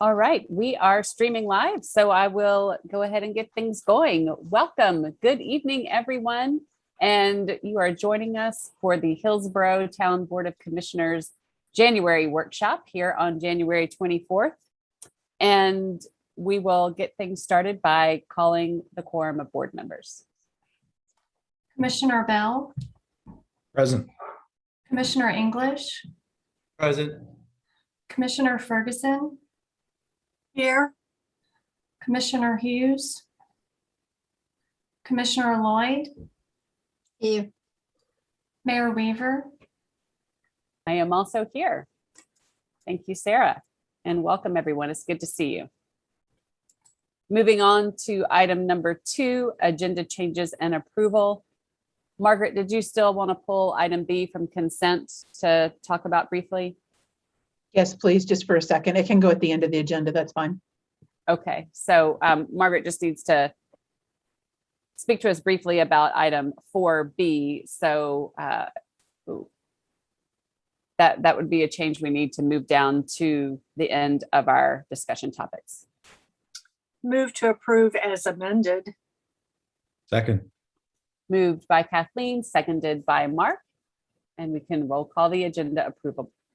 All right, we are streaming live, so I will go ahead and get things going. Welcome. Good evening, everyone. And you are joining us for the Hillsborough Town Board of Commissioners January workshop here on January 24th. And we will get things started by calling the quorum of board members. Commissioner Bell, Present. Commissioner English, Present. Commissioner Ferguson, Here. Commissioner Hughes, Commissioner Lloyd, Here. Mayor Weaver. I am also here. Thank you, Sarah, and welcome everyone. It's good to see you. Moving on to item number 2, agenda changes and approval. Margaret, did you still want to pull item B from consent to talk about briefly? Yes, please, just for a second. It can go at the end of the agenda. That's fine. Okay, so Margaret just needs to speak to us briefly about item 4B. So that would be a change we need to move down to the end of our discussion topics. Move to approve as amended. Second. Moved by Kathleen, seconded by Mark, and we can roll call the agenda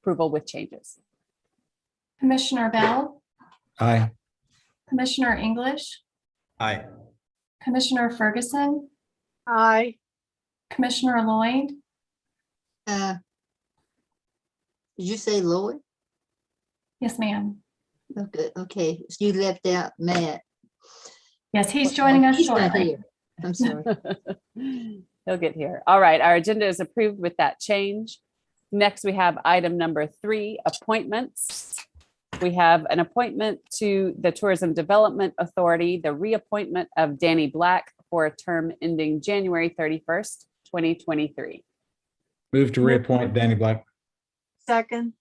approval with changes. Commissioner Bell, Aye. Commissioner English, Aye. Commissioner Ferguson, Aye. Commissioner Lloyd, Did you say Lloyd? yes, ma'am. Okay, so you left out Matt. Yes, he's joining us He's not shortly. here. I'm sorry. He'll get here. All right, our agenda is approved with that change. Next, we have item number 3, appointments. We have an appointment to the Tourism Development Authority, the reappointment of Danny Black for a term ending January 31st, 2023. Move to reappoint Danny Black. Second.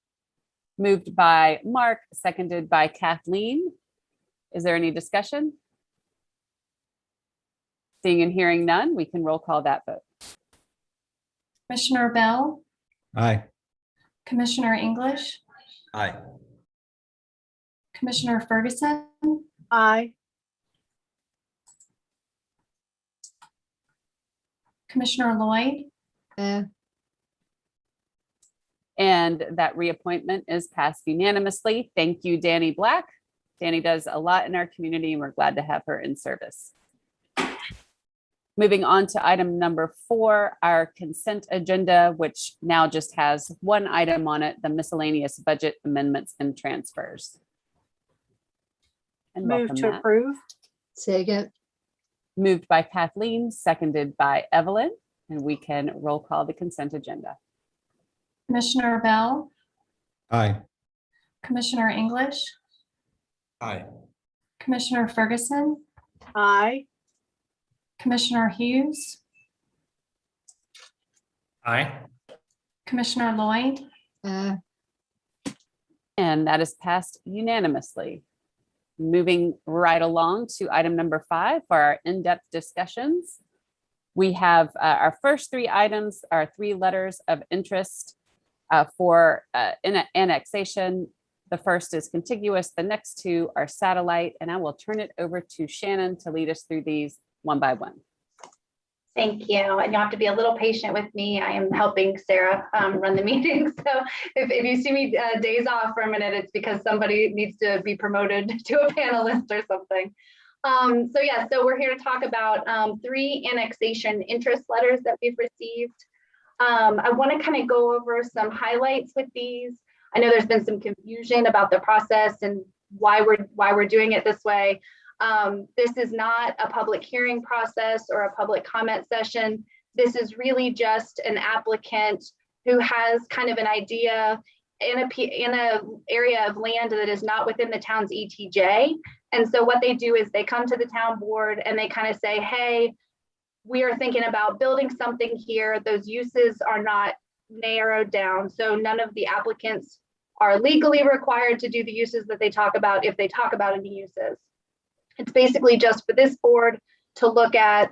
Moved by Mark, seconded by Kathleen. Is there any discussion? Seeing and hearing none, we can roll call that vote. Commissioner Bell, Aye. Commissioner English, Aye. Commissioner Ferguson, Aye. Commissioner Lloyd, Uh, And that reappointment is passed unanimously. Thank you, Danny Black. Danny does a lot in our community, and we're glad to have her in service. Moving on to item number 4, our consent agenda, which now just has one item on it, the miscellaneous budget amendments and transfers. And Move welcome, to Matt. approve. Second. Moved by Kathleen, seconded by Evelyn, and we can roll call the consent agenda. Commissioner Bell, Aye. Commissioner English, Aye. Commissioner Ferguson, Aye. Commissioner Hughes, Aye. Commissioner Lloyd, And that is passed unanimously. Moving right along to item number 5 for our in-depth discussions. We have our first 3 items are 3 letters of interest for annexation. The first is contiguous, the next 2 are satellite, and I will turn it over to Shannon to lead us through these one by one. Thank you. And you'll have to be a little patient with me. I am helping Sarah run the meeting. So if you see me days off for a minute, it's because somebody needs to be promoted to a panelist or something. So we're here to talk about 3 annexation interest letters that we've received. I want to kind of go over some highlights with these. I know there's been some confusion about the process and why we're doing it this way. This is not a public hearing process or a public comment session. This is really just an applicant who has kind of an idea in a area of land that is not within the town's ETJ. And so what they do is they come to the town board and they kind of say, hey, we are thinking about building something here. Those uses are not narrowed down. So none of the applicants are legally required to do the uses that they talk about if they talk about any uses. It's basically just for this board to look at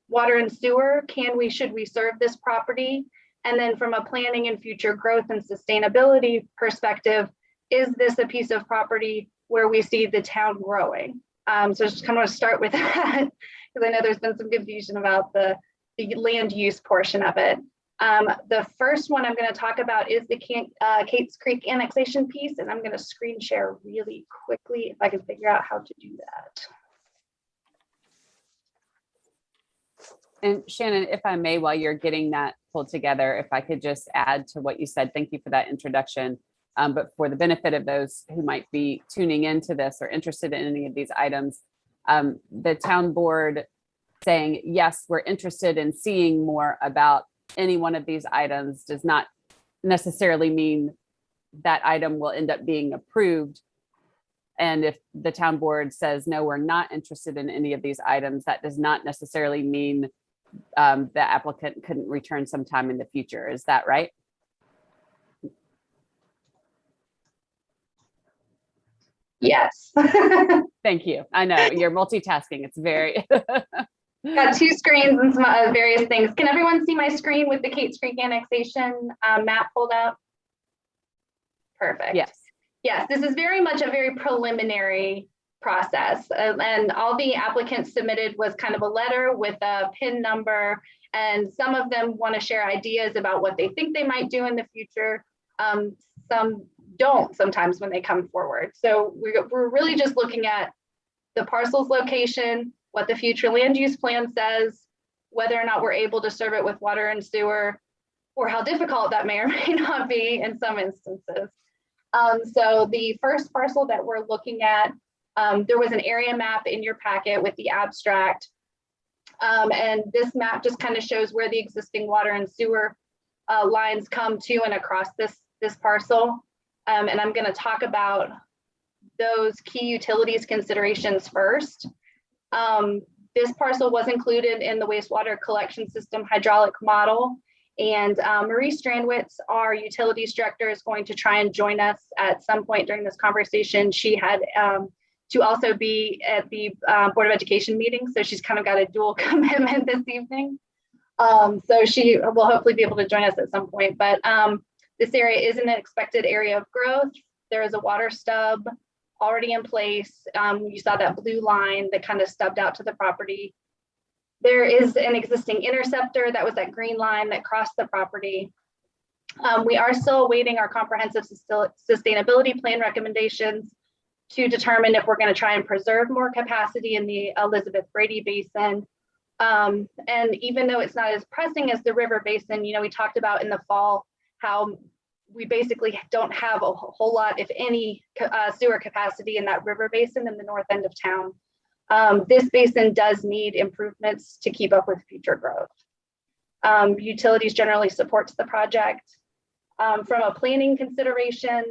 water and sewer. Should we serve this property? And then from a planning and future growth and sustainability perspective, is this a piece of property where we see the town growing? So I just kind of want to start with that because I know there's been some confusion about the land use portion of it. The first one I'm going to talk about is the Kate's Creek annexation piece, and I'm going to screen share really quickly if I can figure out how to do that. And Shannon, if I may, while you're getting that pulled together, if I could just add to what you said, thank you for that introduction. But for the benefit of those who might be tuning into this or interested in any of these items, the town board saying, yes, we're interested in seeing more about any one of these items does not necessarily mean that item will end up being approved. And if the town board says, no, we're not interested in any of these items, that does not necessarily mean the applicant couldn't return sometime in the future. Is that right? Yes. Thank you. I know you're multitasking. It's very. Got two screens and some various things. Can everyone see my screen with the Kate's Creek annexation map pulled up? Perfect. Yes. Yes, this is very much a very preliminary process. And all the applicants submitted was kind of a letter with a PIN number. And some of them want to share ideas about what they think they might do in the future. Some don't sometimes when they come forward. So we're really just looking at the parcel's location, what the future land use plan says, whether or not we're able to serve it with water and sewer, or how difficult that may or may not be in some instances. So the first parcel that we're looking at, there was an area map in your packet with the abstract. And this map just kind of shows where the existing water and sewer lines come to and across this parcel. And I'm going to talk about those key utilities considerations first. This parcel was included in the wastewater collection system hydraulic model. And Marie Strandwitz, our utilities director, is going to try and join us at some point during this conversation. She had to also be at the Board of Education meeting, so she's kind of got a dual commitment this evening. So she will hopefully be able to join us at some point. But this area is an expected area of growth. There is a water stub already in place. You saw that blue line that kind of stubbed out to the property. There is an existing interceptor. That was that green line that crossed the property. We are still awaiting our comprehensive sustainability plan recommendations to determine if we're going to try and preserve more capacity in the Elizabeth Brady Basin. And even though it's not as pressing as the river basin, you know, we talked about in the fall how we basically don't have a whole lot, if any, sewer capacity in that river basin in the north end of town. This basin does need improvements to keep up with future growth. Utilities generally supports the project. From a planning consideration,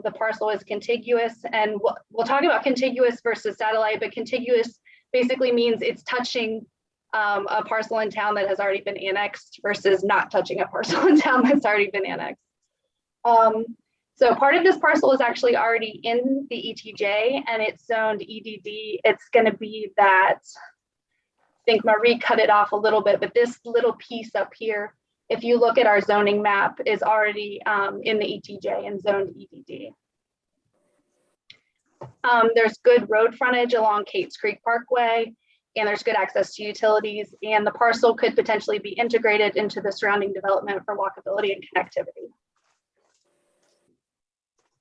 the parcel is contiguous, and we'll talk about contiguous versus satellite, but contiguous basically means it's touching a parcel in town that has already been annexed versus not touching a parcel in town that's already been annexed. So part of this parcel is actually already in the ETJ and it's zoned EDD. It's going to be that, I think Marie cut it off a little bit, but this little piece up here, if you look at our zoning map, is already in the ETJ and zoned EDD. There's good road frontage along Kate's Creek Parkway, and there's good access to utilities, and the parcel could potentially be integrated into the surrounding development for walkability and connectivity.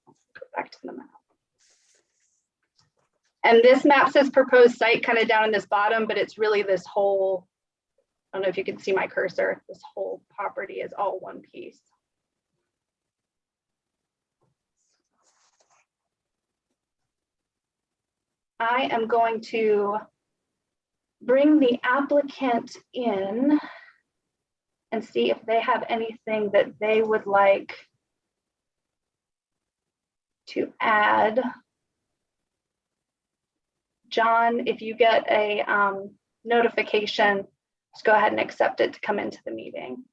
Go back to the map. And this map says proposed site kind of down in this bottom, but it's really this whole, I don't know if you can see my cursor, this whole property is all one piece. I am going to bring the applicant in and see if they have anything that they would like to add. John, if you get a notification, just go ahead and accept it to come into the meeting.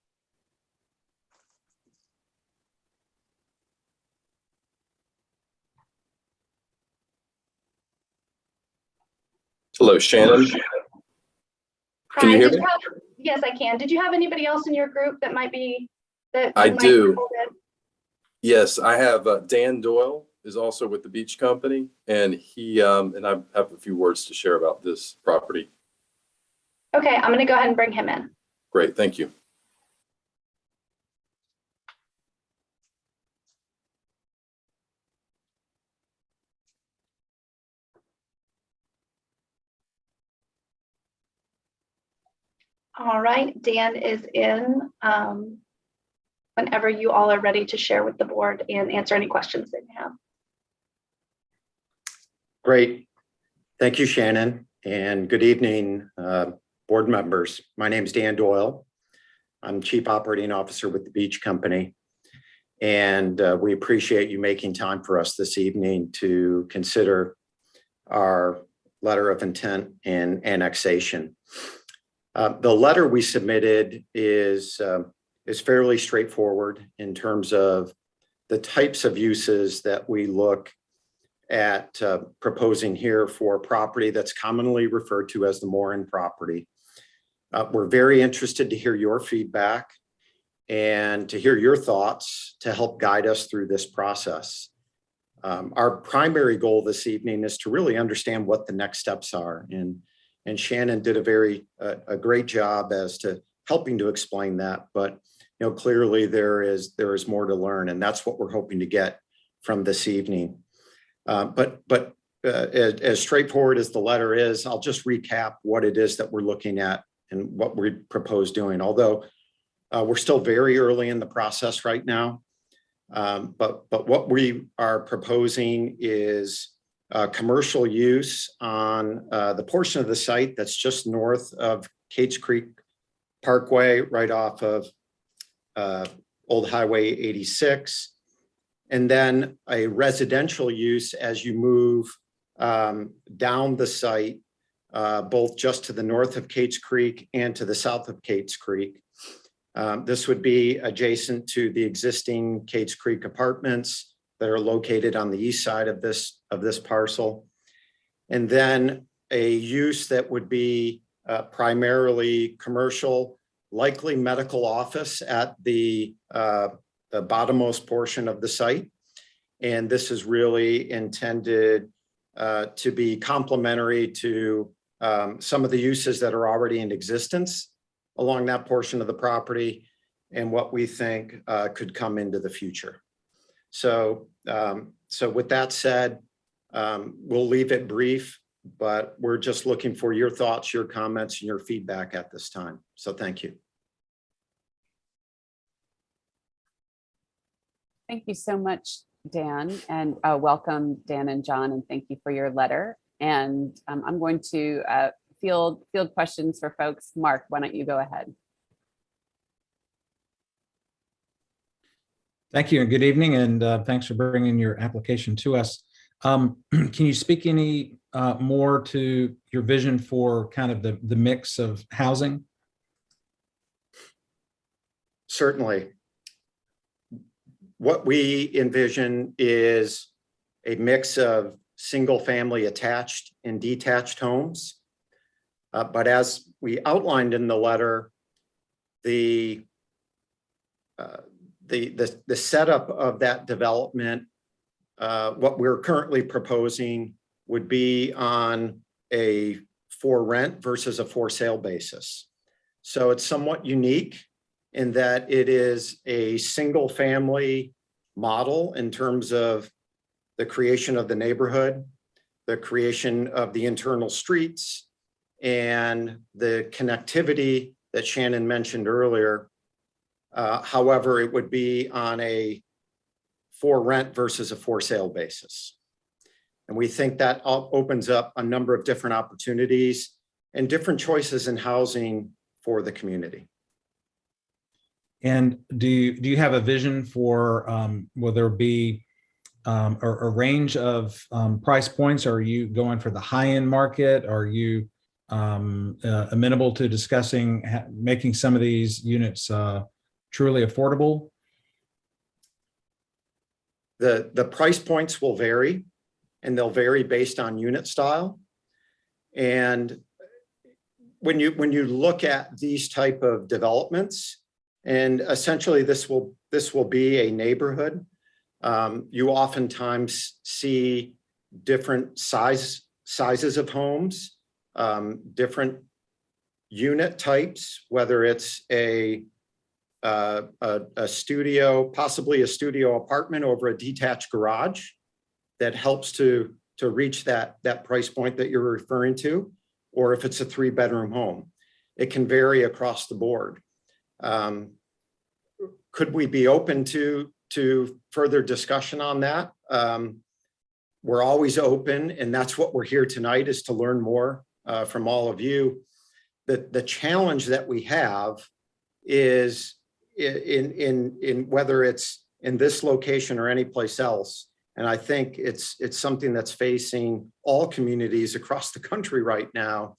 Hello, Shannon. Can you hear me? Yes, I can. Did you have anybody else in your group that might be? I do. Yes, I have Dan Doyle is also with the beach company, and he and I have a few words to share about this property. Okay, I'm going to go ahead and bring him in. Great, thank you. All right, Dan is in whenever you all are ready to share with the board and answer any questions that you have. Great. Thank you, Shannon, and good evening, board members. My name is Dan Doyle. I'm Chief Operating Officer with the Beach Company, and we appreciate you making time for us this evening to consider our letter of intent and annexation. The letter we submitted is fairly straightforward in terms of the types of uses that we look at proposing here for property that's commonly referred to as the Morin property. We're very interested to hear your feedback and to hear your thoughts to help guide us through this process. Our primary goal this evening is to really understand what the next steps are, and Shannon did a great job as to helping to explain that. But clearly there is more to learn, and that's what we're hoping to get from this evening. But as straightforward as the letter is, I'll just recap what it is that we're looking at and what we propose doing. Although we're still very early in the process right now, but what we are proposing is commercial use on the portion of the site that's just north of Cates Creek Parkway, right off of Old Highway 86. And then a residential use as you move down the site, both just to the north of Cates Creek and to the south of Cates Creek. This would be adjacent to the existing Cates Creek apartments that are located on the east side of this parcel. And then a use that would be primarily commercial, likely medical office at the bottommost portion of the site. And this is really intended to be complementary to some of the uses that are already in existence along that portion of the property and what we think could come into the future. So with that said, we'll leave it brief, but we're just looking for your thoughts, your comments, and your feedback at this time. So thank you. Thank you so much, Dan, and welcome, Dan and John, and thank you for your letter. And I'm going to field questions for folks. Mark, why don't you go ahead? Thank you and good evening, and thanks for bringing your application to us. Can you speak any more to your vision for kind of the mix of housing? Certainly. What we envision is a mix of single-family attached and detached homes. But as we outlined in the letter, the setup of that development, what we're currently proposing would be on a for rent versus a for sale basis. So it's somewhat unique in that it is a single family model in terms of the creation of the neighborhood, the creation of the internal streets, and the connectivity that Shannon mentioned earlier. However, it would be on a for rent versus a for sale basis. And we think that opens up a number of different opportunities and different choices in housing for the community. And do you have a vision for will there be a range of price points? Are you going for the high-end market? Are you amenable to discussing making some of these units truly affordable? The price points will vary, and they'll vary based on unit style. And when you look at these type of developments, and essentially this will be a neighborhood, You oftentimes see different sizes of homes, different unit types, whether it's a studio, possibly a studio apartment over a detached garage that helps to reach that price point that you're referring to, or if it's a 3-bedroom home. It can vary across the board. Could we be open to further discussion on that? We're always open, and that's what we're here tonight, is to learn more from all of you. The challenge that we have is in whether it's in this location or any place else. And I think it's something that's facing all communities across the country right now,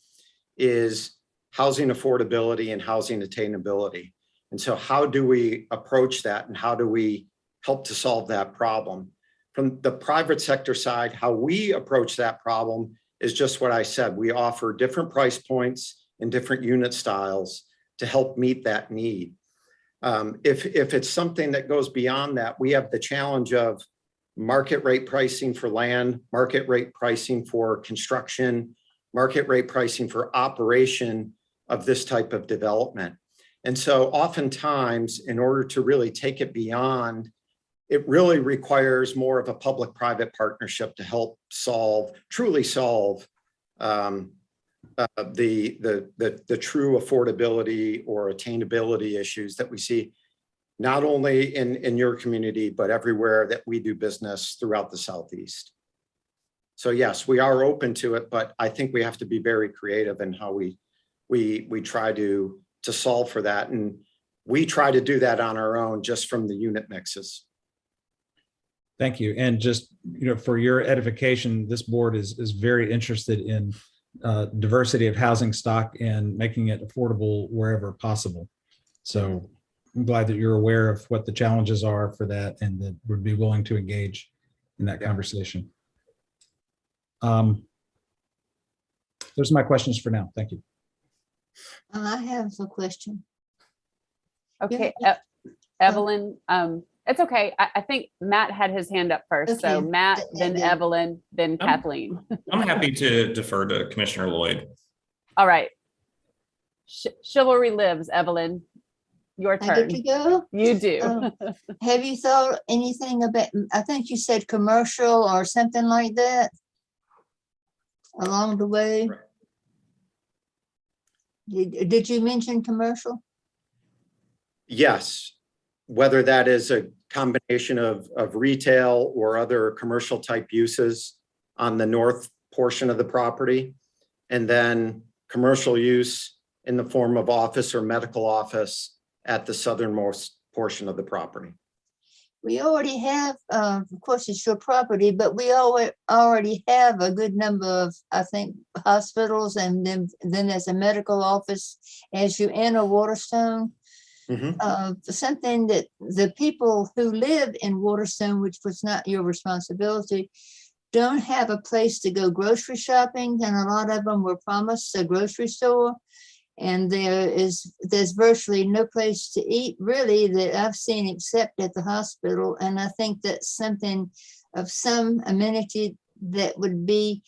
is housing affordability and housing attainability. And so how do we approach that, and how do we help to solve that problem? From the private sector side, how we approach that problem is just what I said. We offer different price points and different unit styles to help meet that need. If it's something that goes beyond that, we have the challenge of market rate pricing for land, market rate pricing for construction, market rate pricing for operation of this type of development. And so oftentimes, in order to really take it beyond, it really requires more of a public-private partnership to help truly solve the true affordability or attainability issues that we see, not only in your community, but everywhere that we do business throughout the Southeast. So yes, we are open to it, but I think we have to be very creative in how we try to solve for that. And we try to do that on our own, just from the unit mixes. Thank you. And just, for your edification, this board is very interested in diversity of housing stock and making it affordable wherever possible. So I'm glad that you're aware of what the challenges are for that, and that would be willing to engage in that conversation. Those are my questions for now. Thank you. I have a question. Okay, Evelyn, it's okay. I think Matt had his hand up first. So Okay. Matt, then Yeah. Evelyn, then Kathleen. I'm happy to defer to Commissioner Lloyd. All right. Chivalry lives, Evelyn. Your I get to turn. go? You do. Oh. Have you thought anything about, I think you said commercial or something like that along the way? Did you mention commercial? Yes, whether that is a combination of retail or other commercial type uses on the north portion of the property, and then commercial use in the form of office or medical office at the southernmost portion of the property. We already have, of course, it's your property, but we already have a good number of, I think, hospitals, and then there's a medical office as you enter Waterstone. Something that the people who live in Waterstone, which was not your responsibility, don't have a place to go grocery shopping, and a lot of them were promised a grocery store. And there's virtually no place to eat really that I've seen except at the hospital. And I think that's something of some amenity that would be,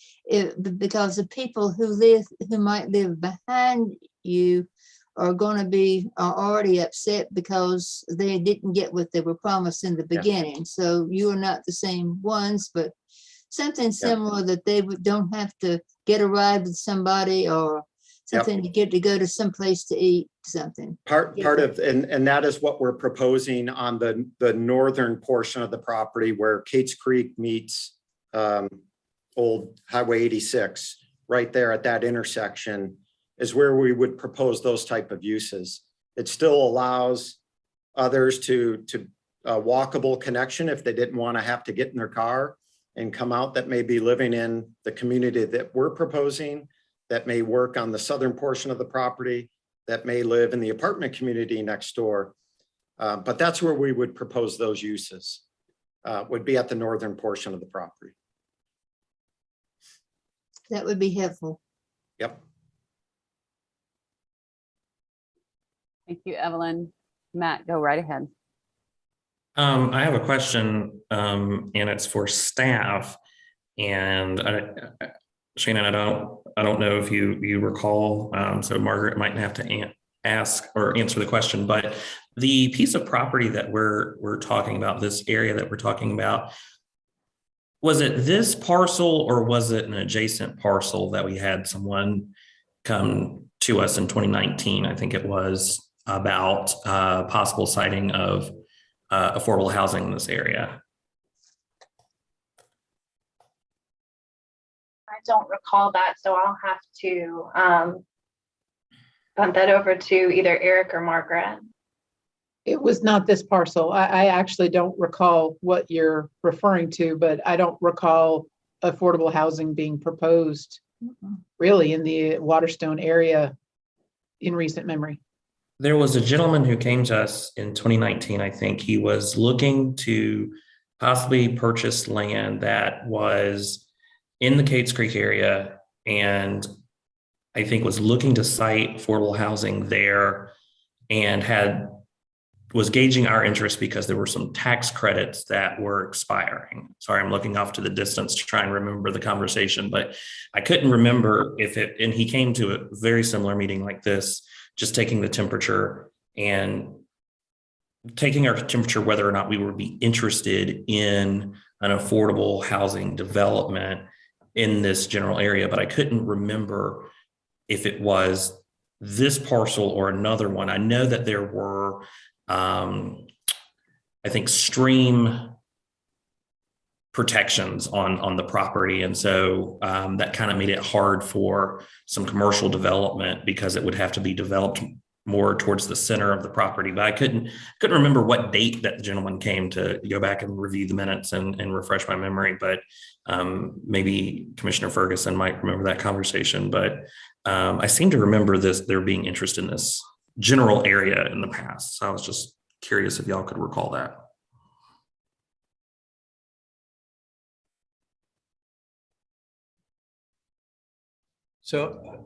because the people who might live behind you are already upset because they didn't get what they were promised in the beginning. So you are not the same ones, but something similar that they don't have to get a ride with somebody or something to get to go to some place to eat something. Part of, and that is what we're proposing on the northern portion of the property where Kate's Creek meets old Highway 86, right there at that intersection is where we would propose those type of uses. It still allows others to walkable connection if they didn't want to have to get in their car and come out, that may be living in the community that we're proposing, that may work on the southern portion of the property, that may live in the apartment community next door. But that's where we would propose those uses, would be at the northern portion of the property. That would be helpful. Yep. Thank you, Evelyn. Matt, go right ahead. I have a question, and it's for staff. And Shannon, I don't know if you recall. So Margaret might have to ask or answer the question. But the piece of property that we're talking about, this area that we're talking about, was it this parcel or was it an adjacent parcel that we had someone come to us in 2019? I think it was about possible siting of affordable housing in this area. I don't recall that, so I'll have to punt that over to either Eric or Margaret. It was not this parcel. I actually don't recall what you're referring to, but I don't recall affordable housing being proposed really in the Waterstone area in recent memory. There was a gentleman who came to us in 2019. I think he was looking to possibly purchase land that was in the Cates Creek area, and I think was looking to site affordable housing there, and was gauging our interest because there were some tax credits that were expiring. Sorry, I'm looking off to the distance to try and remember the conversation, but I couldn't remember and he came to a very similar meeting like this, just taking the temperature and taking our temperature whether or not we would be interested in an affordable housing development in this general area. But I couldn't remember if it was this parcel or another one. I know that there were, I think, stream protections on the property. And so that kind of made it hard for some commercial development because it would have to be developed more towards the center of the property. But I couldn't remember what date that the gentleman came to go back and review the minutes and refresh my memory. But maybe Commissioner Ferguson might remember that conversation. But I seem to remember there being interest in this general area in the past. So I was just curious if y'all could recall that. So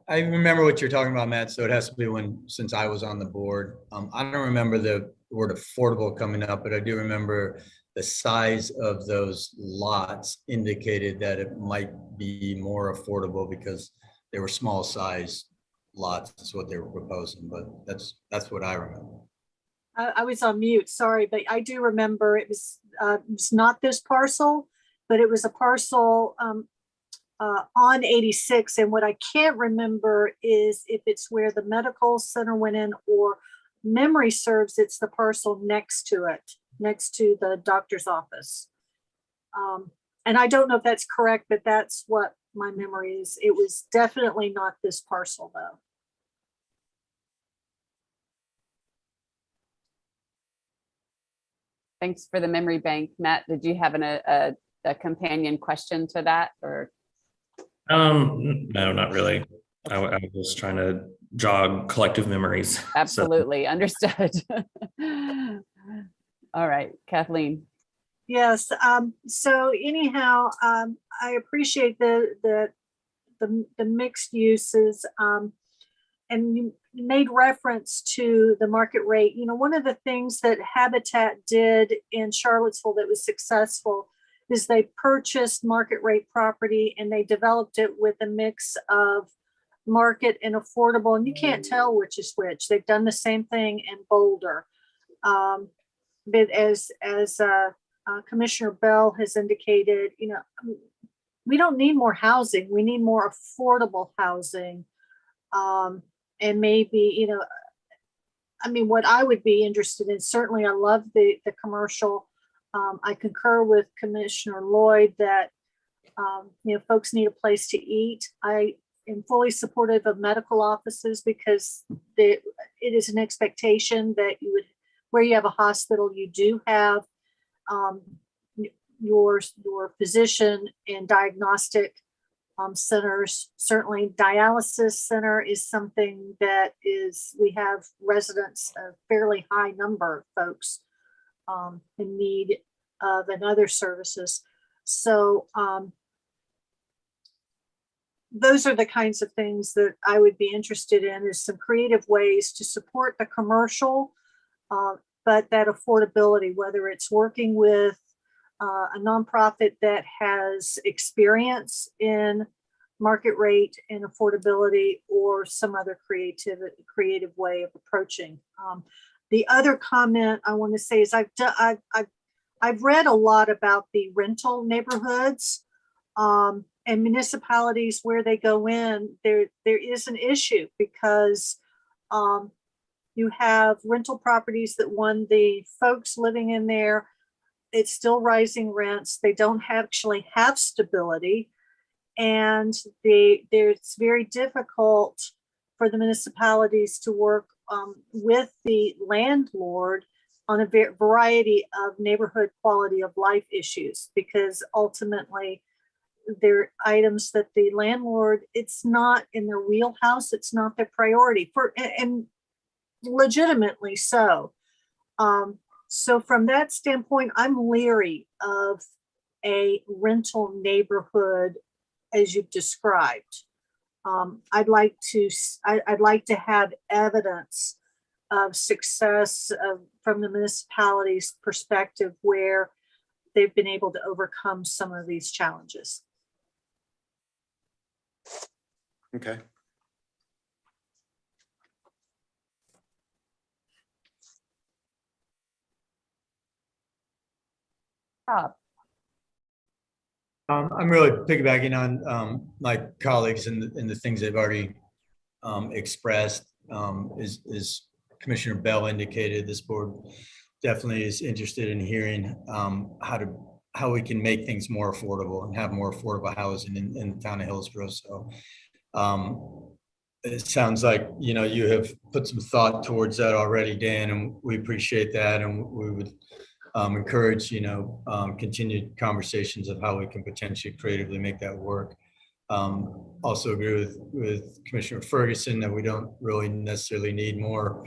I remember what you're talking about, Matt. So it has to be since I was on the board. I don't remember the word affordable coming up, but I do remember the size of those lots indicated that it might be more affordable because they were small size lots. That's what they were proposing, but that's what I remember. I was on mute, sorry, but I do remember it was not this parcel, but it was a parcel on 86. And what I can't remember is if it's where the medical center went in, or memory serves, it's the parcel next to it, next to the doctor's office. And I don't know if that's correct, but that's what my memory is. It was definitely not this parcel though. Thanks for the memory bank. Matt, did you have a companion question to that, or? No, not really. I was trying to jog collective memories. Absolutely. So. Understood. All right, Kathleen. Yes. So anyhow, I appreciate the mixed uses, and you made reference to the market rate. You know, one of the things that Habitat did in Charlottesville that was successful is they purchased market rate property and they developed it with a mix of market and affordable, and you can't tell which is which. They've done the same thing in Boulder. But as Commissioner Bell has indicated, you know, we don't need more housing. We need more affordable housing. And maybe, you know, I mean, what I would be interested in, certainly I love the commercial. I concur with Commissioner Lloyd that, you know, folks need a place to eat. I am fully supportive of medical offices because it is an expectation that you would, where you have a hospital, you do have your physician and diagnostic centers. Certainly dialysis center is something that we have residents, a fairly high number of folks in need of, and other services. So those are the kinds of things that I would be interested in, is some creative ways to support the commercial, but but that affordability, whether it's working with a nonprofit that has experience in market rate and affordability, or some other creative way of approaching. The other comment I want to say is I've read a lot about the rental neighborhoods and municipalities where they go in. There is an issue because you have rental properties that, when the folks living in there, it's still rising rents. They don't actually have stability, and it's very difficult for the municipalities to work with the landlord on a variety of neighborhood quality of life issues, because ultimately they're items that the landlord, it's not in their wheelhouse, it's not their priority, and legitimately so. So from that standpoint, I'm leery of a rental neighborhood as you've described. I'd like to have evidence of success from the municipality's perspective where they've been able to overcome some of these challenges. Okay. Rob. I'm really piggybacking on my colleagues and the things they've already expressed. As Commissioner Bell indicated, this board definitely is interested in hearing how we can make things more affordable and have more affordable housing in the town of Hillsborough. So it sounds like, you know, you have put some thought towards that already, Dan, and we appreciate that. And we would encourage, you know, continued conversations of how we can potentially creatively make that work. Also agree with Commissioner Ferguson that we don't really necessarily need more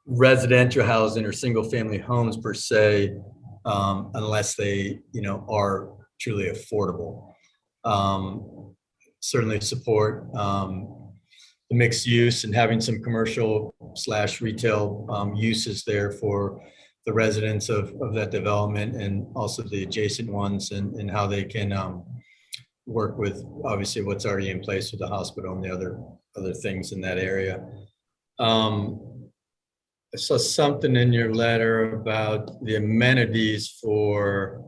residential housing or single family homes per se, unless they, you know, are truly affordable. Certainly support the mixed use and having some commercial / retail uses there for the residents of that development, and also the adjacent ones, and how they can work with obviously what's already in place with the hospital and the other things in that area. I saw something in your letter about the amenities for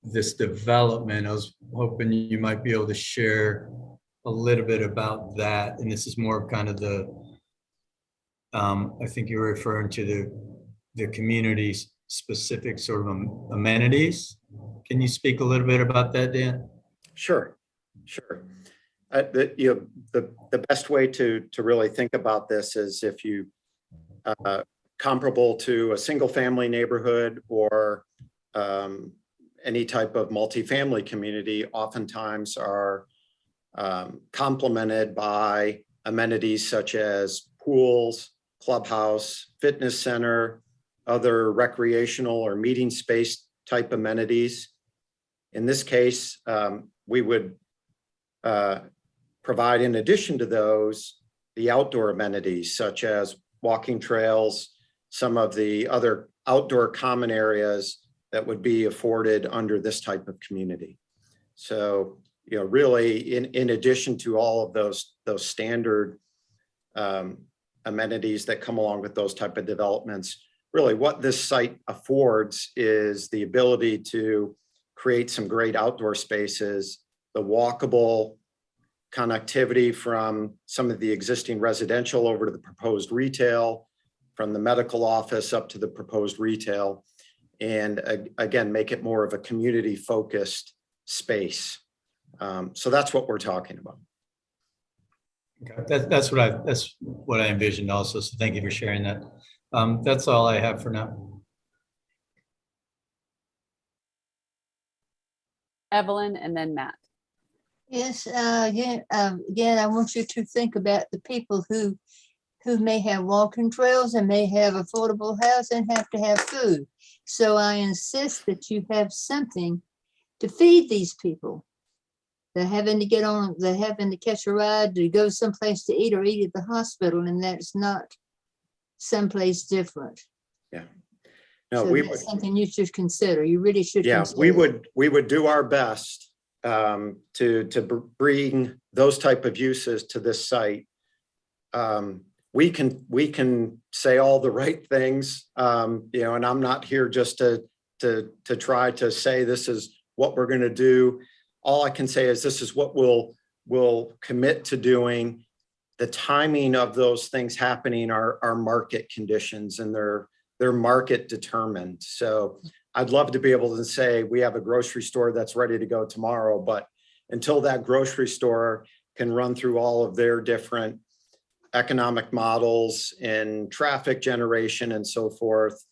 this development. I was hoping you might be able to share a little bit about that. And this is more kind of the, I think you're referring to the community specific sort of amenities. Can you speak a little bit about that, Dan? Sure. The best way to really think about this is if you comparable to a single family neighborhood or any type of multifamily community, oftentimes are complemented by amenities such as pools, clubhouse, fitness center, other recreational or meeting space type amenities. In this case, we would provide, in addition to those, the outdoor amenities such as walking trails, some of the other outdoor common areas that would be afforded under this type of community. So, you know, really, in addition to all of those standard amenities that come along with those type of developments, really what this site affords is the ability to create some great outdoor spaces, the walkable connectivity from some of the existing residential over to the proposed retail, from the medical office up to the proposed retail, and again, make it more of a community focused space. So that's what we're talking about. Okay. That's what I envisioned also. So thank you for sharing that. That's all I have for now. Evelyn, and then Matt. Yes, again, I want you to think about the people who may have walking trails and may have affordable housing and have to have food. So I insist that you have something to feed these people. They're having to catch a ride to go someplace to eat or eat at the hospital, and that's not someplace different. No, So we that's would, something you should consider. You really should. yeah, consider we would do our best to bring those type of uses to this site. We can say all the right things, and I'm not here just to try to say this is what we're going to do. All I can say is this is what we'll commit to doing. The timing of those things happening are market conditions, and they're market determined. So I'd love to be able to say we have a grocery store that's ready to go tomorrow, but until that grocery store can run through all of their different economic models and traffic generation and so forth,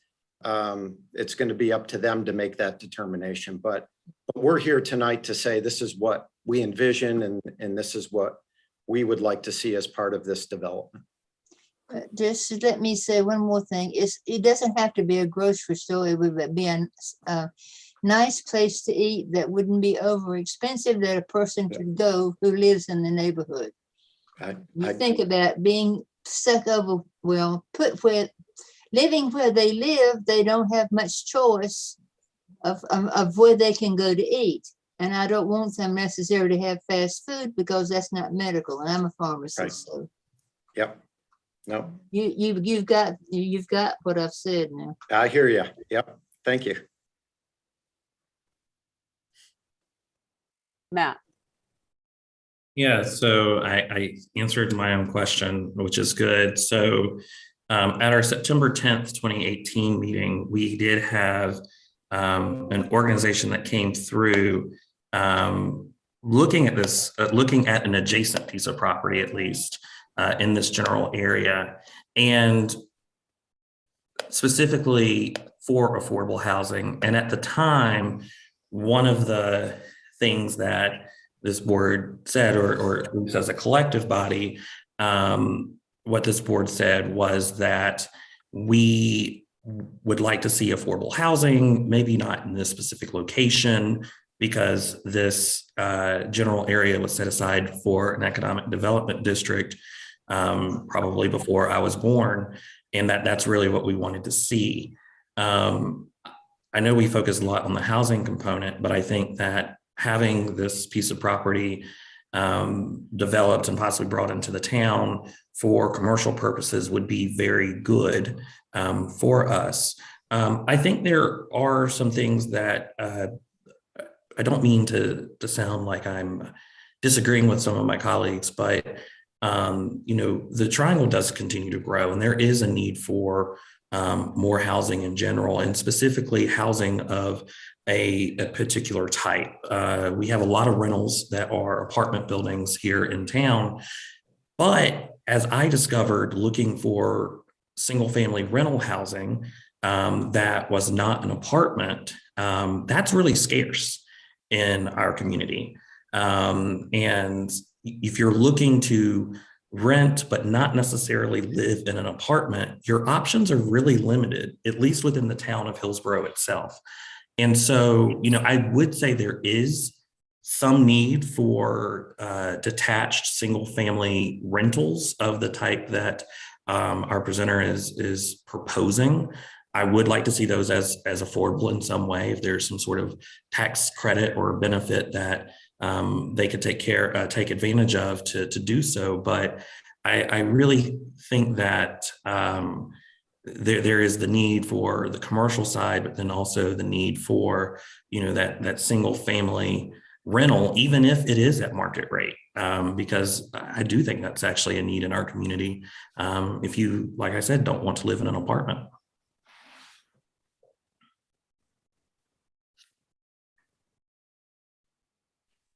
it's going to be up to them to make that determination. But we're here tonight to say this is what we envision, and this is what we would like to see as part of this development. Just let me say one more thing. It doesn't have to be a grocery store. It would be a nice place to eat that wouldn't be over expensive, that a person could go who lives in the neighborhood. You think about being stuck over, living where they live, they don't have much choice of where they can go to eat. And I don't want them necessarily to have fast food because that's not medical. And I'm a pharmacist. Right. So Yep. No, you've got what I've said now. I hear you. Yep. Thank you. Matt. Yeah, so I answered my own question, which is good. So at our September 10th, 2018 meeting, we did have an organization that came through looking at this, looking at an adjacent piece of property, at least in this general area, and specifically for affordable housing. And at the time, one of the things that this board said, or as a collective body, what this board said was that we would like to see affordable housing, maybe not in this specific location, because this general area was set aside for an economic development district probably before I was born, and that's really what we wanted to see. I know we focus a lot on the housing component, but I think that having this piece of property developed and possibly brought into the town for commercial purposes would be very good for us. I think there are some things that I don't mean to sound like I'm disagreeing with some of my colleagues, but the triangle does continue to grow, and there is a need for more housing in general, and specifically housing of a particular type. We have a lot of rentals that are apartment buildings here in town, but as I discovered looking for single family rental housing that was not an apartment, that's really scarce in our community. And if you're looking to rent, but not necessarily live in an apartment, your options are really limited, at least within the town of Hillsborough itself. And so, I would say there is some need for detached single family rentals of the type that our presenter is proposing. I would like to see those as affordable in some way, if there's some sort of tax credit or benefit that they could take advantage of to do so. But I really think that there is the need for the commercial side, but then also the need for that single family rental, even if it is at market rate, because I do think that's actually a need in our community. If you, like I said, don't want to live in an apartment.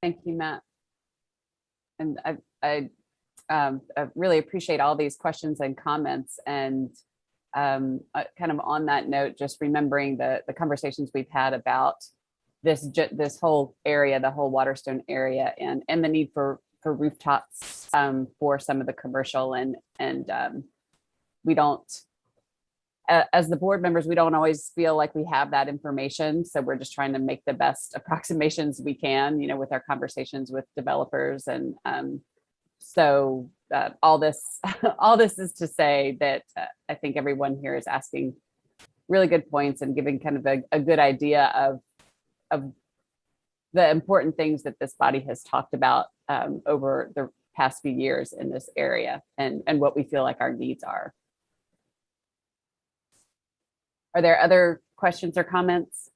Thank you, Matt. And I really appreciate all these questions and comments. And kind of on that note, just remembering the conversations we've had about this whole area, the whole Waterstone area, and the need for rooftops for some of the commercial, and we don't, as the board members, we don't always feel like we have that information. So we're just trying to make the best approximations we can, with our conversations with developers. And so all this, all this is to say that I think everyone here is asking really good points and giving kind of a good idea of the important things that this body has talked about over the past few years in this area and what we feel like our needs are. Are there other questions or comments?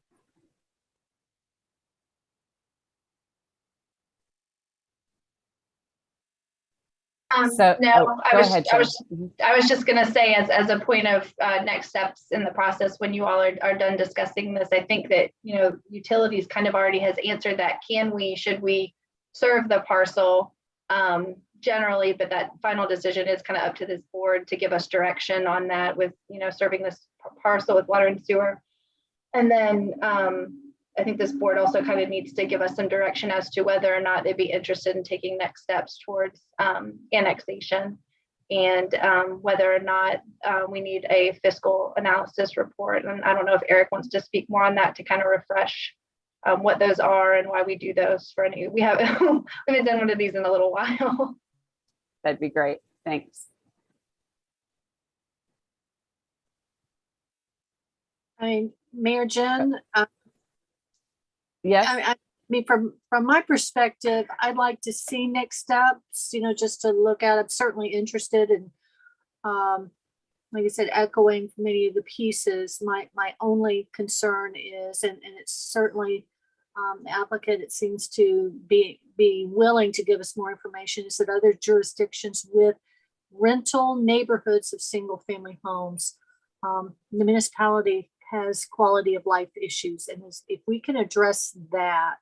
So, no, oh, I go was, ahead, I was, Shannon. I was just gonna say as a point of next steps in the process, when you all are done discussing this, I think that, utilities kind of already has answered that. Should we serve the parcel generally, but that final decision is kind of up to this board to give us direction on that with, serving this parcel with water and sewer. And then I think this board also kind of needs to give us some direction as to whether or not they'd be interested in taking next steps towards annexation, and whether or not we need a fiscal analysis report. And I don't know if Eric wants to speak more on that to kind of refresh what those are and why we do those for any. We haven't done one of these in a little while. That'd be great. Thanks. Mayor Jen, Yes. I mean, from my perspective, I'd like to see next steps, just to look at. I'm certainly interested in, like I said, echoing many of the pieces. My only concern is, and it's certainly the applicant, it seems to be willing to give us more information, is that other jurisdictions with rental neighborhoods of single family homes, the municipality has quality of life issues. And if we can address that,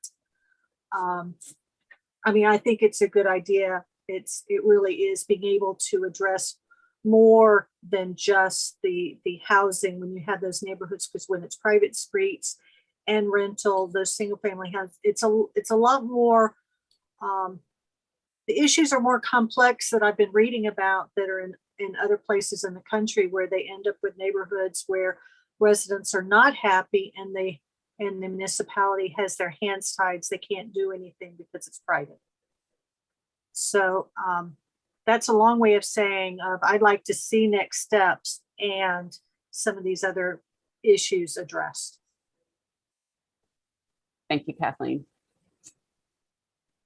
I think it's a good idea. It really is being able to address more than just the housing when you have those neighborhoods, because when it's private streets and rental, those single family houses, it's a lot more, the issues are more complex that I've been reading about that are in other places in the country, where they end up with neighborhoods where residents are not happy and the municipality has their hands tied. They can't do anything because it's private. So that's a long way of saying I'd like to see next steps and some of these other issues addressed. Thank you, Kathleen.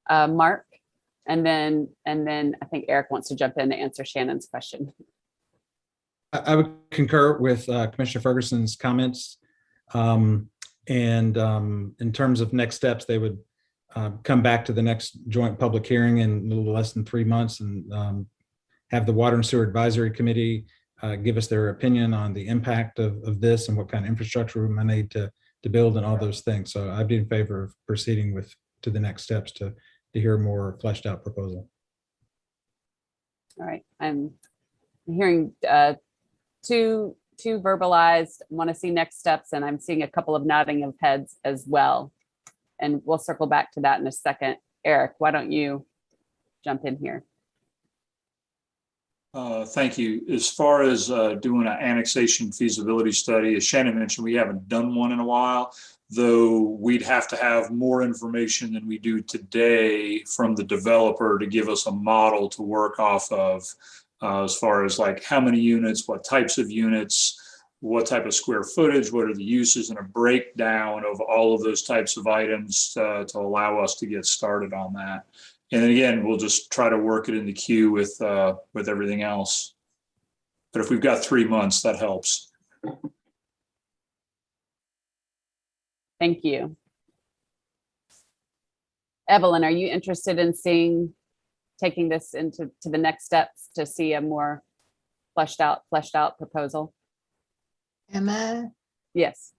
Mark, and then I think Eric wants to jump in to answer Shannon's question. I would concur with Commissioner Ferguson's comments. And in terms of next steps, they would come back to the next joint public hearing in a little less than 3 months and have the Water and Sewer Advisory Committee give us their opinion on the impact of this and what kind of infrastructure we might need to build and all those things. So I'd be in favor of proceeding to the next steps to hear a more fleshed out proposal. All right, I'm hearing two verbalized, want to see next steps, and I'm seeing a couple of nodding of heads as well. And we'll circle back to that in a second. Eric, why don't you jump in here? Thank you. As far as doing an annexation feasibility study, as Shannon mentioned, we haven't done one in a while, though we'd have to have more information than we do today from the developer to give us a model to work off of. As far as like how many units, what types of units, what type of square footage, what are the uses, and a breakdown of all of those types of items to allow us to get started on that. And then again, we'll just try to work it in the queue with everything else. But if we've got 3 months, that helps. Thank you. Evelyn, are you interested in taking this into the next steps to see a more fleshed out proposal? Am I? Yes.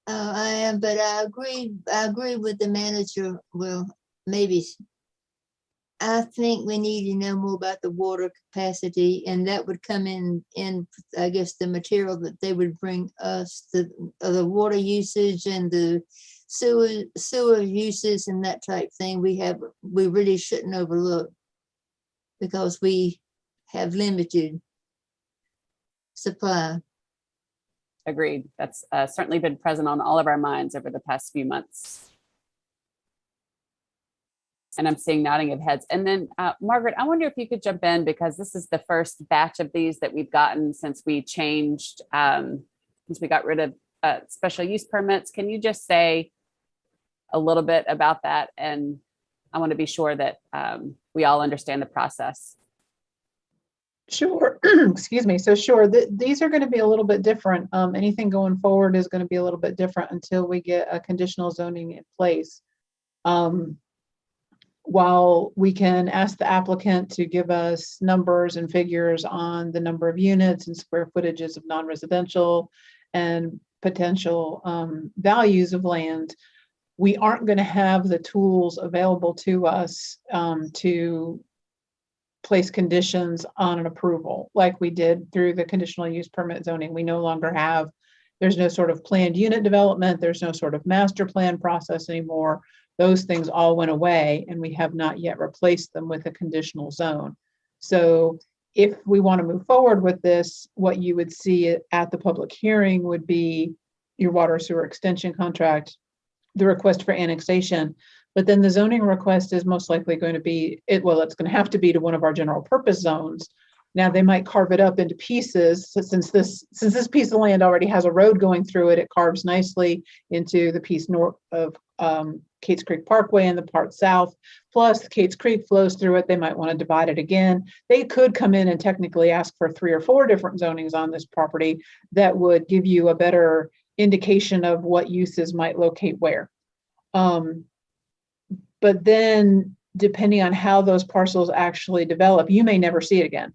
I am, but I agree with the manager. Well, maybe. I think we need to know more about the water capacity, and that would come in I guess the material that they would bring us, the water usage and the sewer uses and that type thing. We really shouldn't overlook, because we have limited supply. Agreed. That's certainly been present on all of our minds over the past few months. And I'm seeing nodding of heads. And then Margaret, I wonder if you could jump in, because this is the first batch of these that we've gotten since we changed, since we got rid of special use permits. Can you just say a little bit about that? And I want to be sure that we all understand the process. Sure. Excuse me. So sure, these are going to be a little bit different. Anything going forward is going to be a little bit different until we get a conditional zoning in place. While we can ask the applicant to give us numbers and figures on the number of units and square footages of non-residential and potential values of land, we aren't going to have the tools available to us to place conditions on an approval like we did through the conditional use permit zoning. We no longer have, there's no sort of planned unit development, there's no sort of master plan process anymore. Those things all went away, and we have not yet replaced them with a conditional zone. So if we want to move forward with this, what you would see at the public hearing would be your water sewer extension contract, the request for annexation, but then the zoning request is most likely going to be, it's going to have to be to one of our general purpose zones. Now they might carve it up into pieces. So since this piece of land already has a road going through it, it carves nicely into the piece north of Cates Creek Parkway and the part south, plus Cates Creek flows through it. They might want to divide it again. They could come in and technically ask for 3 or 4 different zonings on this property that would give you a better indication of what uses might locate where. But then depending on how those parcels actually develop, you may never see it again.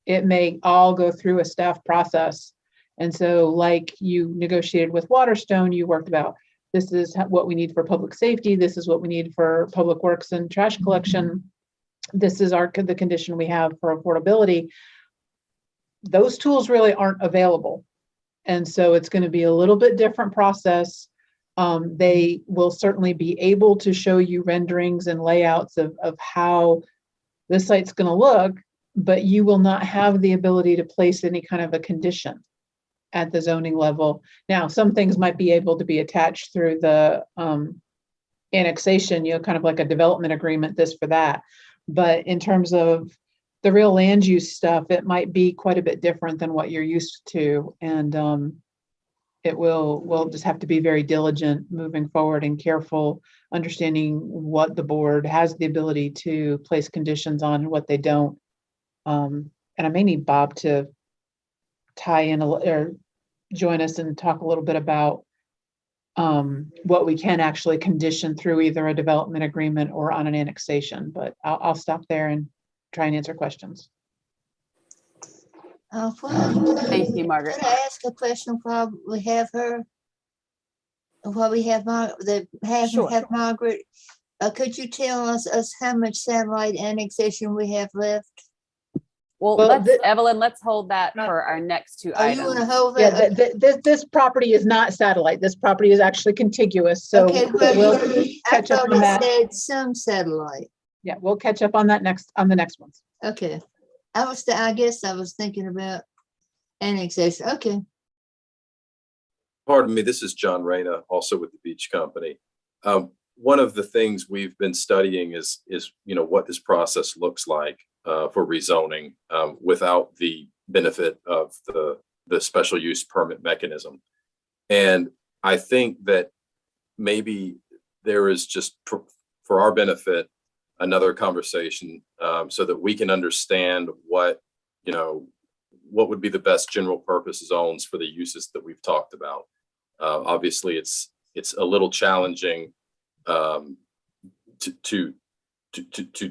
It may all go through a staff process. And so like you negotiated with Waterstone, you worked about, this is what we need for public safety. This is what we need for public works and trash collection. This is the condition we have for affordability. Those tools really aren't available. And so it's going to be a little bit different process. They will certainly be able to show you renderings and layouts of how the site's going to look, but you will not have the ability to place any kind of a condition at the zoning level. Now, some things might be able to be attached through the annexation, kind of like a development agreement, this for that. But in terms of the real land use stuff, it might be quite a bit different than what you're used to. And we'll just have to be very diligent moving forward and careful, understanding what the board has the ability to place conditions on and what they don't. And I may need Bob to tie in or join us and talk a little bit about what we can actually condition through either a development agreement or on an annexation. But I'll stop there and try and answer questions. Thank you, Margaret. Could I ask a question while we have her? While we have Sure. have Margaret, could you tell us how much satellite annexation we have left? Well, Evelyn, let's hold that for our next 2 Oh, items. you want to hold that? Yeah, this property is not satellite. This property is actually contiguous. So Okay, well, we'll catch up on that. Said some satellite. Yeah, we'll catch up on that on the next ones. Okay. I guess I was thinking about annexation. Okay. Pardon me, this is John Reyna, also with the Beach Company. One of the things we've been studying is what this process looks like for rezoning without the benefit of the special use permit mechanism. And I think that maybe there is just for our benefit another conversation so that we can understand what would be the best general purpose zones for the uses that we've talked about. Obviously, it's a little challenging to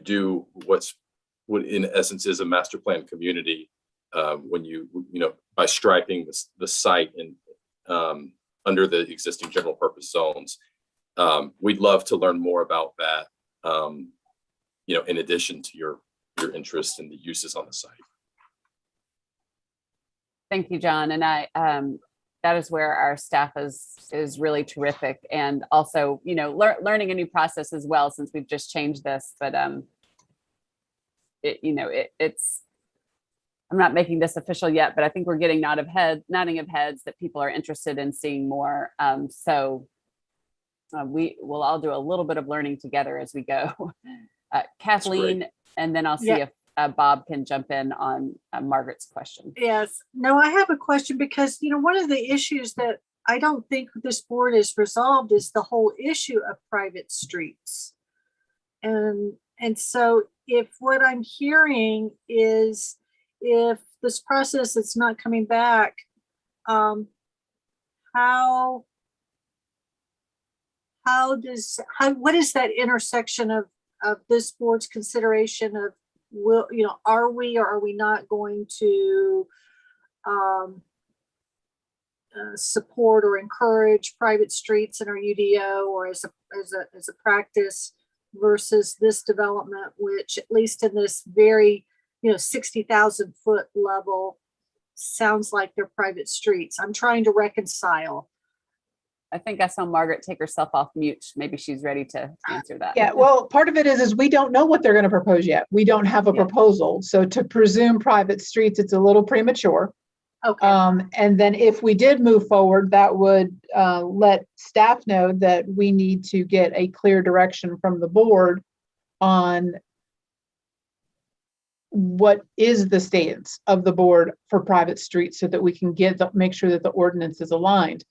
do what in essence is a master plan community when by striping the site and under the existing general purpose zones. We'd love to learn more about that. In addition to your interest in the uses on the site. Thank you, John. And that is where our staff is really terrific, and also learning a new process as well, since we've just changed this. But it's I'm not making this official yet, but I think we're getting nodding of heads that people are interested in seeing more. So We will all do a little bit of learning together as we go. Kathleen, and then I'll see Yeah. if Bob can jump in on Margaret's question. Yes. No, I have a question because, one of the issues that I don't think this board has resolved is the whole issue of private streets. And so if what I'm hearing is if this process is not coming back, what is that intersection of this board's consideration of are we or are we not going to support or encourage private streets in our UDO or as a practice versus this development, which at least in this very 60,000 foot level sounds like they're private streets. I'm trying to reconcile. I think I saw Margaret take herself off mute. Maybe she's ready to answer that. Yeah, well, part of it is we don't know what they're going to propose yet. We don't have a proposal. So to presume private streets, it's a little premature. Okay. And then if we did move forward, that would let staff know that we need to get a clear direction from the board on what is the stance of the board for private streets so that we can make sure that the ordinance is aligned.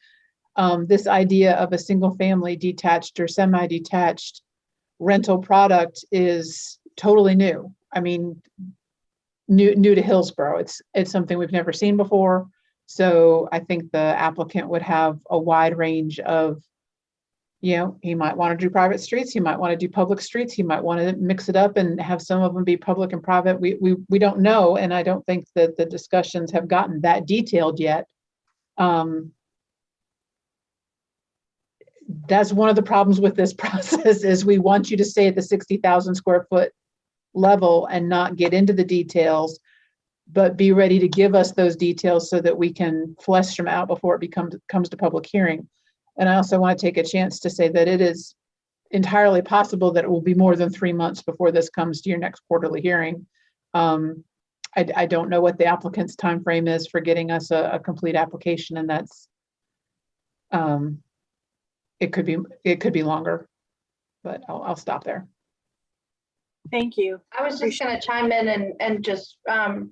This idea of a single family detached or semi-detached rental product is totally new. I mean, new to Hillsborough. It's something we've never seen before. So I think the applicant would have a wide range of, he might want to do private streets, he might want to do public streets, he might want to mix it up and have some of them be public and private. We don't know, and I don't think that the discussions have gotten that detailed yet. That's one of the problems with this process is we want you to stay at the 60,000 square foot level and not get into the details, but be ready to give us those details so that we can flesh them out before it comes to public hearing. And I also want to take a chance to say that it is entirely possible that it will be more than 3 months before this comes to your next quarterly hearing. I don't know what the applicant's time frame is for getting us a complete application, and that's it could be longer, but I'll stop there. Thank you. I was just going to chime in and just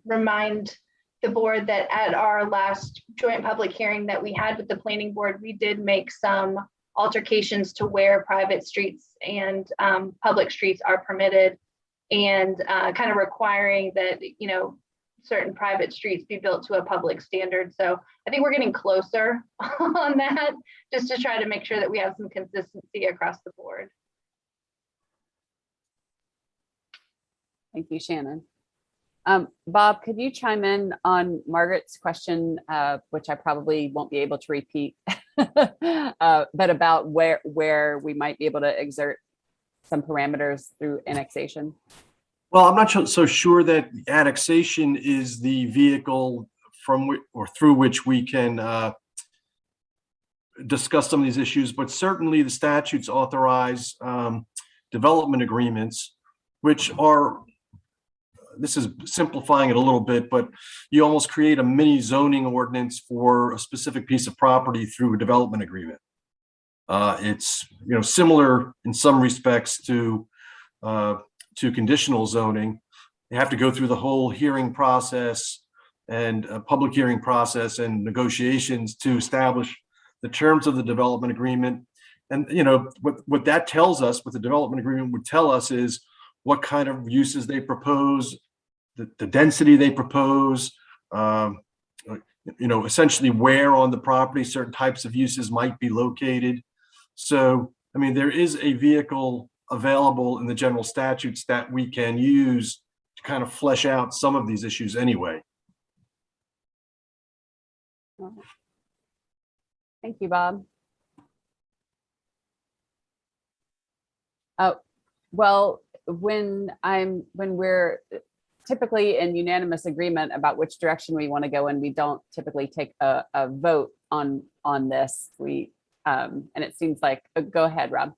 remind the board that at our last joint public hearing that we had with the planning board, we did make some altercations to where private streets and public streets are permitted, and kind of requiring that, certain private streets be built to a public standard. So I think we're getting closer on that, just to try to make sure that we have some consistency across the board. Thank you, Shannon. Bob, could you chime in on Margaret's question, which I probably won't be able to repeat, but about where we might be able to exert some parameters through annexation? Well, I'm not so sure that annexation is the vehicle through which we can discuss some of these issues, but certainly the statutes authorize development agreements, which are, this is simplifying it a little bit, but you almost create a mini zoning ordinance for a specific piece of property through a development agreement. It's similar in some respects to conditional zoning. You have to go through the whole hearing process and a public hearing process and negotiations to establish the terms of the development agreement. And what that tells us, what the development agreement would tell us, is what kind of uses they propose, the density they propose, essentially where on the property certain types of uses might be located. So, I mean, there is a vehicle available in the general statutes that we can use to kind of flesh out some of these issues anyway. Thank you, Bob. Well, when we're typically in unanimous agreement about which direction we want to go in, we don't typically take a vote on this. And it seems like, go ahead, Rob.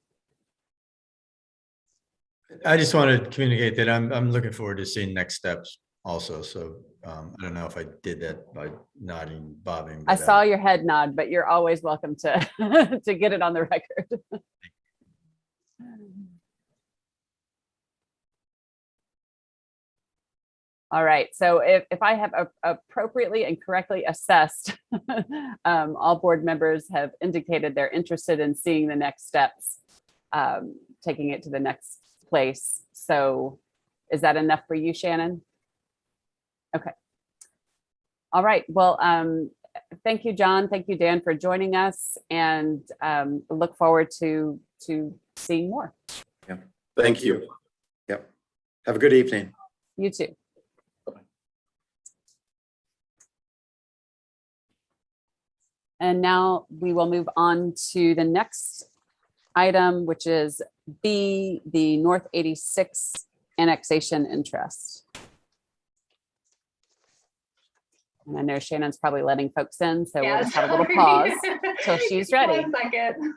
I just want to communicate that I'm looking forward to seeing next steps also. So I don't know if I did that by nodding, bobbing. I but, saw your head nod, but you're always welcome to to get it on the record. All right, so if I have appropriately and correctly assessed, all board members have indicated they're interested in seeing the next steps, taking it to the next place. So is that enough for you, Shannon? Okay. All right, well, thank you, John. Thank you, Dan, for joining us, and look forward to seeing more. Yeah. Thank you. Yep. Have a good evening. You too. And now we will move on to the next item, which is B, the North 86 annexation interest. And I know Shannon's probably letting folks in, so we'll just have a little pause till she's ready. 1 second.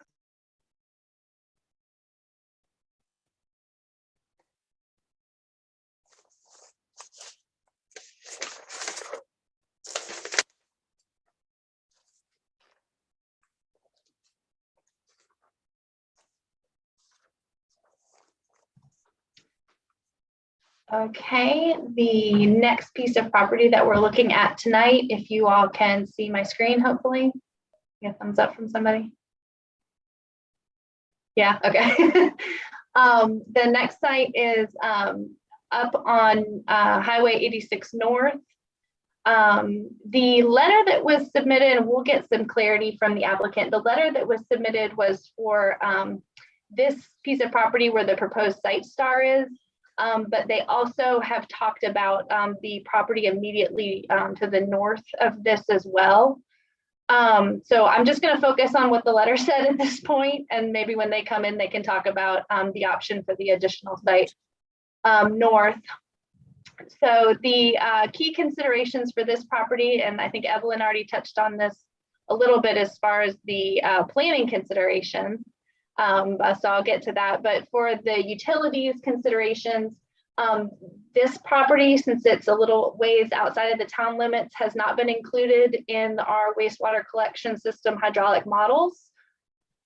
Okay, the next piece of property that we're looking at tonight, if you all can see my screen, hopefully. Get a thumbs up from somebody. Yeah, okay. The next site is up on Highway 86 North. The letter that was submitted, and we'll get some clarity from the applicant. The letter that was submitted was for this piece of property where the proposed site star is. But they also have talked about the property immediately to the north of this as well. So I'm just going to focus on what the letter said at this point, and maybe when they come in, they can talk about the option for the additional site north. So the key considerations for this property, and I think Evelyn already touched on this a little bit as far as the planning considerations. So I'll get to that, but for the utilities considerations, this property, since it's a little ways outside of the town limits, has not been included in our wastewater collection system hydraulic models.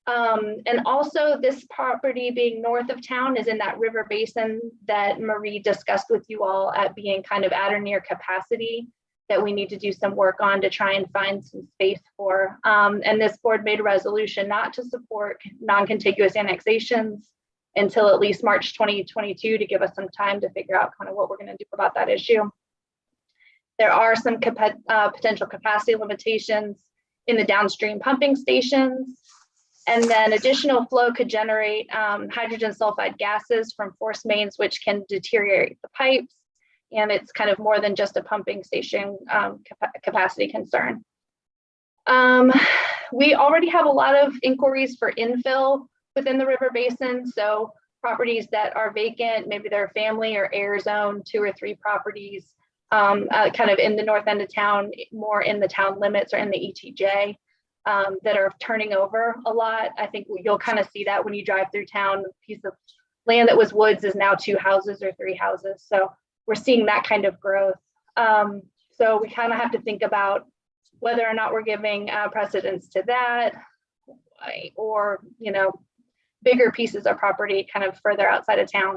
And also this property being north of town is in that river basin that Marie discussed with you all at being kind of at or near capacity that we need to do some work on to try and find some space for. And this board made a resolution not to support non-contiguous annexations until at least March 2022 to give us some time to figure out kind of what we're going to do about that issue. There are some potential capacity limitations in the downstream pumping stations. And then additional flow could generate hydrogen sulfide gases from force mains, which can deteriorate the pipes. And it's kind of more than just a pumping station capacity concern. We already have a lot of inquiries for infill within the river basin. So properties that are vacant, maybe they're family or heirs owned, 2 or 3 properties kind of in the north end of town, more in the town limits or in the ETJ that are turning over a lot. I think you'll kind of see that when you drive through town. A piece of land that was woods is now 2 houses or 3 houses. So we're seeing that kind of growth. So we kind of have to think about whether or not we're giving precedence to that, or, you know, bigger pieces of property kind of further outside of town.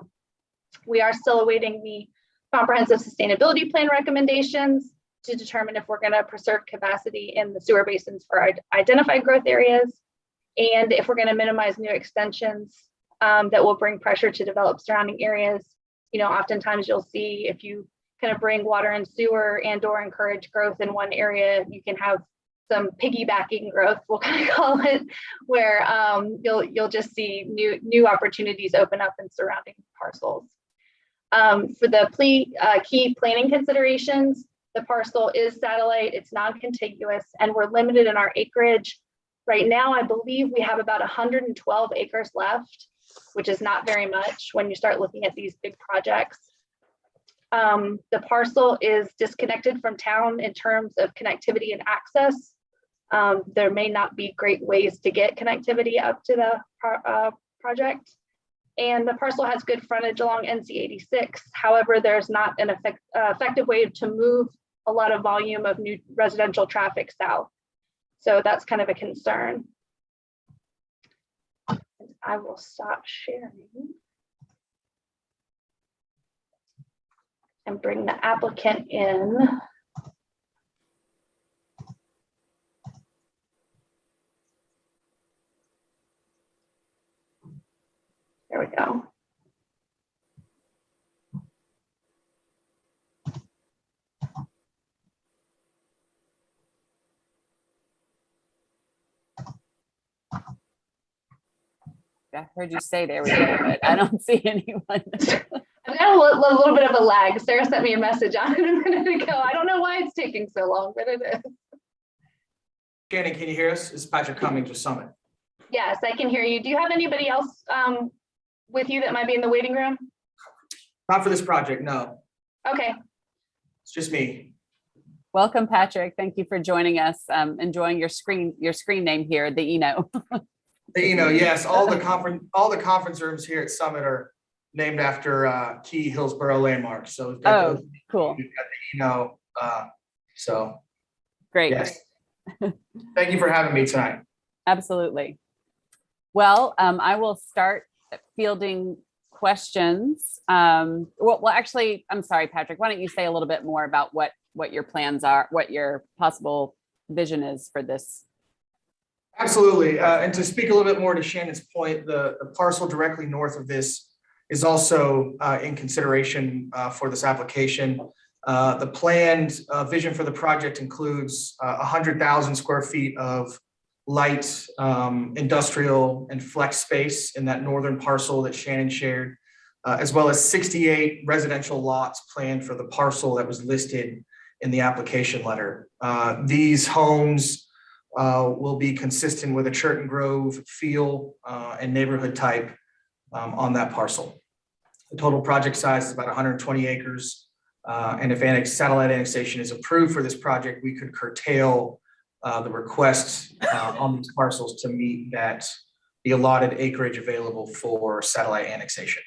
We are still awaiting the comprehensive sustainability plan recommendations to determine if we're going to preserve capacity in the sewer basins for identified growth areas, and if we're going to minimize new extensions that will bring pressure to develop surrounding areas. You know, oftentimes you'll see if you kind of bring water and sewer and/or encourage growth in one area, you can have some piggybacking growth, we'll kind of call it, where you'll just see new opportunities open up in surrounding parcels. For the key planning considerations, the parcel is satellite, it's non-contiguous, and we're limited in our acreage. Right now, I believe we have about 112 acres left, which is not very much when you start looking at these big projects. The parcel is disconnected from town in terms of connectivity and access. There may not be great ways to get connectivity up to the project. And the parcel has good frontage along NC 86. However, there's not an effective way to move a lot of volume of new residential traffic south. So that's kind of a concern. I will stop sharing and bring the applicant in. There we go. I heard you say there we go, but I don't see anyone. I've got a little bit of a lag. Sarah sent me a message on it a minute ago. I don't know why it's taking so long, but it is. Shannon, can you hear us? It's Patrick Cummings with Summit. Yes, I can hear you. Do you have anybody else with you that might be in the waiting room? Not for this project, no. Okay. It's just me. Welcome, Patrick. Thank you for joining us. Enjoying your screen name here, the Eno. Yes, all the conference rooms here at Summit are named after key Hillsborough landmarks. So we've got cool. We've got the so Great. Yes. Thank you for having me tonight. Absolutely. Well, I will start fielding questions. Well, actually, I'm sorry, Patrick, why don't you say a little bit more about what your plans are, what your possible vision is for this? Absolutely. And to speak a little bit more to Shannon's point, the parcel directly north of this is also in consideration for this application. The planned vision for the project includes 100,000 square feet of light industrial and flex space in that northern parcel that Shannon shared, as well as 68 residential lots planned for the parcel that was listed in the application letter. These homes will be consistent with a Churton Grove feel and neighborhood type on that parcel. The total project size is about 120 acres. And if satellite annexation is approved for this project, we could curtail the requests on these parcels to meet the allotted acreage available for satellite annexation.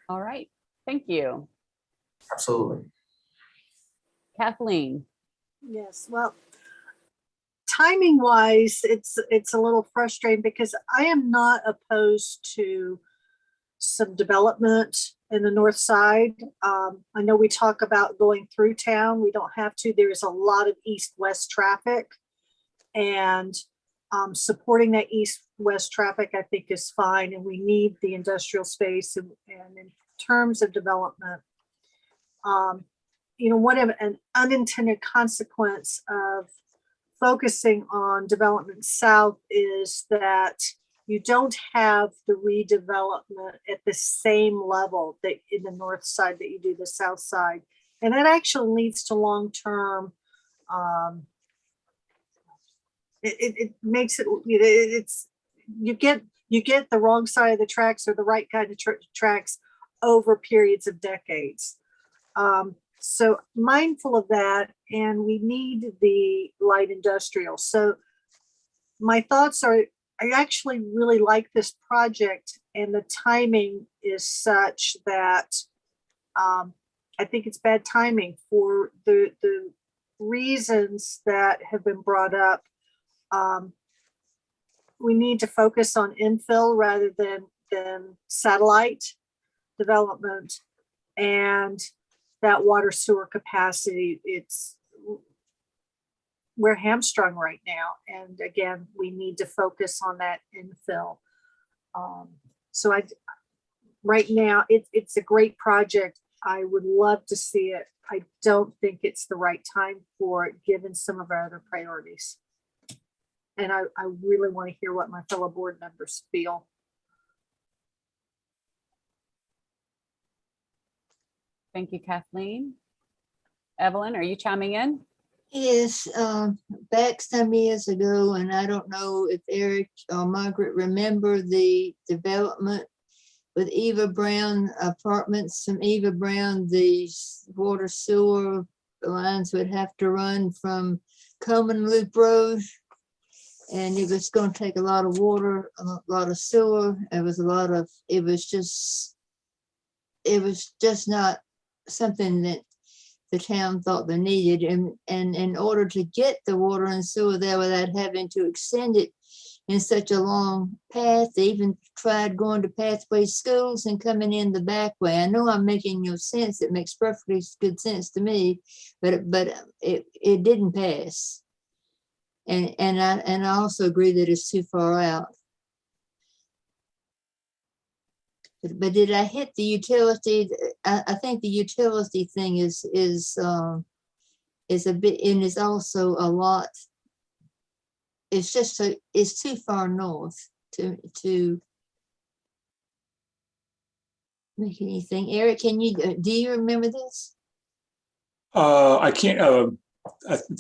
All right, thank you. Absolutely. Kathleen. Yes, well, timing wise, it's a little frustrating because I am not opposed to some development in the north side. I know we talk about going through town. We don't have to. There's a lot of east-west traffic, and supporting that east-west traffic, I think, is fine. And we need the industrial space. And in terms of development, one of an unintended consequence of focusing on development south is that you don't have the redevelopment at the same level that in the north side that you do the south side. And that actually leads to long-term, it makes it, you get the wrong side of the tracks or the right kind of tracks over periods of decades. So mindful of that, and we need the light industrial. So my thoughts are, I actually really like this project, and the timing is such that I think it's bad timing for the reasons that have been brought up. We need to focus on infill rather than satellite development, and that water sewer capacity, we're hamstrung right now. And again, we need to focus on that infill. So right now, it's a great project. I would love to see it. I don't think it's the right time for it, given some of our other priorities. And I really want to hear what my fellow board members feel. Thank you, Kathleen. Evelyn, are you chiming in? Yes, back some years ago, and I don't know if Eric or Margaret remember the development with Eva Brown Apartments. From Eva Brown, the water sewer lines would have to run from Coleman Loop Road And it was going to take a lot of water, a lot of sewer. It was just not something that the town thought they needed. And in order to get the water and sewer there without having to extend it in such a long path, they even tried going to pathway schools and coming in the back way. I know I'm making no sense. It makes perfectly good sense to me, but it didn't pass. And I also agree that it's too far out. But did I hit the utility? I think the utility thing is a bit, and is also a lot. It's just it's too far north to make anything. Eric, do you remember this? I can't.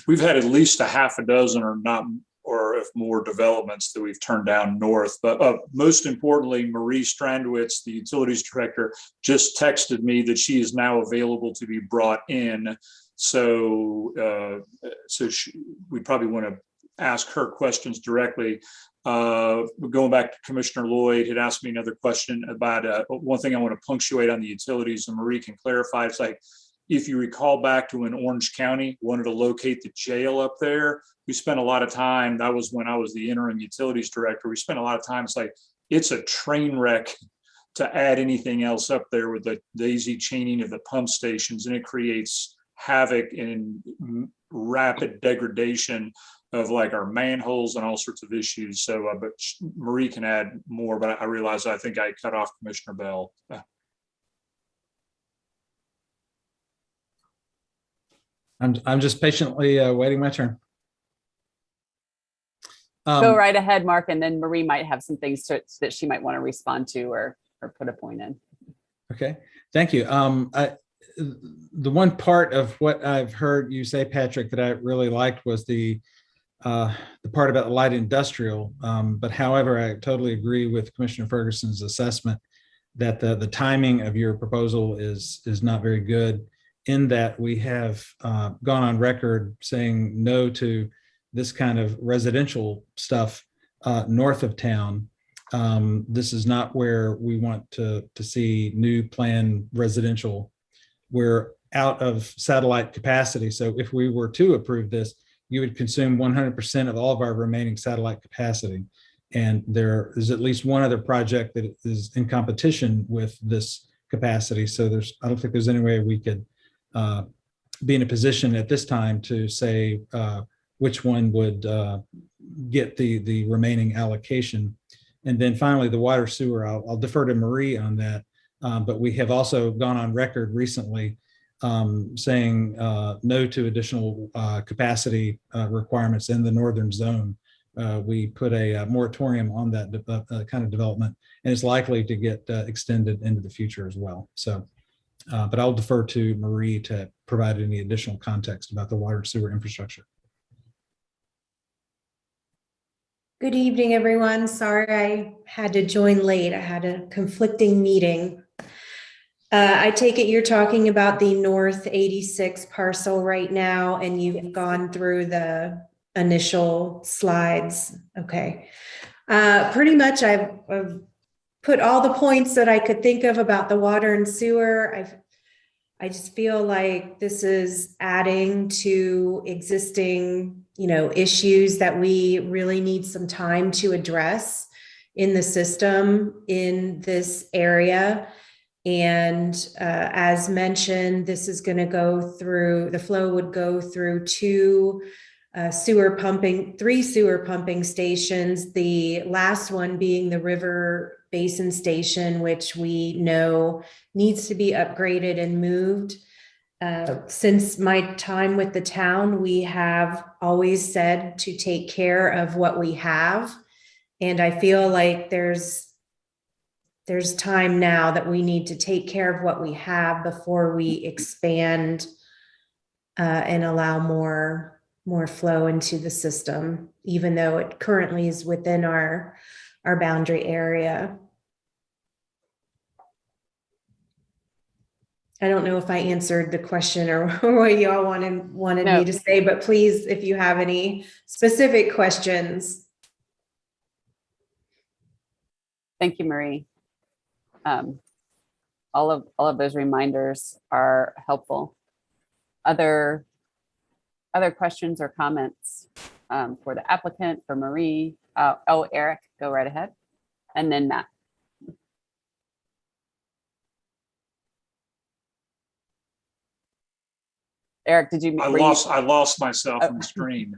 We've had at least a half a dozen or if more developments that we've turned down north. But most importantly, Marie Strandwitz, the utilities director, just texted me that she is now available to be brought in. So, we probably want to ask her questions directly. Going back to Commissioner Lloyd had asked me another question about one thing I want to punctuate on the utilities, and Marie can clarify. It's like, if you recall back to when Orange County wanted to locate the jail up there, we spent a lot of time. That was when I was the interim utilities director. We spent a lot of time. It's like, it's a train wreck to add anything else up there with the daisy chaining of the pump stations, and it creates havoc and rapid degradation of like our manholes and all sorts of issues. So, but Marie can add more, but I realize I think I cut off Commissioner Bell. I'm just patiently waiting my turn. Go right ahead, Mark, and then Marie might have some things that she might want to respond to or put a point in. Okay, thank you. The one part of what I've heard you say, Patrick, that I really liked was the part about light industrial. But however, I totally agree with Commissioner Ferguson's assessment that the timing of your proposal is not very good, in that we have gone on record saying no to this kind of residential stuff north of town. This is not where we want to see new planned residential. We're out of satellite capacity. So if we were to approve this, you would consume 100% of all of our remaining satellite capacity. And there is at least one other project that is in competition with this capacity. So I don't think there's any way we could be in a position at this time to say which one would get the remaining allocation. And then finally, the water sewer, I'll defer to Marie on that. But we have also gone on record recently saying no to additional capacity requirements in the northern zone. We put a moratorium on that kind of development, and it's likely to get extended into the future as well. So, but I'll defer to Marie to provide any additional context about the water sewer infrastructure. Good evening, everyone. Sorry I had to join late. I had a conflicting meeting. I take it you're talking about the North 86 parcel right now, and you've gone through the initial slides. Okay. Pretty much I've put all the points that I could think of about the water and sewer. I just feel like this is adding to existing, issues that we really need some time to address in the system in this area. And as mentioned, this is going to go through, the flow would go through three sewer pumping stations, the last one being the River Basin station, which we know needs to be upgraded and moved. Since my time with the town, we have always said to take care of what we have. And I feel like there's time now that we need to take care of what we have before we expand and allow more flow into the system, even though it currently is within our boundary area. I don't know if I answered the question or what y'all wanted me to say, but please, if you have any specific questions. Thank you, Marie. All of those reminders are helpful. Other questions or comments for the applicant, for Marie? Oh, Eric, go right ahead. And then Matt. Eric, did you? I lost myself in the stream.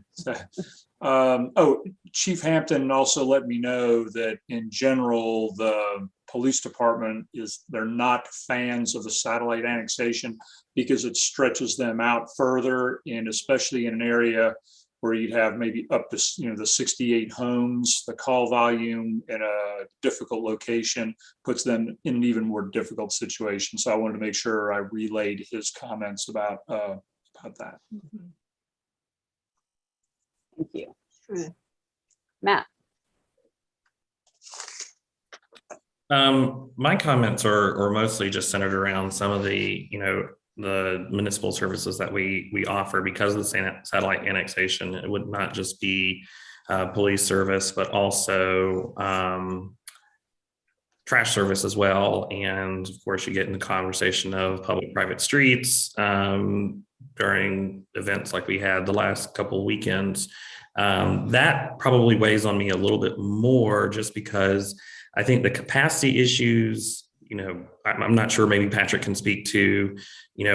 Chief Hampton also let me know that in general, the police department they're not fans of the satellite annexation because it stretches them out further, and especially in an area where you'd have maybe up to the 68 homes, the call volume in a difficult location puts them in an even more difficult situation. So I wanted to make sure I relayed his comments about that. Thank you. Matt. My comments are mostly just centered around some of the, the municipal services that we offer because of the satellite annexation. It would not just be police service, but also trash service as well. And of course, you get in the conversation of public-private streets during events like we had the last couple of weekends. That probably weighs on me a little bit more just because I think the capacity issues, I'm not sure, maybe Patrick can speak to,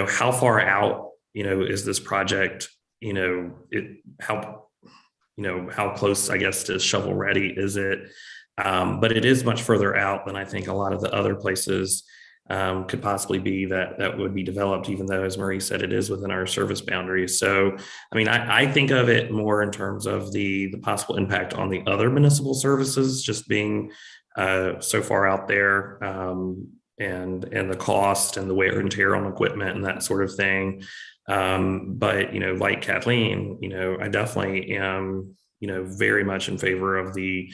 how far out, is this project, how close, I guess, to shovel ready is it? But it is much further out than I think a lot of the other places could possibly be that would be developed, even though, as Marie said, it is within our service boundaries. So, I mean, I think of it more in terms of the possible impact on the other municipal services, just being so far out there, and the cost and the wear and tear on equipment and that sort of thing. But, like Kathleen, I definitely am, very much in favor of the,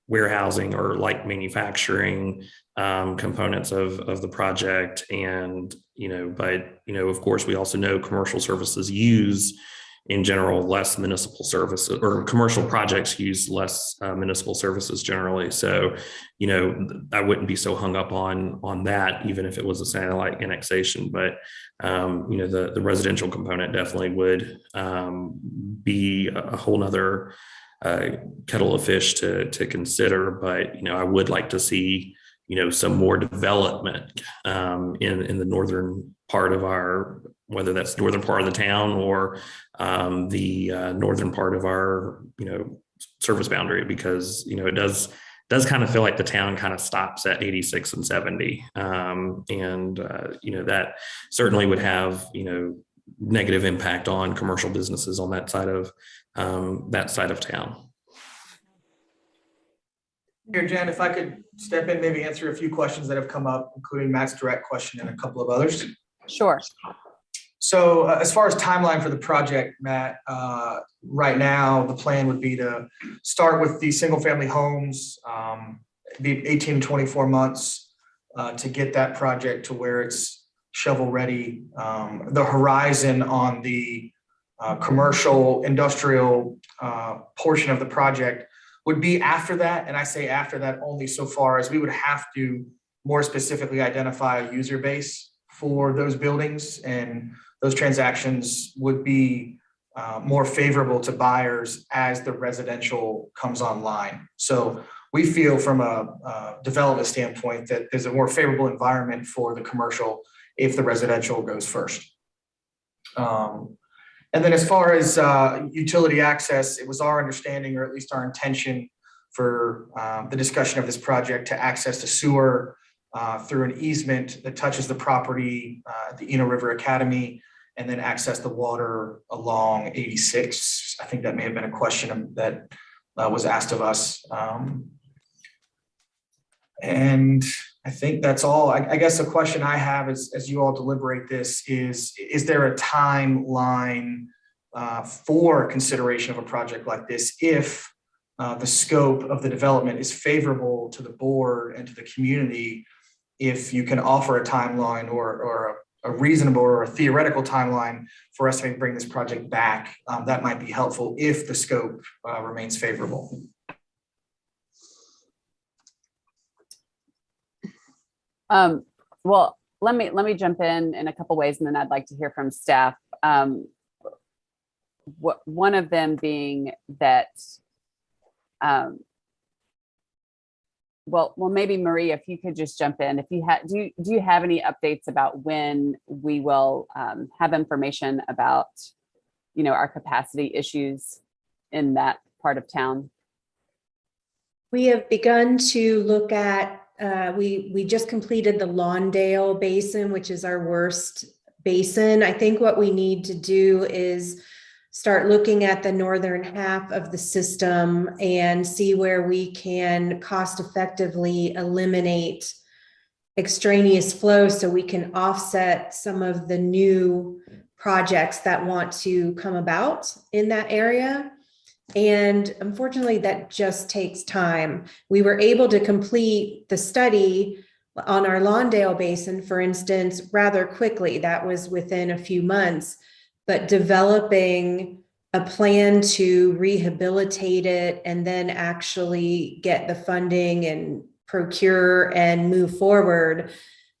warehousing or light manufacturing components of the project. And, but, of course, we also know commercial services use, in general, less municipal services, or commercial projects use less municipal services generally. So, I wouldn't be so hung up on that, even if it was a satellite annexation. But, the residential component definitely would be a whole nother kettle of fish to consider. But, I would like to see, some more development in the northern part of our, whether that's northern part of the town or the northern part of our, service boundary, because, it does kind of feel like the town kind of stops at 86 and 70. That certainly would have, negative impact on commercial businesses on that side of town. Here, Jen, if I could step in, maybe answer a few questions that have come up, including Matt's direct question and a couple of others. Sure. So as far as timeline for the project, Matt, right now, the plan would be to start with the single family homes, be 18 to 24 months to get that project to where it's shovel ready. The horizon on the commercial industrial portion of the project would be after that. And I say after that only so far as we would have to more specifically identify a user base for those buildings, and those transactions would be more favorable to buyers as the residential comes online. So we feel from a development standpoint that there's a more favorable environment for the commercial if the residential goes first. And then as far as utility access, it was our understanding, or at least our intention for the discussion of this project, to access the sewer through an easement that touches the property at the Eno River Academy, and then access the water along 86. I think that may have been a question that was asked of us. And I think that's all. I guess the question I have is, as you all deliberate this, is there a timeline for consideration of a project like this if the scope of the development is favorable to the board and to the community? If you can offer a timeline or a reasonable or a theoretical timeline for us to bring this project back, that might be helpful if the scope remains favorable. Well, let me jump in a couple ways, and then I'd like to hear from staff. One of them being that, well, maybe Marie, if you could just jump in. If you do you have any updates about when we will have information about, our capacity issues in that part of town? We have begun to look at, we just completed the Lawndale Basin, which is our worst basin. I think what we need to do is start looking at the northern half of the system and see where we can cost effectively eliminate extraneous flow so we can offset some of the new projects that want to come about in that area. And unfortunately, that just takes time. We were able to complete the study on our Lawndale Basin, for instance, rather quickly. That was within a few months, but developing a plan to rehabilitate it and then actually get the funding and procure and move forward,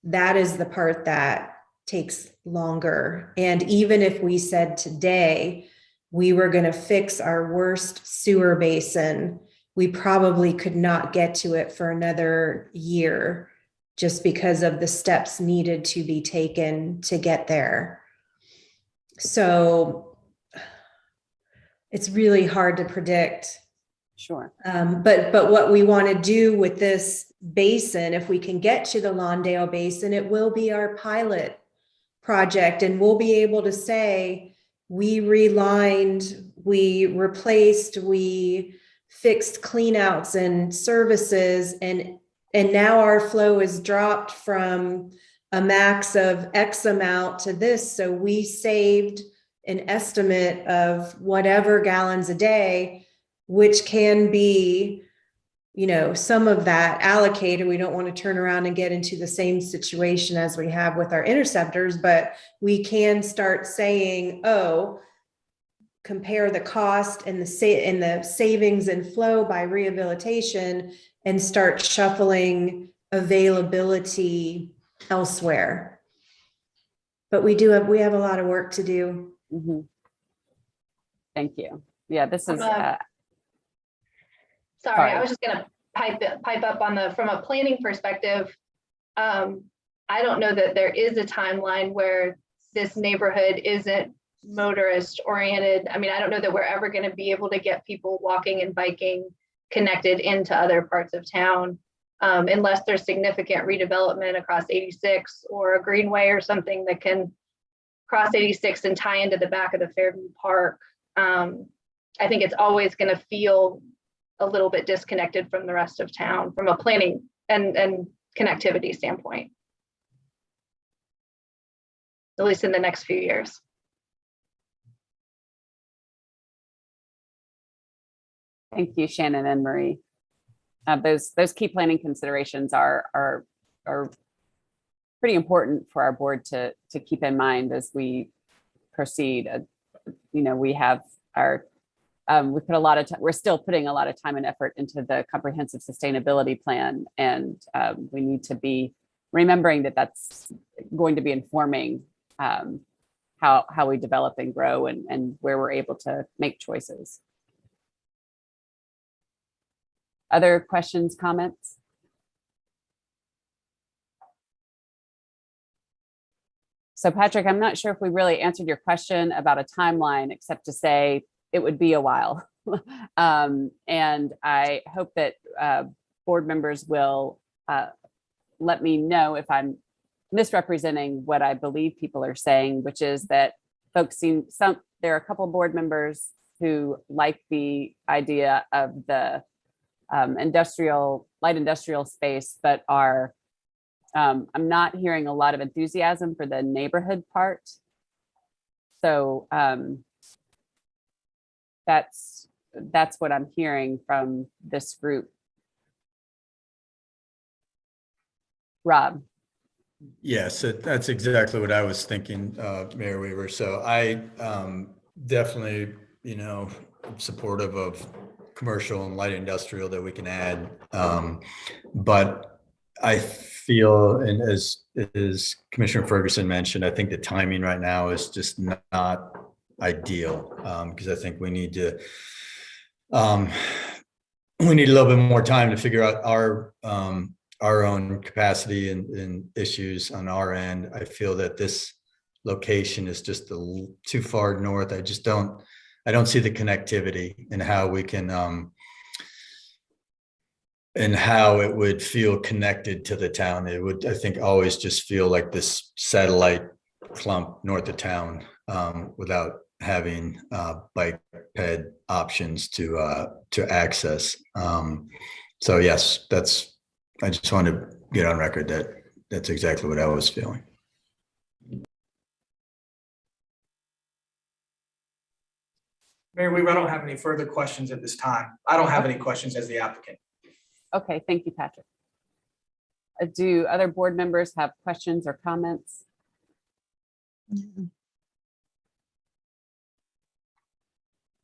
that is the part that takes longer. And even if we said today we were going to fix our worst sewer basin, we probably could not get to it for another year just because of the steps needed to be taken to get there. So it's really hard to predict. Sure. But what we want to do with this basin, if we can get to the Lawndale Basin, it will be our pilot project, and we'll be able to say, we relined, we replaced, we fixed cleanouts and services, and now our flow is dropped from a max of X amount to this. So we saved an estimate of whatever gallons a day, which can be, some of that allocated. We don't want to turn around and get into the same situation as we have with our interceptors, but we can start saying, compare the cost and the savings and flow by rehabilitation, and start shuffling availability elsewhere. But we have a lot of work to do. Mm-hmm. Thank you. Yeah, this is. Sorry, I was just going to pipe up on from a planning perspective. I don't know that there is a timeline where this neighborhood isn't motorist oriented. I mean, I don't know that we're ever going to be able to get people walking and biking connected into other parts of town unless there's significant redevelopment across 86 or a greenway or something that can cross 86 and tie into the back of the Fairview Park. I think it's always going to feel a little bit disconnected from the rest of town from a planning and connectivity standpoint, at least in the next few years. Thank you, Shannon and Marie. Those key planning considerations are pretty important for our board to keep in mind as we proceed. We have we put a lot of time, we're still putting a lot of time and effort into the comprehensive sustainability plan, and we need to be remembering that that's going to be informing how we develop and grow and where we're able to make choices. Other questions, comments? So Patrick, I'm not sure if we really answered your question about a timeline, except to say it would be a while. And I hope that board members will let me know if I'm misrepresenting what I believe people are saying, which is that folks there are a couple of board members who like the idea of the light industrial space, but I'm not hearing a lot of enthusiasm for the neighborhood part. So that's what I'm hearing from this group. Rob. Yes, that's exactly what I was thinking, Mayor Weaver. So I definitely, supportive of commercial and light industrial that we can add. But I feel, and as Commissioner Ferguson mentioned, I think the timing right now is just not ideal, because I think we need a little bit more time to figure out our own capacity and issues on our end. I feel that this location is just too far north. I don't see the connectivity and how we can and how it would feel connected to the town. It would, I think, always just feel like this satellite clump north of town, without having bike ped options to access. So yes, I just wanted to get on record that that's exactly what I was feeling. Mayor Weaver, I don't have any further questions at this time. I don't have any questions as the applicant. Okay, thank you, Patrick. Do other board members have questions or comments?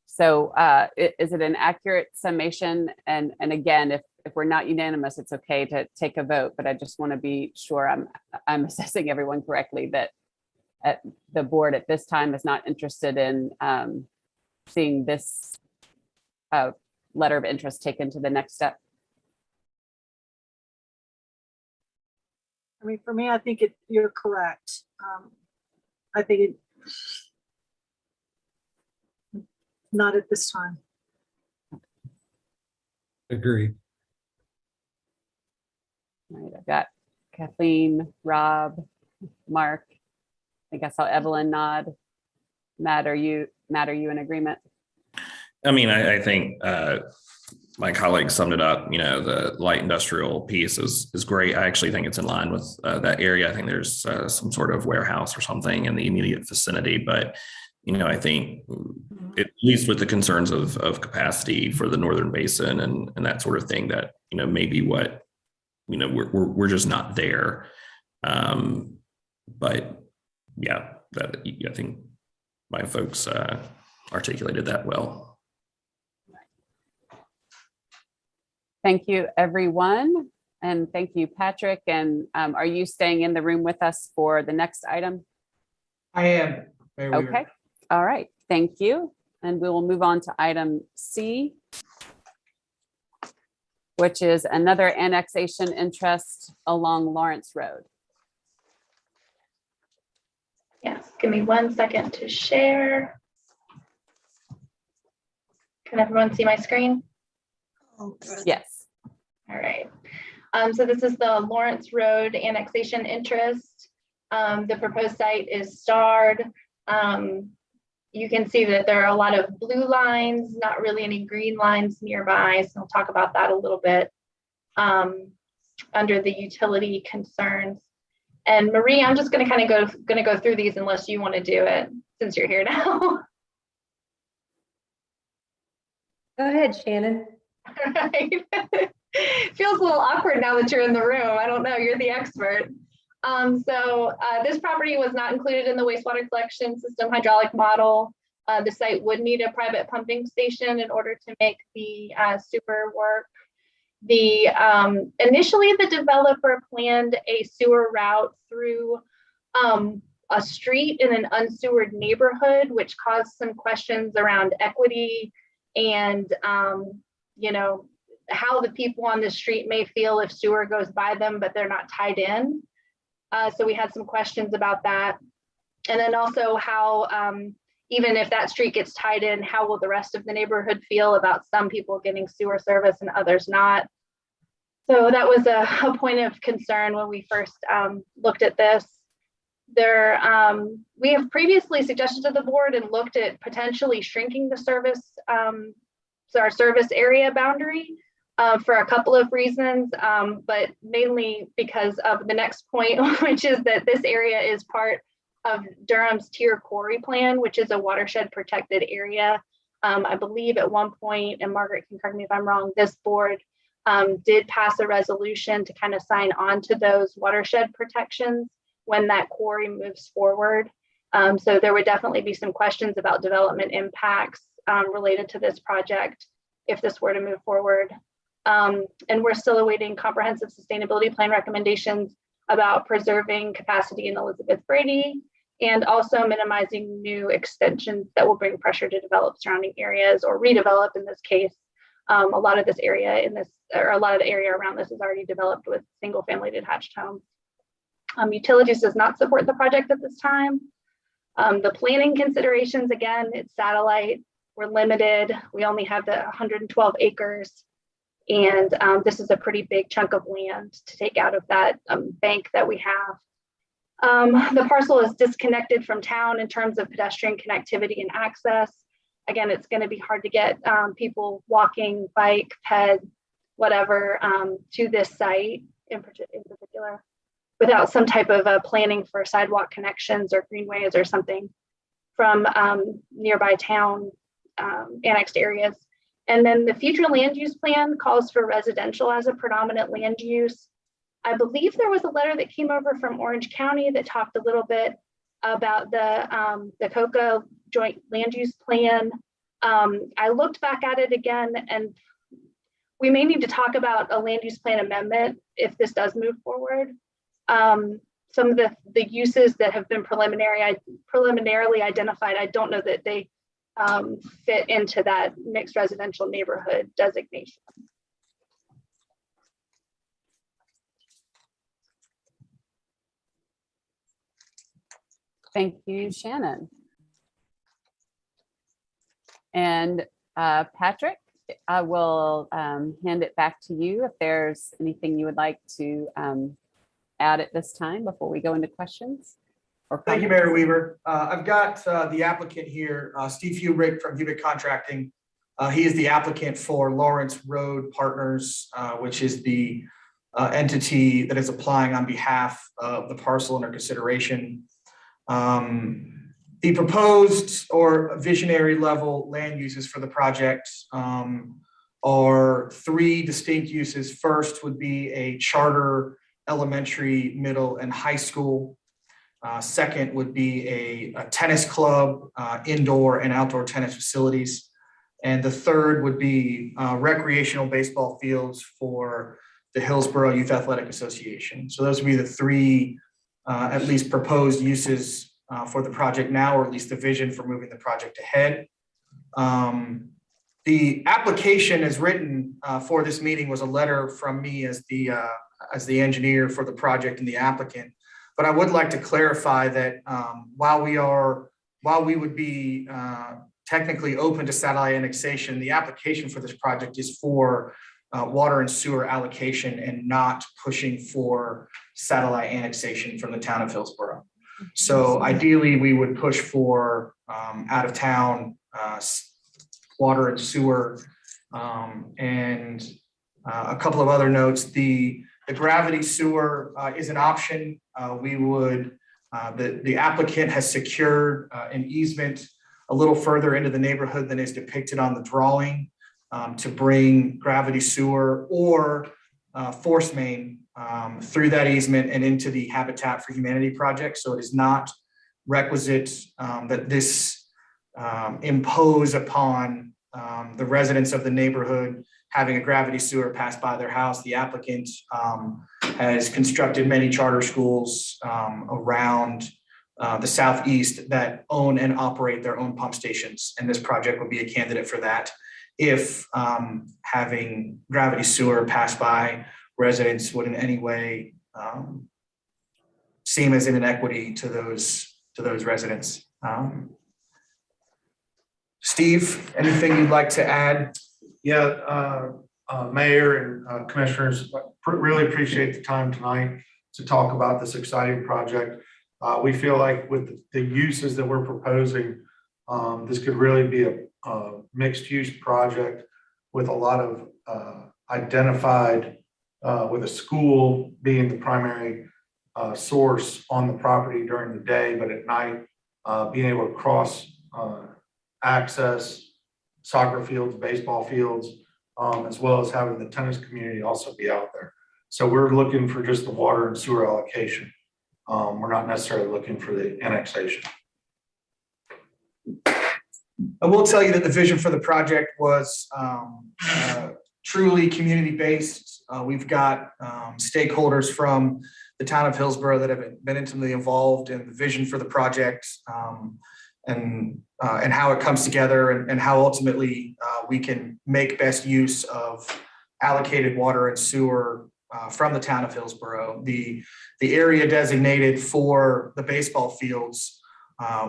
So is it an accurate summation? And again, if we're not unanimous, it's okay to take a vote, but I just want to be sure I'm assessing everyone correctly, that the board at this time is not interested in seeing this letter of interest taken to the next step. I mean, for me, I think you're correct. I think not at this time. Agree. All right, I've got Kathleen, Rob, Mark. I guess I'll Evelyn nod. Matt, are you in agreement? I mean, I think my colleague summed it up. You know, the light industrial piece is great. I actually think it's in line with that area. I think there's some sort of warehouse or something in the immediate vicinity, but you know, I think at least with the concerns of capacity for the Northern Basin and that sort of thing, that you know maybe what you know we're just not there. But yeah, I think my folks articulated that well. Thank you, everyone. And thank you, Patrick. And are you staying in the room with us for the next item? I am. Mayor Weaver. Okay. All right. Thank you. And we will move on to item C, which is another annexation interest along Lawrence Road. Yes, give me 1 second to share. Can everyone see my screen? Yes. All right. So this is the Lawrence Road annexation interest. The proposed site is starred. You can see that there are a lot of blue lines, not really any green lines nearby. So I'll talk about that a little bit under the utility concerns. And Marie, I'm just going to kind of go through these unless you want to do it since you're here now. Go ahead, Shannon. All right. Feels a little awkward now that you're in the room. I don't know, you're the expert. This property was not included in the wastewater collection system hydraulic model. The site would need a private pumping station in order to make the sewer work. Initially, the developer planned a sewer route through a street in an unsewered neighborhood, which caused some questions around equity and you know, how the people on the street may feel if sewer goes by them, but they're not tied in. So we had some questions about that. And then also how, even if that street gets tied in, how will the rest of the neighborhood feel about some people getting sewer service and others not? So that was a point of concern when we first looked at this. We have previously suggested to the board and looked at potentially shrinking the service, so our service area boundary for a couple of reasons, but mainly because of the next point, which is that this area is part of Durham's tier quarry plan, which is a watershed protected area. I believe at one point, and Margaret can correct me if I'm wrong, this board did pass a resolution to kind of sign on to those watershed protections when that quarry moves forward. So there would definitely be some questions about development impacts related to this project if this were to move forward. And we're still awaiting comprehensive sustainability plan recommendations about preserving capacity in Elizabeth Brady and also minimizing new extensions that will bring pressure to develop surrounding areas or redevelop in this case. A lot of the area around this is already developed with single family detached homes. Utilities does not support the project at this time. The planning considerations, again, it's satellite, we're limited. We only have the 112 acres. And this is a pretty big chunk of land to take out of that bank that we have. The parcel is disconnected from town in terms of pedestrian connectivity and access. Again, it's going to be hard to get people walking, bike, ped, whatever, to this site in particular, without some type of planning for sidewalk connections or greenways or something from nearby town annexed areas. And then the future land use plan calls for residential as a predominant land use. I believe there was a letter that came over from Orange County that talked a little bit about the COCA joint land use plan. I looked back at it again, and we may need to talk about a land use plan amendment if this does move forward. Some of the uses that have been preliminarily identified, I don't know that they fit into that mixed residential neighborhood designation. Thank you, Shannon. And Patrick, I will hand it back to you if there's anything you would like to add at this time before we go into questions. Thank you, Mayor Weaver. I've got the applicant here, Steve Hubrick from Hubrick Contracting. He is the applicant for Lawrence Road Partners, which is the entity that is applying on behalf of the parcel under consideration. The proposed or visionary level land uses for the project are three distinct uses. First would be a charter elementary, middle, and high school. Second would be a tennis club, indoor and outdoor tennis facilities. And the third would be recreational baseball fields for the Hillsborough Youth Athletic Association. So those would be the three at least proposed uses for the project now, or at least the vision for moving the project ahead. The application as written for this meeting was a letter from me as the engineer for the project and the applicant. But I would like to clarify that while we would be technically open to satellite annexation, the application for this project is for water and sewer allocation and not pushing for satellite annexation from the town of Hillsborough. So ideally, we would push for out of town water and sewer, and a couple of other notes. The gravity sewer is an option. The applicant has secured an easement a little further into the neighborhood than is depicted on the drawing to bring gravity sewer or force main through that easement and into the Habitat for Humanity project. So it is not requisite that this impose upon the residents of the neighborhood having a gravity sewer pass by their house. The applicant has constructed many charter schools around the southeast that own and operate their own pump stations. And this project would be a candidate for that if having gravity sewer pass by residents would in any way seem as an inequity to those residents. Steve, anything you'd like to add? Yeah, Mayor and Commissioners, really appreciate the time tonight to talk about this exciting project. We feel like with the uses that we're proposing, this could really be a mixed use project with a lot of identified, with a school being the primary source on the property during the day, but at night, being able to cross access soccer fields, baseball fields, as well as having the tennis community also be out there. So we're looking for just the water and sewer allocation. We're not necessarily looking for the annexation. I will tell you that the vision for the project was truly community-based. We've got stakeholders from the town of Hillsborough that have been intimately involved in the vision for the project, and how it comes together, and how ultimately we can make best use of allocated water and sewer from the town of Hillsborough. The area designated for the baseball fields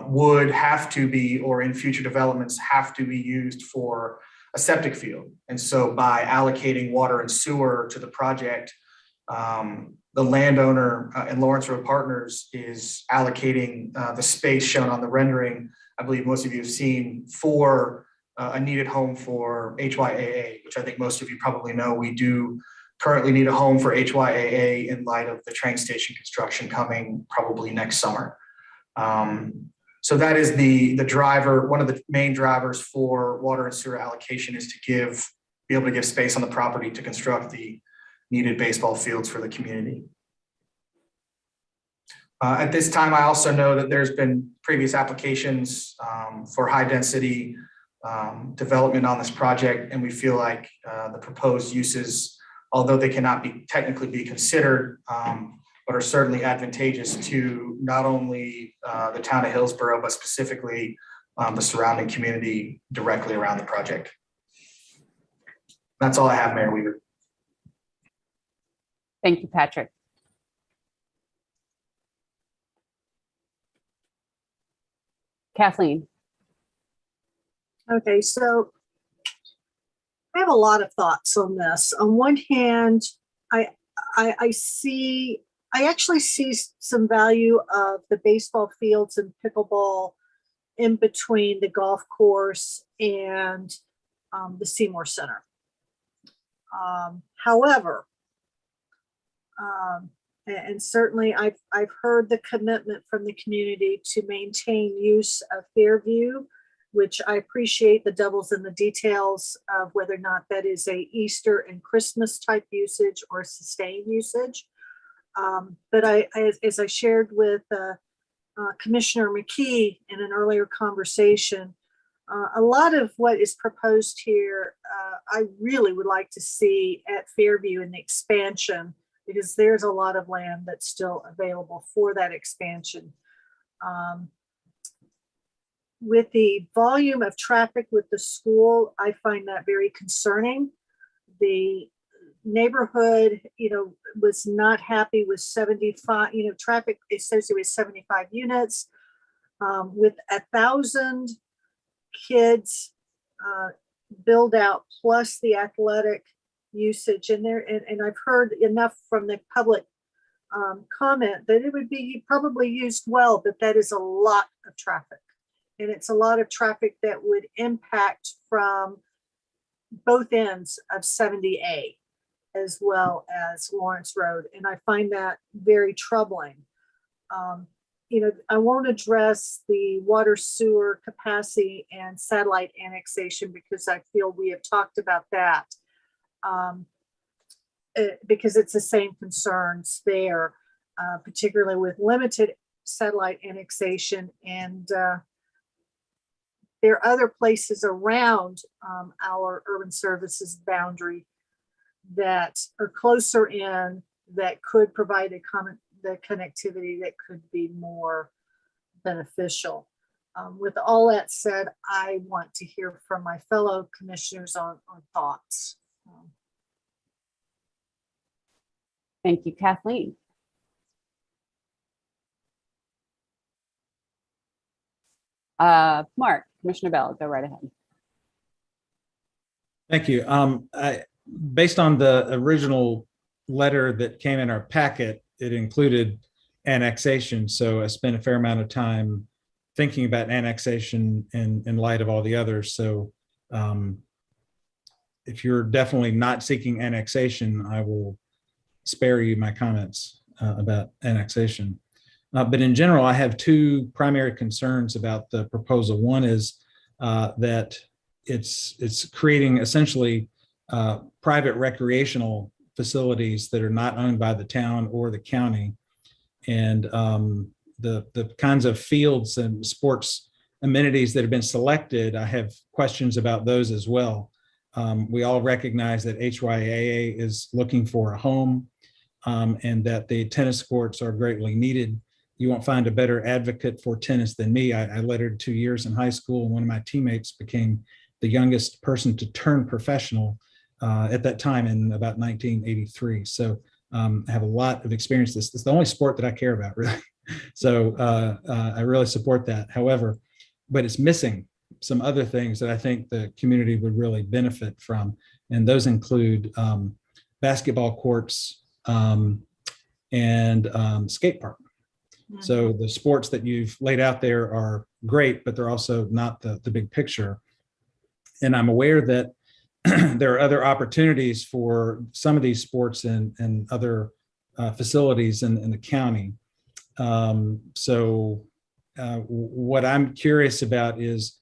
would have to be, or in future developments, have to be used for a septic field. And so by allocating water and sewer to the project, the landowner and Lawrence Road Partners is allocating the space shown on the rendering. I believe most of you have seen, for a needed home for HYAA, which I think most of you probably know. We do currently need a home for HYAA in light of the train station construction coming probably next summer. So that is the driver. One of the main drivers for water and sewer allocation is to be able to give space on the property to construct the needed baseball fields for the community. At this time, I also know that there's been previous applications for high density development on this project, and we feel like the proposed uses, although they cannot be technically be considered, but are certainly advantageous to not only the town of Hillsborough, but specifically the surrounding community directly around the project. That's all I have, Mayor Weaver. Thank you, Patrick. Kathleen. Okay, so I have a lot of thoughts on this. On one hand, I actually see some value of the baseball fields and pickleball in between the golf course and the Seymour Center. However, and certainly I've heard the commitment from the community to maintain use of Fairview, which I appreciate the devil's in the details of whether or not that is a Easter and Christmas type usage or sustained usage. But as I shared with Commissioner McKee in an earlier conversation, a lot of what is proposed here, I really would like to see at Fairview in the expansion, because there's a lot of land that's still available for that expansion. With the volume of traffic with the school, I find that very concerning. The neighborhood, was not happy with 75, traffic associated with 75 units. With 1,000 kids build out plus the athletic usage in there. And I've heard enough from the public comment that it would be probably used well, but that is a lot of traffic. And it's a lot of traffic that would impact from both ends of 70A as well as Lawrence Road. And I find that very troubling. I won't address the water sewer capacity and satellite annexation because I feel we have talked about that because it's the same concerns there, particularly with limited satellite annexation. And there are other places around our urban services boundary that are closer in that could provide the connectivity that could be more beneficial. With all that said, I want to hear from my fellow commissioners on thoughts. Thank you, Kathleen. Mark, Commissioner Bell, go right ahead. Thank you. Based on the original letter that came in our packet, it included annexation. So I spent a fair amount of time thinking about annexation in light of all the others. So if you're definitely not seeking annexation, I will spare you my comments about annexation. But in general, I have two primary concerns about the proposal. One is that it's creating essentially private recreational facilities that are not owned by the town or the county. And the kinds of fields and sports amenities that have been selected, I have questions about those as well. We all recognize that HYAA is looking for a home and that the tennis courts are greatly needed. You won't find a better advocate for tennis than me. I lettered 2 years in high school, and one of my teammates became the youngest person to turn professional at that time in about 1983. So I have a lot of experience. This is the only sport that I care about, really. So I really support that. However, but it's missing some other things that I think the community would really benefit from. And those include basketball courts and skate park. So the sports that you've laid out there are great, but they're also not the big picture. And I'm aware that there are other opportunities for some of these sports and other facilities in the county. So what I'm curious about is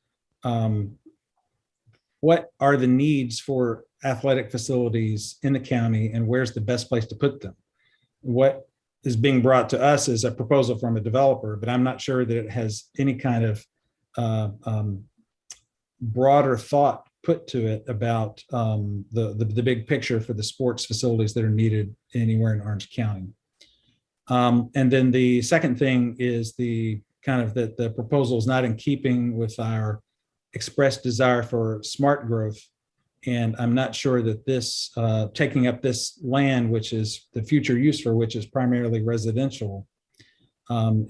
what are the needs for athletic facilities in the county, and where's the best place to put them? What is being brought to us is a proposal from a developer, but I'm not sure that it has any kind of broader thought put to it about the big picture for the sports facilities that are needed anywhere in Orange County. And then the second thing is the kind of that the proposal is not in keeping with our expressed desire for smart growth. And I'm not sure that this taking up this land, which is the future use for which is primarily residential,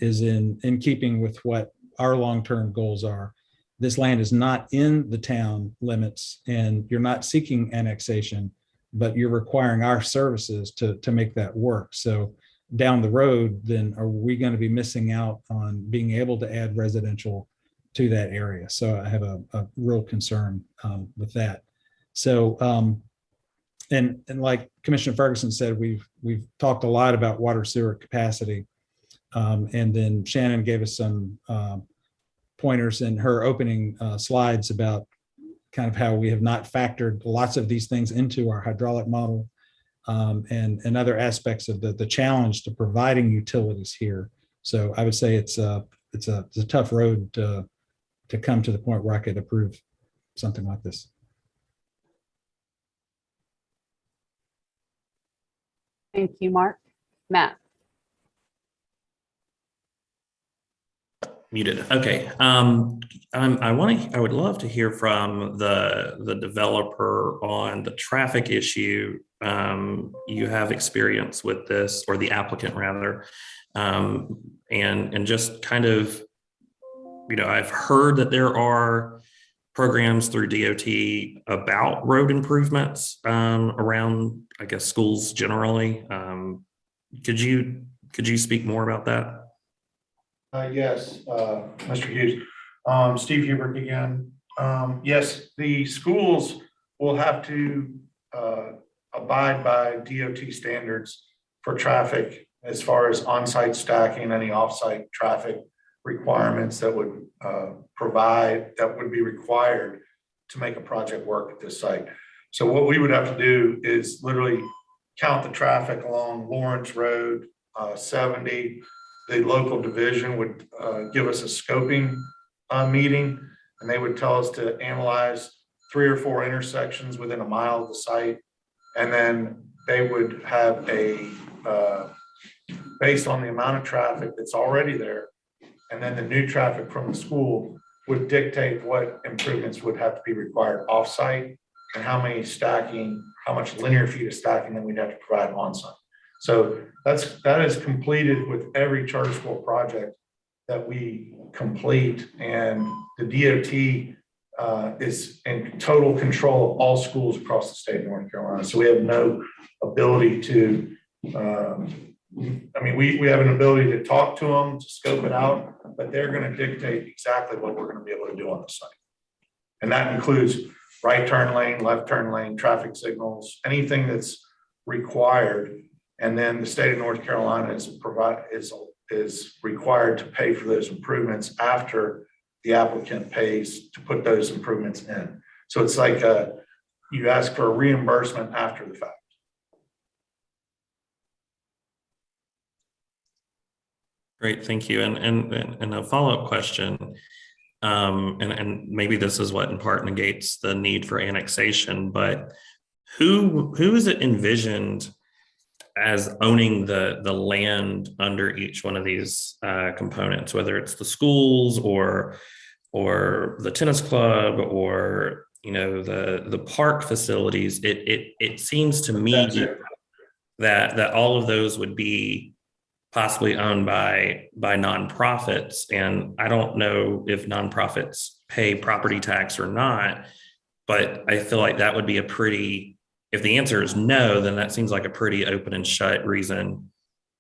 is in keeping with what our long-term goals are. This land is not in the town limits, and you're not seeking annexation, but you're requiring our services to make that work. So down the road, then are we going to be missing out on being able to add residential to that area? So I have a real concern with that. So, and like Commissioner Ferguson said, we've talked a lot about water sewer capacity. And then Shannon gave us some pointers in her opening slides about kind of how we have not factored lots of these things into our hydraulic model and other aspects of the challenge to providing utilities here. So I would say it's a tough road to come to the point where I could approve something like this. Thank you, Mark. Matt. Muted. Okay. I would love to hear from the developer on the traffic issue. You have experience with this, or the applicant rather, and just kind of, I've heard that there are programs through DOT about road improvements around, I guess, schools generally. Could you speak more about that? Yes, Mr. Hughes. Steve Hubert again. Yes, the schools will have to abide by DOT standards for traffic as far as on-site stacking, any off-site traffic requirements that would be required to make a project work at this site. So what we would have to do is literally count the traffic along Lawrence Road, 70. The local division would give us a scoping meeting, and they would tell us to analyze 3 or 4 intersections within a mile of the site. And then they would have based on the amount of traffic that's already there, and then the new traffic from the school would dictate what improvements would have to be required off-site and how much linear feet of stacking that we'd have to provide on-site. So that is completed with every charter school project that we complete, and the DOT is in total control of all schools across the state of North Carolina. So we have no ability to, we have an ability to talk to them, to scope it out, but they're going to dictate exactly what we're going to be able to do on the site. And that includes right turn lane, left turn lane, traffic signals, anything that's required. And then the state of North Carolina is required to pay for those improvements after the applicant pays to put those improvements in. So it's like you ask for a reimbursement after the fact. Great, thank you. And a follow-up question. and maybe this is what in part negates the need for annexation, but who is it envisioned as owning the land under each one of these components, whether it's the schools or the tennis club or the park facilities? It seems to me that all of those would be possibly owned by nonprofits, and I don't know if nonprofits pay property tax or not, but I feel like that would be if the answer is no, then that seems like a pretty open and shut reason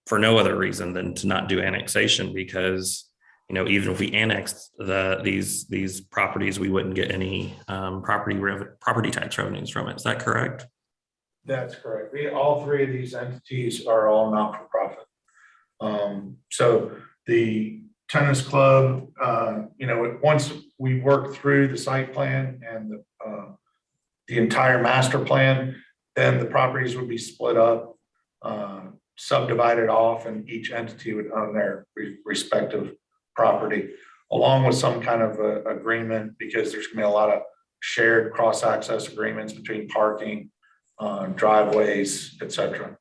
for no other reason than to not do annexation, because even if we annexed these properties, we wouldn't get any property tax revenues from it. Is that correct? That's correct. All three of these entities are all not-for-profit. So the tennis club, once we work through the site plan and the entire master plan, then the properties would be split up, subdivided off, and each entity would own their respective property, along with some kind of agreement, because there's going to be a lot of shared cross-access agreements between parking, driveways, etc.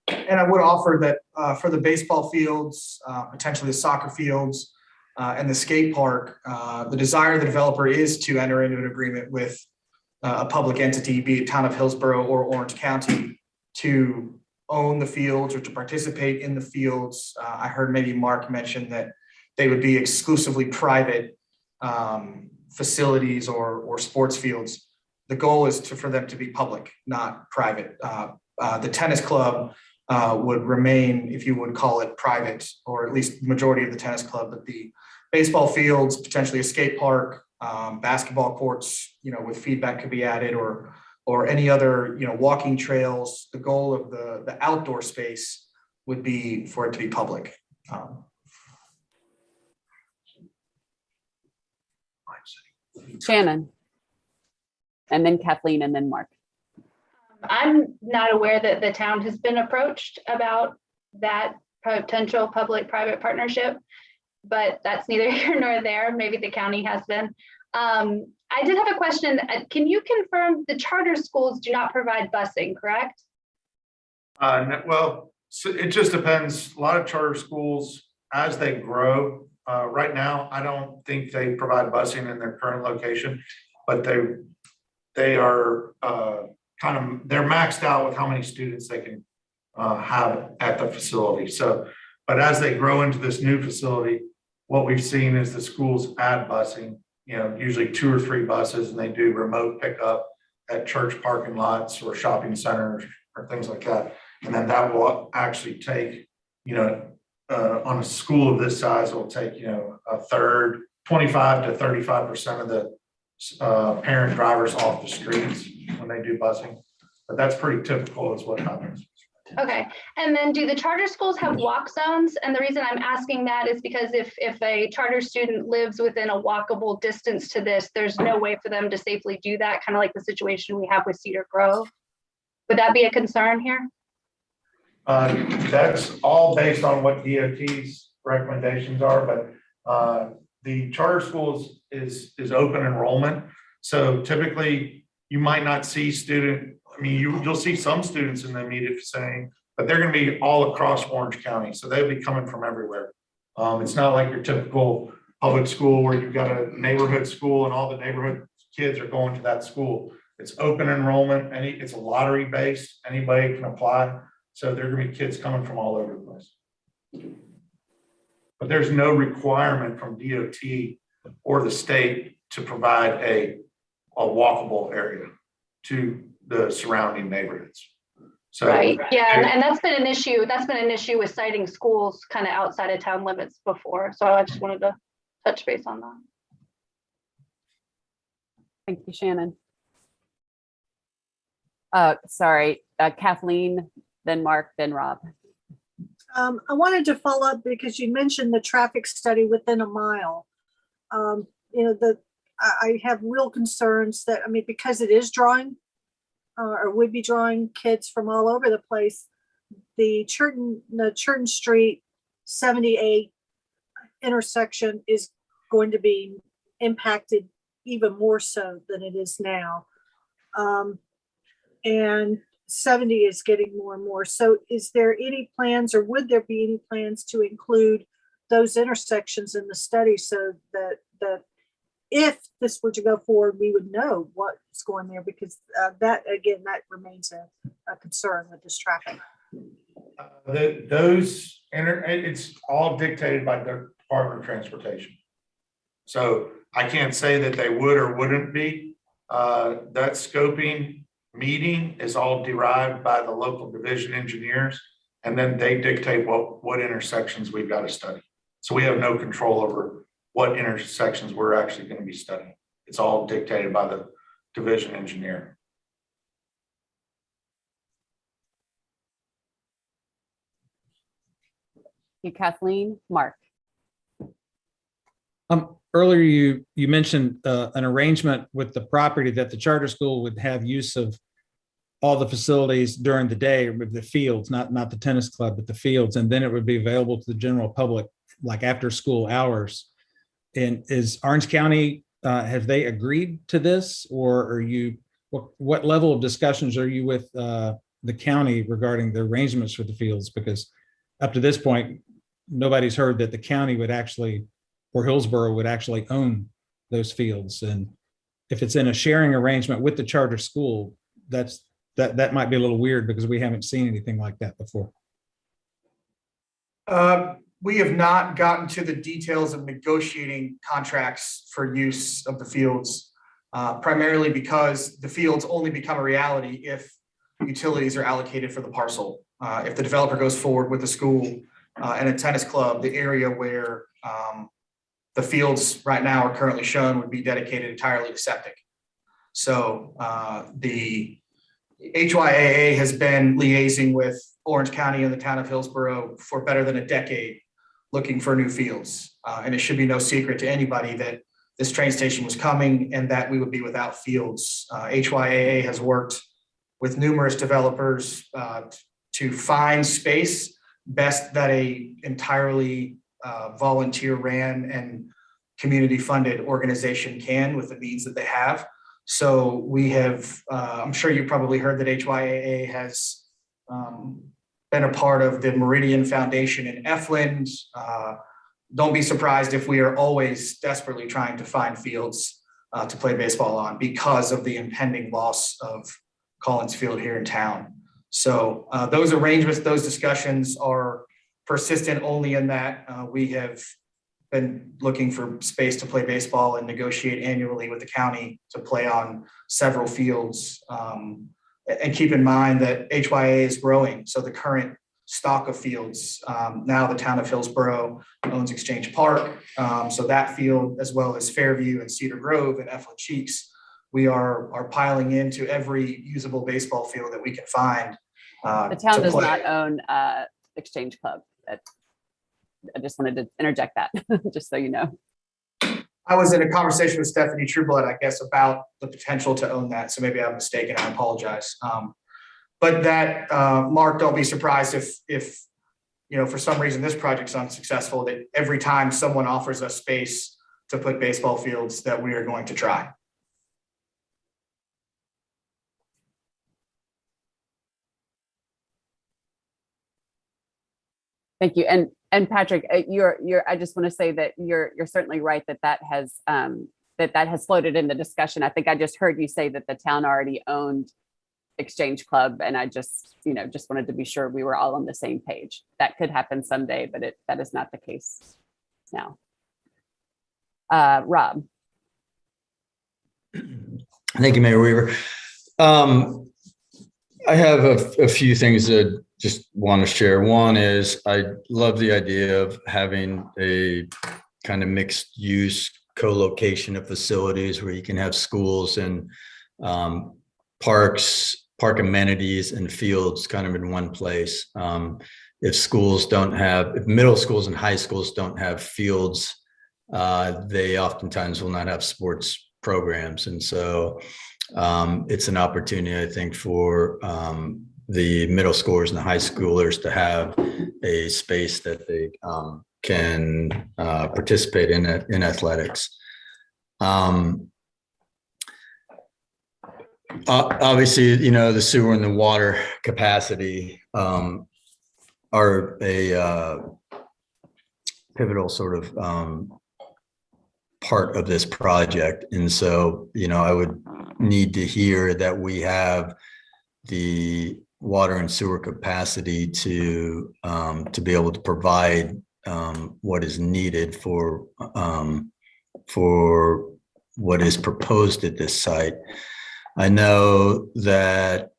And I would offer that for the baseball fields, potentially the soccer fields, and the skate park, the desire of the developer is to enter into an agreement with a public entity, be it Town of Hillsborough or Orange County, to own the fields or to participate in the fields. I heard maybe Mark mention that they would be exclusively private facilities or sports fields. The goal is for them to be public, not private. The tennis club would remain, if you would call it, private, or at least the majority of the tennis club, but the baseball fields, potentially a skate park, basketball courts, with feedback could be added, or any other, walking trails. The goal of the outdoor space would be for it to be public. Shannon. And then Kathleen, and then Mark. I'm not aware that the town has been approached about that potential public-private partnership, but that's neither here nor there. Maybe the county has been. I did have a question. Can you confirm the charter schools do not provide busing, correct? Well, so it just depends. A lot of charter schools, as they grow, right now, I don't think they provide busing in their current location, but they are they're maxed out with how many students they can have at the facility. So, but as they grow into this new facility, what we've seen is the schools add busing, usually 2 or 3 buses, and they do remote pickup at church parking lots or shopping centers or things like that. And then that will actually take, on a school of this size, it will take, a third, 25 to 35% of the parent drivers off the streets when they do busing. But that's pretty typical is what happens. Okay, and then do the charter schools have walk zones? And the reason I'm asking that is because if a charter student lives within a walkable distance to this, there's no way for them to safely do that, kind of like the situation we have with Cedar Grove. Would that be a concern here? That's all based on what DOT's recommendations are, but the charter schools is open enrollment. So typically you might not see you'll see some students in the immediate vicinity, but they're going to be all across Orange County. So they'll be coming from everywhere. It's not like your typical public school where you've got a neighborhood school and all the neighborhood kids are going to that school. It's open enrollment. It's a lottery based. Anybody can apply. So there are going to be kids coming from all over the place. But there's no requirement from DOT or the state to provide a walkable area to the surrounding neighborhoods. So, right. Yeah, and that's been an issue. That's been an issue with citing schools kind of outside of town limits before. So I just wanted to touch base on that. Thank you, Shannon. Sorry, Kathleen, then Mark, then Rob. I wanted to follow up because you mentioned the traffic study within a mile. I have real concerns that, because it is drawing or would be drawing kids from all over the place. The Churton Street 78 intersection is going to be impacted even more so than it is now. And 70 is getting more and more. So is there any plans, or would there be any plans to include those intersections in the study so that if this were to go forward, we would know what's going there? Because that remains a concern with this traffic. It's all dictated by the Department of Transportation. So I can't say that they would or wouldn't be. That scoping meeting is all derived by the local division engineers, and then they dictate what intersections we've got to study. So we have no control over what intersections we're actually going to be studying. It's all dictated by the division engineer. You, Kathleen. Mark. Earlier you mentioned an arrangement with the property that the charter school would have use of all the facilities during the day, with the fields, not the tennis club, but the fields, and then it would be available to the general public like after school hours. And is Orange County, have they agreed to this, or are you, what level of discussions are you with the county regarding the arrangements for the fields? Because up to this point, nobody's heard that the county would actually, or Hillsborough would actually own those fields. And if it's in a sharing arrangement with the charter school, that might be a little weird because we haven't seen anything like that before. We have not gotten to the details of negotiating contracts for use of the fields, primarily because the fields only become a reality if utilities are allocated for the parcel. If the developer goes forward with the school and a tennis club, the area where the fields right now are currently shown would be dedicated entirely to septic. So the HYAA has been liaising with Orange County and the town of Hillsborough for better than a decade, looking for new fields. And it should be no secret to anybody that this train station was coming and that we would be without fields. HYAA has worked with numerous developers to find space, best that a entirely volunteer ran and community funded organization can with the means that they have. So we have, I'm sure you probably heard that HYAA has been a part of the Meridian Foundation in Efland. Don't be surprised if we are always desperately trying to find fields to play baseball on because of the impending loss of Collins Field here in town. So those arrangements, those discussions are persistent only in that we have been looking for space to play baseball and negotiate annually with the county to play on several fields. And keep in mind that HYA is growing. So the current stock of fields, now the town of Hillsborough owns Exchange Park. So that field, as well as Fairview and Cedar Grove and Eflin Cheeks, we are piling into every usable baseball field that we can find. The town does not own Exchange Club. I just wanted to interject that, just so you know. I was in a conversation with Stephanie Trueblood, I guess, about the potential to own that. So maybe I'm mistaken. I apologize. But that, Mark, don't be surprised if you know, for some reason this project's unsuccessful, that every time someone offers us space to put baseball fields, that we are going to try. Thank you. And Patrick, I just want to say that you're certainly right that has floated in the discussion. I think I just heard you say that the town already owned Exchange Club, and I just wanted to be sure we were all on the same page. That could happen someday, but that is not the case now. Rob. Thank you, Mayor Weaver. I have a few things that just want to share. One is I love the idea of having a kind of mixed use co-location of facilities where you can have schools and parks, park amenities and fields kind of in one place. If middle schools and high schools don't have fields, they oftentimes will not have sports programs. And so it's an opportunity, I think, for the middle schoolers and the high schoolers to have a space that they can participate in athletics. Obviously, the sewer and the water capacity are a pivotal sort of part of this project. And so, I would need to hear that we have the water and sewer capacity to be able to provide what is needed for what is proposed at this site. I know that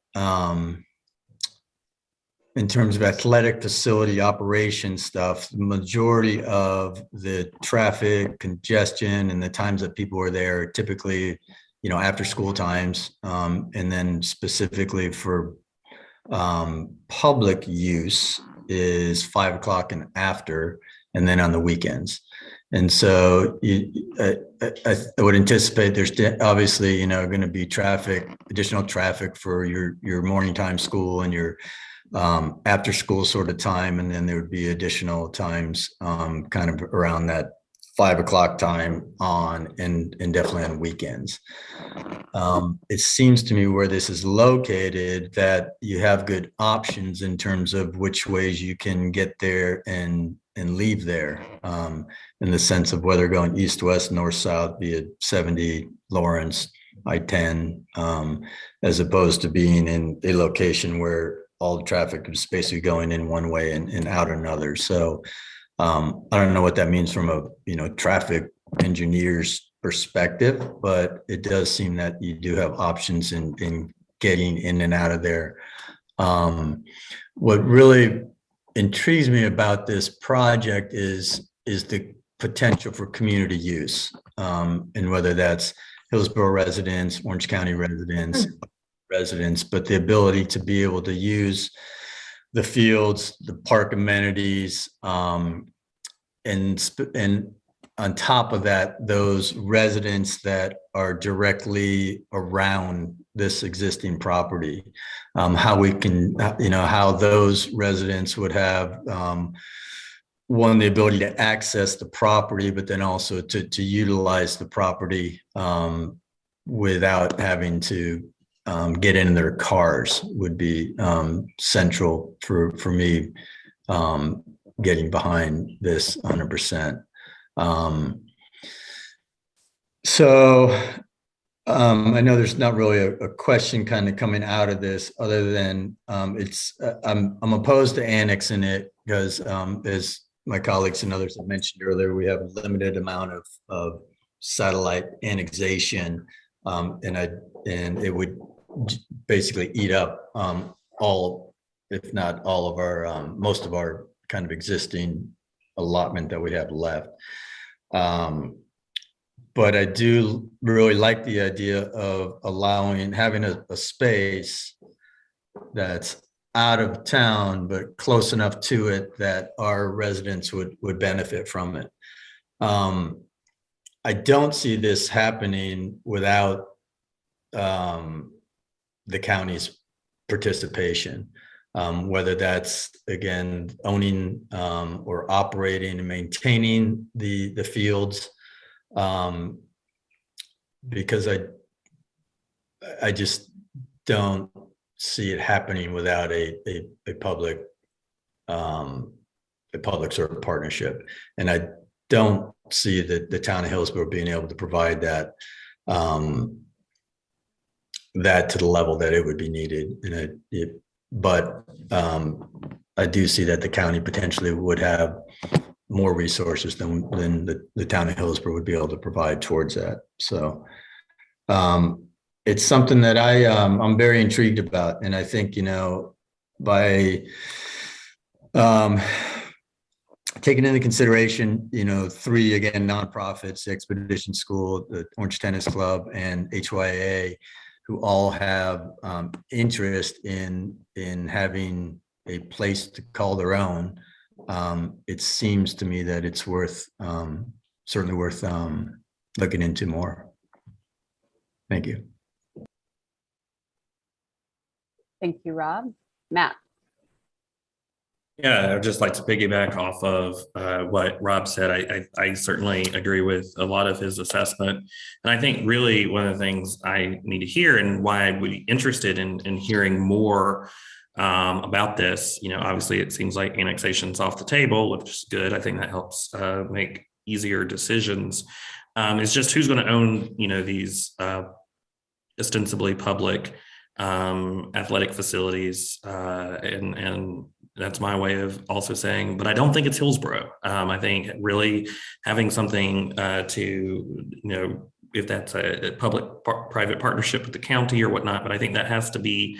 in terms of athletic facility operation stuff, the majority of the traffic congestion and the times that people are there are typically, after school times, and then specifically for public use is 5 o'clock and after, and then on the weekends. And so I would anticipate there's obviously, going to be additional traffic for your morning time school and your after school sort of time. And then there would be additional times kind of around that 5 o'clock time on and definitely on weekends. It seems to me where this is located that you have good options in terms of which ways you can get there and leave there, in the sense of whether going east, west, north, south, be it 70, Lawrence, I-10, as opposed to being in a location where all the traffic is basically going in one way and out another. So I don't know what that means from a traffic engineer's perspective, but it does seem that you do have options in getting in and out of there. What really intrigues me about this project is the potential for community use, and whether that's Hillsborough residents, Orange County residents, but the ability to be able to use the fields, the park amenities, and on top of that, those residents that are directly around this existing property, how we can, how those residents would have, one, the ability to access the property, but then also to utilize the property without having to get in their cars would be central for me getting behind this 100%. I know there's not really a question kind of coming out of this other than I'm opposed to annexing it because as my colleagues and others have mentioned earlier, we have a limited amount of satellite annexation, and it would basically eat up all, if not all of our, most of our kind of existing allotment that we have left. But I do really like the idea of having a space that's out of town, but close enough to it that our residents would benefit from it. I don't see this happening without the county's participation, whether that's, again, owning or operating and maintaining the fields, because I just don't see it happening without a public sort of partnership. And I don't see the town of Hillsborough being able to provide that to the level that it would be needed. But I do see that the county potentially would have more resources than the town of Hillsborough would be able to provide towards that. So it's something that I'm very intrigued about. And I think, by taking into consideration, 3, again, nonprofits, the Expedition School, the Orange Tennis Club, and HYA, who all have interest in having a place to call their own, it seems to me that it's certainly worth looking into more. Thank you. Thank you, Rob. Matt. Yeah, I'd just like to piggyback off of what Rob said. I certainly agree with a lot of his assessment. And I think really one of the things I need to hear and why I would be interested in hearing more about this, obviously it seems like annexation's off the table, which is good. I think that helps make easier decisions. It's just who's going to own, these ostensibly public athletic facilities, and that's my way of also saying, but I don't think it's Hillsborough. I think really having something to, if that's a public-private partnership with the county or whatnot, but I think that has to be,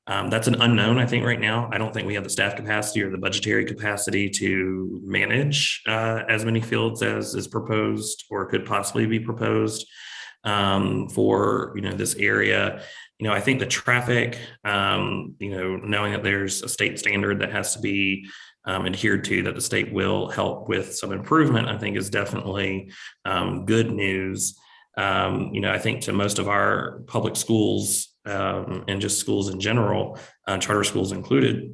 that's an unknown, I think, right now. I don't think we have the staff capacity or the budgetary capacity to manage as many fields as is proposed or could possibly be proposed for, this area. I think the traffic, knowing that there's a state standard that has to be adhered to, that the state will help with some improvement, I think is definitely good news. I think to most of our public schools and just schools in general, charter schools included,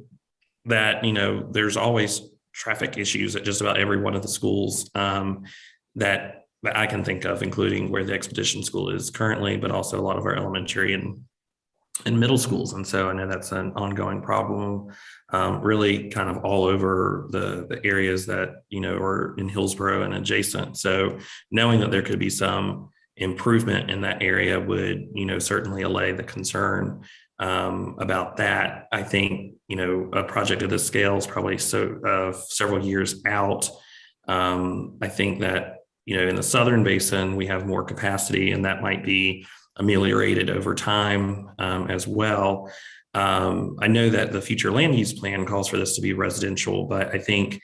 that, there's always traffic issues at just about every one of the schools that I can think of, including where the Expedition School is currently, but also a lot of our elementary and middle schools. And so I know that's an ongoing problem, really kind of all over the areas that, are in Hillsborough and adjacent. So knowing that there could be some improvement in that area would, certainly allay the concern about that. I think, a project of this scale is probably several years out. I think that, in the Southern Basin, we have more capacity, and that might be ameliorated over time as well. I know that the future land use plan calls for this to be residential, but I think,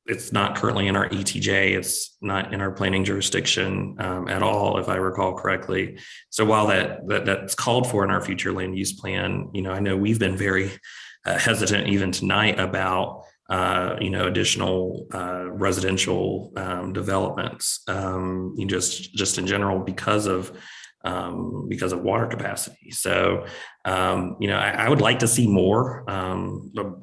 it's not currently in our ETJ. It's not in our planning jurisdiction at all, if I recall correctly. So while that's called for in our future land use plan, I know we've been very hesitant even tonight about additional residential developments, just in general because of water capacity. So, I would like to see more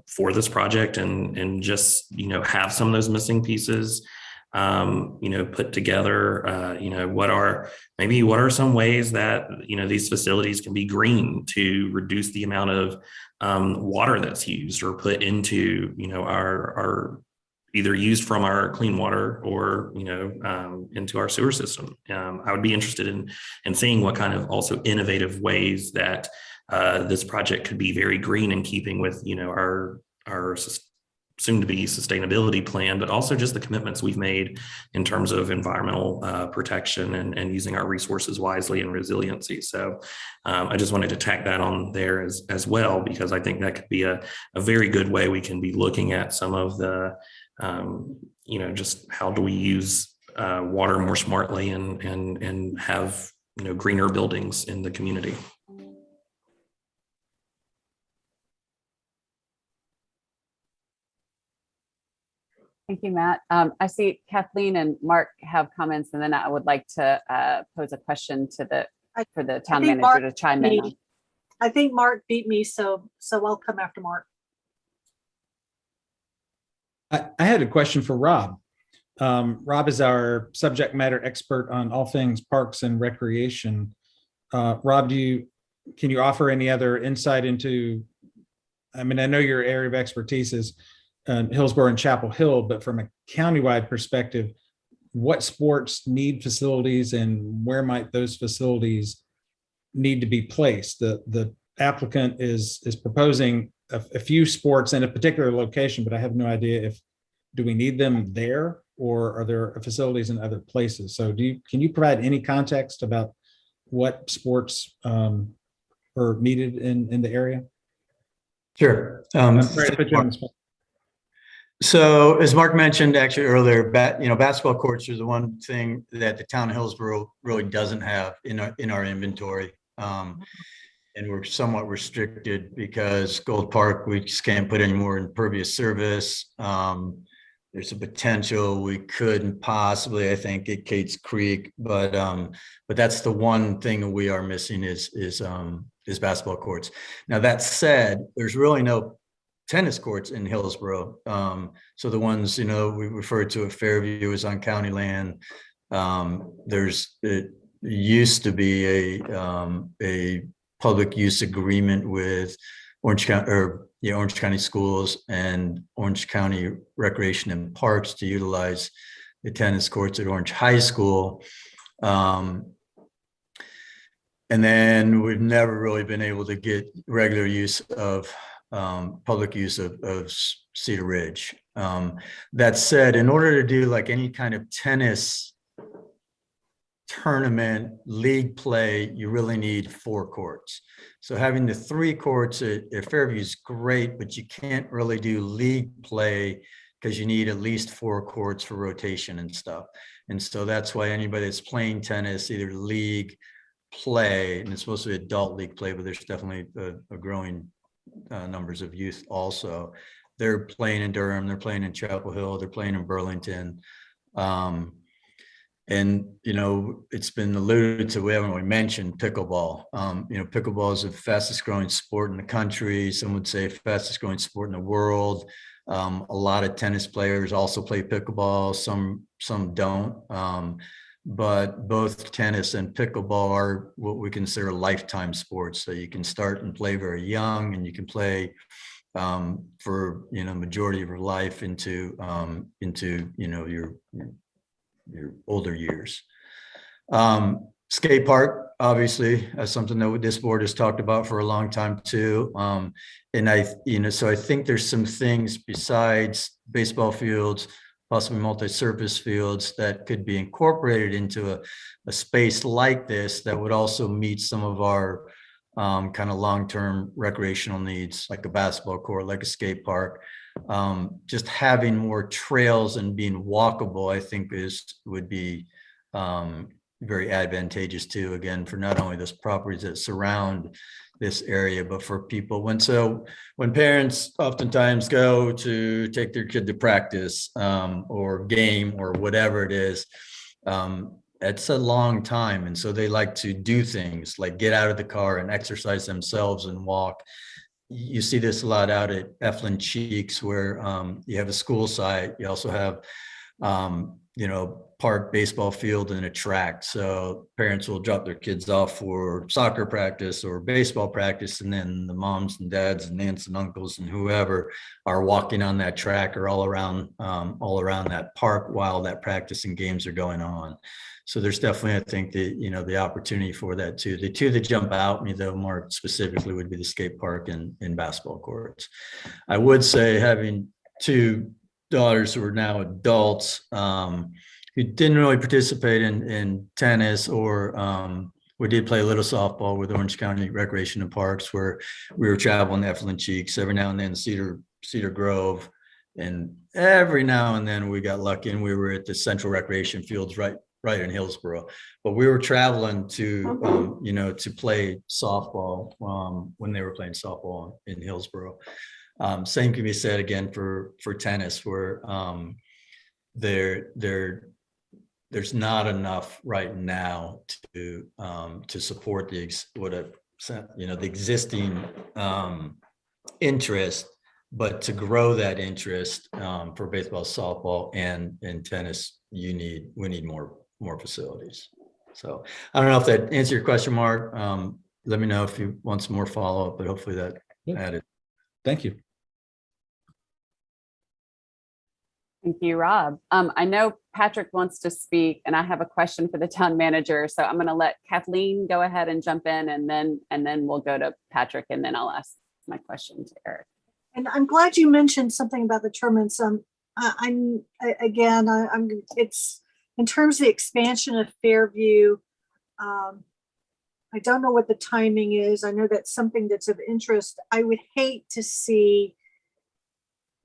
for this project and just, have some of those missing pieces, put together, what are some ways that, these facilities can be green to reduce the amount of water that's used or put into, our either used from our clean water or, into our sewer system. I would be interested in seeing what kind of also innovative ways that this project could be very green in keeping with, our soon to be sustainability plan, but also just the commitments we've made in terms of environmental protection and using our resources wisely and resiliency. So I just wanted to tack that on there as well, because I think that could be a very good way we can be looking at some of the, just how do we use water more smartly and have, greener buildings in the community. Thank you, Matt. I see Kathleen and Mark have comments, and then I would like to pose a question for the town manager to chime in on. I think Mark beat me, so I'll come after Mark. I had a question for Rob. Rob is our subject matter expert on all things parks and recreation. Rob, can you offer any other insight into, I know your area of expertise is Hillsborough and Chapel Hill, but from a countywide perspective, what sports need facilities and where might those facilities need to be placed? The applicant is proposing a few sports in a particular location, but I have no idea do we need them there or are there facilities in other places? So can you provide any context about what sports are needed in the area? Sure. I'm sorry to put you on the spot. So as Mark mentioned actually earlier, basketball courts are the one thing that the town of Hillsborough really doesn't have in our inventory. And we're somewhat restricted because Gold Park, we just can't put any more impervious surface. There's a potential we could possibly, I think, at Cates Creek, but that's the one thing that we are missing is basketball courts. Now that said, there's really no tennis courts in Hillsborough. So the ones, we refer to at Fairview is on county land. It used to be a public use agreement with Orange County Schools and Orange County Recreation and Parks to utilize the tennis courts at Orange High School. And then we've never really been able to get regular use of public use of Cedar Ridge. That said, in order to do like any kind of tennis tournament league play, you really need 4 courts. So having the 3 courts at Fairview is great, but you can't really do league play because you need at least 4 courts for rotation and stuff. And so that's why anybody that's playing tennis, either league play, and it's supposed to be adult league play, but there's definitely a growing numbers of youth also. They're playing in Durham, they're playing in Chapel Hill, they're playing in Burlington. And, it's been alluded to, we haven't really mentioned pickleball. Pickleball is the fastest growing sport in the country. Some would say fastest growing sport in the world. A lot of tennis players also play pickleball, some don't. But both tennis and pickleball are what we consider lifetime sports. So you can start and play very young, and you can play for majority of your life into your older years. Skate park, obviously, is something that this board has talked about for a long time too. So I think there's some things besides baseball fields, possibly multi-surface fields, that could be incorporated into a space like this that would also meet some of our kind of long-term recreational needs, like a basketball court, like a skate park. Just having more trails and being walkable, I think would be very advantageous too, again, for not only those properties that surround this area, but for people. When parents oftentimes go to take their kid to practice or game or whatever it is, it's a long time. And so they like to do things like get out of the car and exercise themselves and walk. You see this a lot out at Eflin Cheeks, where you have a school site. You also have, park, baseball field, and a track. So parents will drop their kids off for soccer practice or baseball practice, and then the moms and dads and aunts and uncles and whoever are walking on that track or all around that park while that practice and games are going on. So there's definitely, I think, the opportunity for that too. The two that jump out at me, though, more specifically, would be the skate park and basketball courts. I would say, having 2 daughters who are now adults, who didn't really participate in tennis, or we did play a little softball with Orange County Recreation and Parks, where we were traveling to Eflin Cheeks every now and then, Cedar Grove, and every now and then we got lucky and we were at the Central Recreation Fields right in Hillsborough. But we were traveling to to play softball when they were playing softball in Hillsborough. Same can be said again for tennis, where there's not enough right now to support the existing interest, but to grow that interest for baseball, softball, and tennis, we need more facilities. So I don't know if that answered your question, Mark. Let me know if you want some more follow-up, but hopefully that added. Thank you. Thank you, Rob. I know Patrick wants to speak, and I have a question for the town manager. So I'm going to let Kathleen go ahead and jump in, and then we'll go to Patrick, and then I'll ask my question to Eric. And I'm glad you mentioned something about the tournaments. It's in terms of the expansion of Fairview. I don't know what the timing is. I know that's something that's of interest. I would hate to see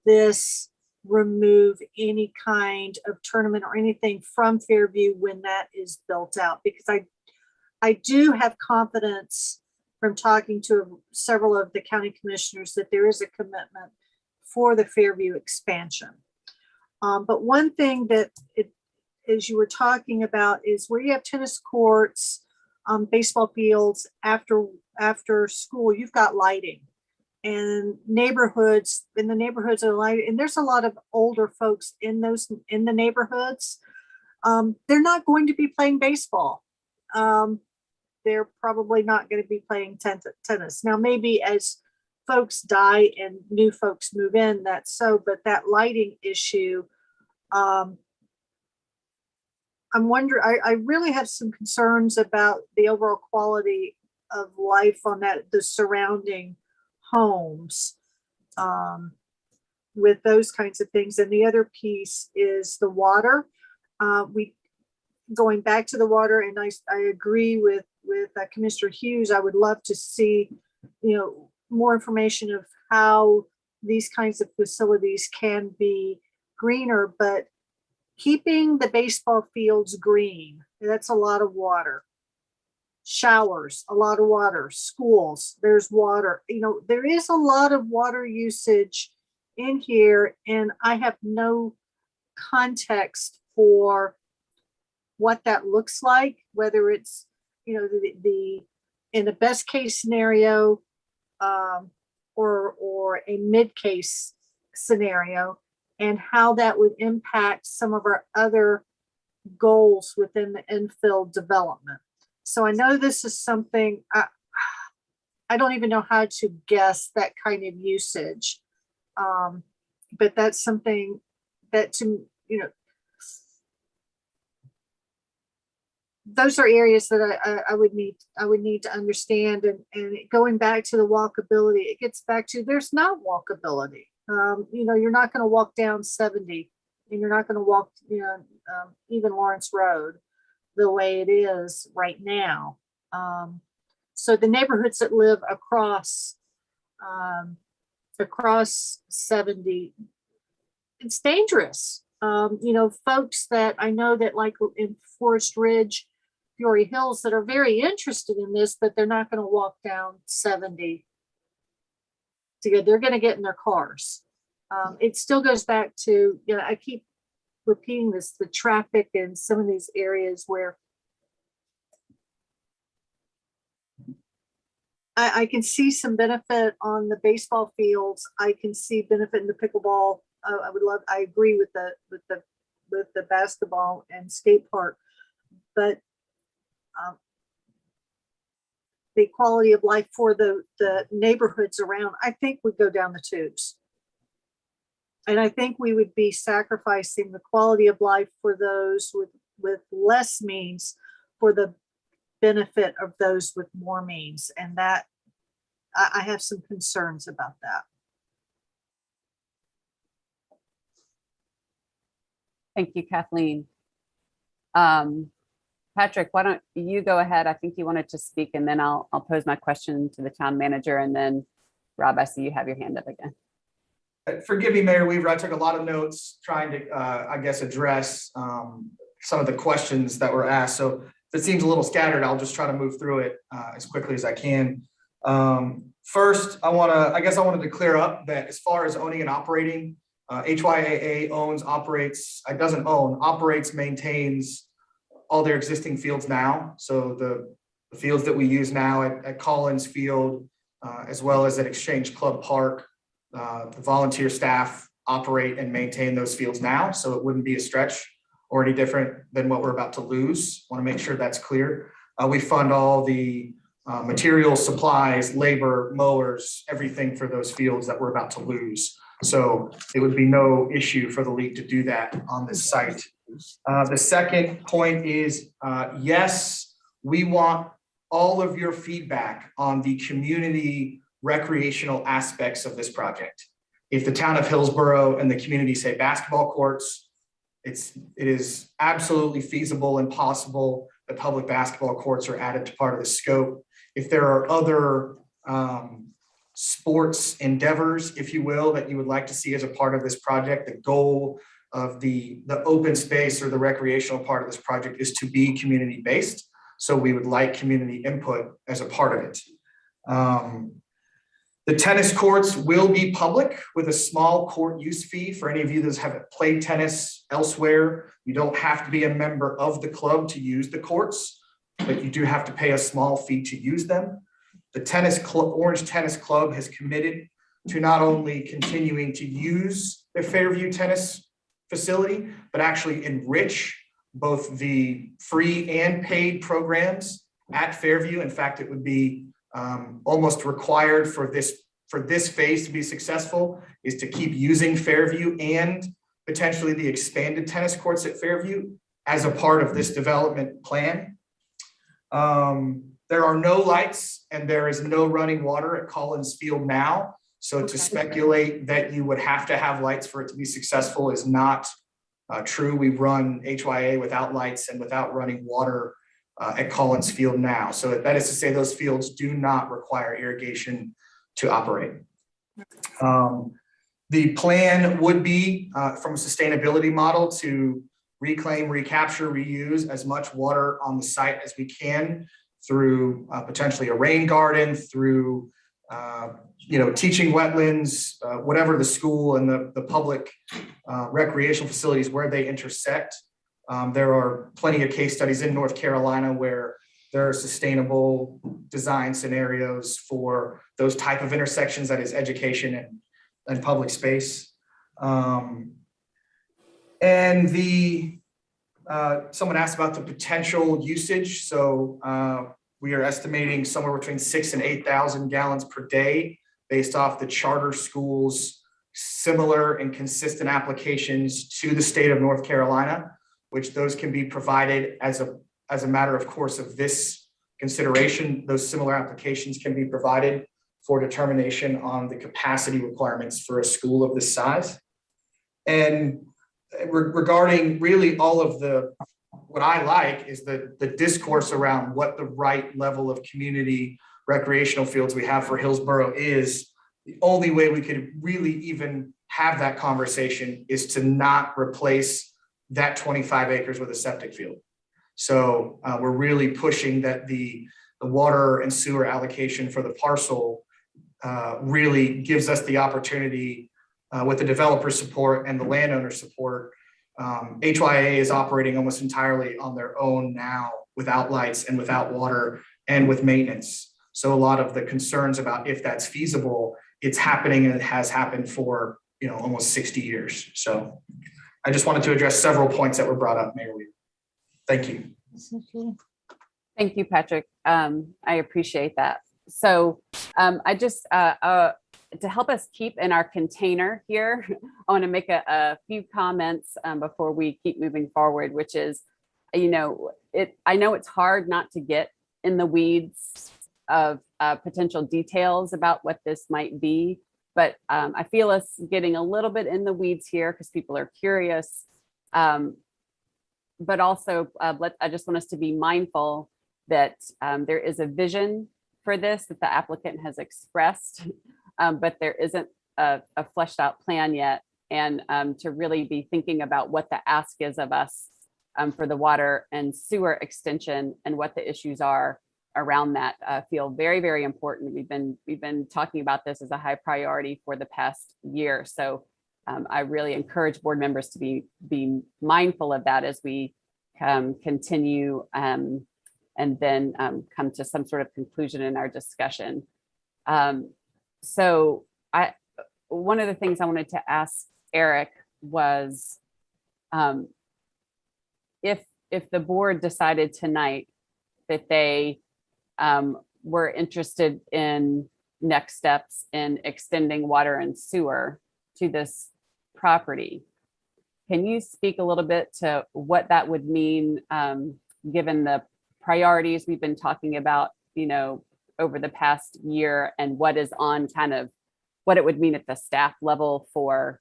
this remove any kind of tournament or anything from Fairview when that is built out, because I do have confidence from talking to several of the county commissioners that there is a commitment for the Fairview expansion. But one thing that as you were talking about, is where you have tennis courts, baseball fields after school, you've got lighting. and neighborhoods, in the neighborhoods are like, and there's a lot of older folks in the neighborhoods. They're not going to be playing baseball. They're probably not going to be playing tennis. Now, maybe as folks die and new folks move in, that's so, but that lighting issue, I'm wondering, I really have some concerns about the overall quality of life on the surrounding homes with those kinds of things. And the other piece is the water. Going back to the water, and I agree with Commissioner Hughes. I would love to see, more information of how these kinds of facilities can be greener, but keeping the baseball fields green, that's a lot of water. Showers, a lot of water. Schools, there's water. There is a lot of water usage in here, and I have no context for what that looks like, whether it's, the in the best case scenario, or a mid case scenario, and how that would impact some of our other goals within the infill development. So I know this is something, I don't even know how to guess that kind of usage. But that's something that those are areas that I would need to understand. And going back to the walkability, it gets back to, there's not walkability. You're not going to walk down 70, and you're not going to walk, even Lawrence Road the way it is right now. So the neighborhoods that live across 70, it's dangerous. Folks that I know that, like in Forest Ridge, Peoria Hills, that are very interested in this, but they're not going to walk down 70 to go. They're going to get in their cars. It still goes back to, I keep repeating this, the traffic in some of these areas where I can see some benefit on the baseball fields. I can see benefit in the pickleball. I agree with the basketball and skate park, but the quality of life for the neighborhoods around, I think, would go down the tubes. And I think we would be sacrificing the quality of life for those with less means for the benefit of those with more means. And that, I have some concerns about that. Thank you, Kathleen. Patrick, why don't you go ahead? I think you wanted to speak, and then I'll pose my question to the town manager, and then Rob, I see you have your hand up again. Forgive me, Mayor Weaver, I took a lot of notes trying to, address some of the questions that were asked. So if it seems a little scattered, I'll just try to move through it as quickly as I can. First, I wanted to clear up that as far as owning and operating, HYAA operates, maintains all their existing fields now. So the fields that we use now at Collins Field, as well as at Exchange Club Park, the volunteer staff operate and maintain those fields now. So it wouldn't be a stretch or any different than what we're about to lose. Want to make sure that's clear. We fund all the materials, supplies, labor, mowers, everything for those fields that we're about to lose. So it would be no issue for the league to do that on this site. The second point is, yes, we want all of your feedback on the community recreational aspects of this project. If the town of Hillsborough and the community say basketball courts, it is absolutely feasible and possible that public basketball courts are added to part of the scope. If there are other sports endeavors, if you will, that you would like to see as a part of this project, the goal of the open space or the recreational part of this project is to be community-based. So we would like community input as a part of it. The tennis courts will be public with a small court use fee for any of you that haven't played tennis elsewhere. You don't have to be a member of the club to use the courts, but you do have to pay a small fee to use them. The Orange Tennis Club has committed to not only continuing to use the Fairview tennis facility, but actually enrich both the free and paid programs at Fairview. In fact, it would be almost required for this phase to be successful is to keep using Fairview and potentially the expanded tennis courts at Fairview as a part of this development plan. There are no lights and there is no running water at Collins Field now. So to speculate that you would have to have lights for it to be successful is not true. We run HYA without lights and without running water at Collins Field now. So that is to say those fields do not require irrigation to operate. The plan would be from a sustainability model to reclaim, recapture, reuse as much water on the site as we can through potentially a rain garden, through teaching wetlands, whatever the school and the public recreational facilities where they intersect. There are plenty of case studies in North Carolina where there are sustainable design scenarios for those type of intersections, that is education and public space. And someone asked about the potential usage. So we are estimating somewhere between 6,000 and 8,000 gallons per day based off the charter schools' similar and consistent applications to the state of North Carolina, which those can be provided as a matter of course of this consideration. Those similar applications can be provided for determination on the capacity requirements for a school of this size. And regarding really all of what I like is the discourse around what the right level of community recreational fields we have for Hillsborough is. The only way we could really even have that conversation is to not replace that 25 acres with a septic field. So we're really pushing that the water and sewer allocation for the parcel really gives us the opportunity with the developer support and the landowner support. HYA is operating almost entirely on their own now without lights and without water and with maintenance. So a lot of the concerns about if that's feasible, it's happening and it has happened for almost 60 years. So I just wanted to address several points that were brought up, Mayor Weaver. Thank you. Thank you, Patrick. I appreciate that. So I just, to help us keep in our container here, I want to make a few comments before we keep moving forward, which is, I know it's hard not to get in the weeds of potential details about what this might be, but I feel us getting a little bit in the weeds here because people are curious. But also, I just want us to be mindful that there is a vision for this that the applicant has expressed, but there isn't a fleshed out plan yet. And to really be thinking about what the ask is of us for the water and sewer extension and what the issues are around that feel very, very important. We've been talking about this as a high priority for the past year. So I really encourage board members to be mindful of that as we continue and then come to some sort of conclusion in our discussion. So one of the things I wanted to ask Eric was if the board decided tonight that they were interested in next steps in extending water and sewer to this property, can you speak a little bit to what that would mean, given the priorities we've been talking about, over the past year, and what is on kind of what it would mean at the staff level for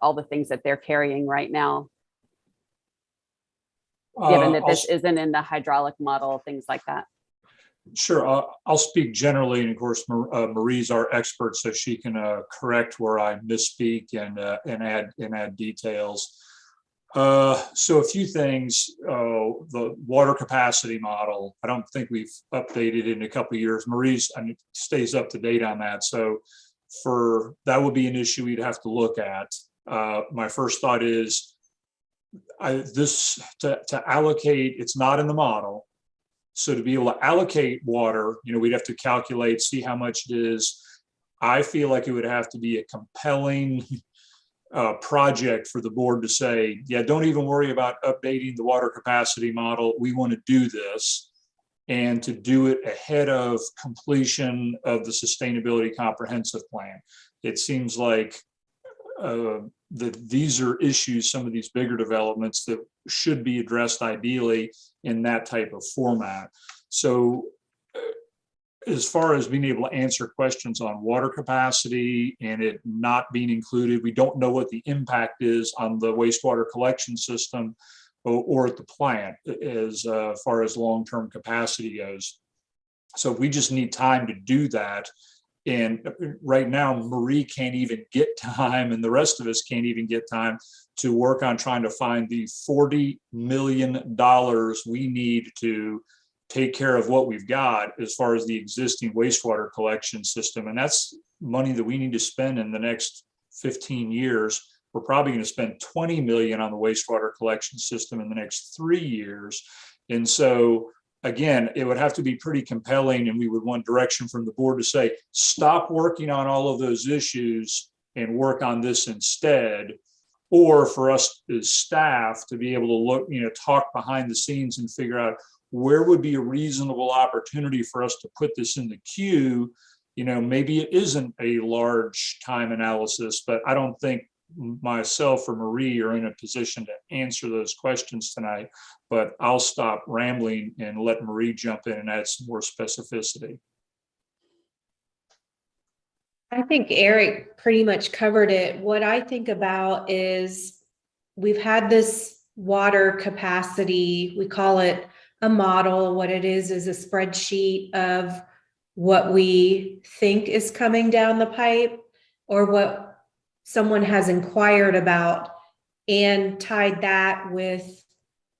all the things that they're carrying right now, given that this isn't in the hydraulic model, things like that? Sure, I'll speak generally, and of course, Marie's our expert, so she can correct where I misspeak and add details. So a few things. The water capacity model, I don't think we've updated in a couple of years. Marie's stays up to date on that, so that would be an issue we'd have to look at. My first thought is to allocate. It's not in the model. So to be able to allocate water, we'd have to calculate, see how much it is. I feel like it would have to be a compelling project for the board to say, yeah, don't even worry about updating the water capacity model. We want to do this, and to do it ahead of completion of the sustainability comprehensive plan. It seems like that these are issues, some of these bigger developments that should be addressed ideally in that type of format. So as far as being able to answer questions on water capacity and it not being included, we don't know what the impact is on the wastewater collection system or at the plant as far as long-term capacity goes. So we just need time to do that. And right now, Marie can't even get time, and the rest of us can't even get time to work on trying to find the $40 million we need to take care of what we've got as far as the existing wastewater collection system. And that's money that we need to spend in the next 15 years. We're probably going to spend 20 million on the wastewater collection system in the next 3 years. And so again, it would have to be pretty compelling, and we would want direction from the board to say, stop working on all of those issues and work on this instead. Or for us as staff to be able to look, talk behind the scenes and figure out where would be a reasonable opportunity for us to put this in the queue. Maybe it isn't a large time analysis, but I don't think myself or Marie are in a position to answer those questions tonight, but I'll stop rambling and let Marie jump in and add some more specificity. I think Eric pretty much covered it. What I think about is we've had this water capacity, we call it a model. What it is a spreadsheet of what we think is coming down the pipe or what someone has inquired about, and tied that with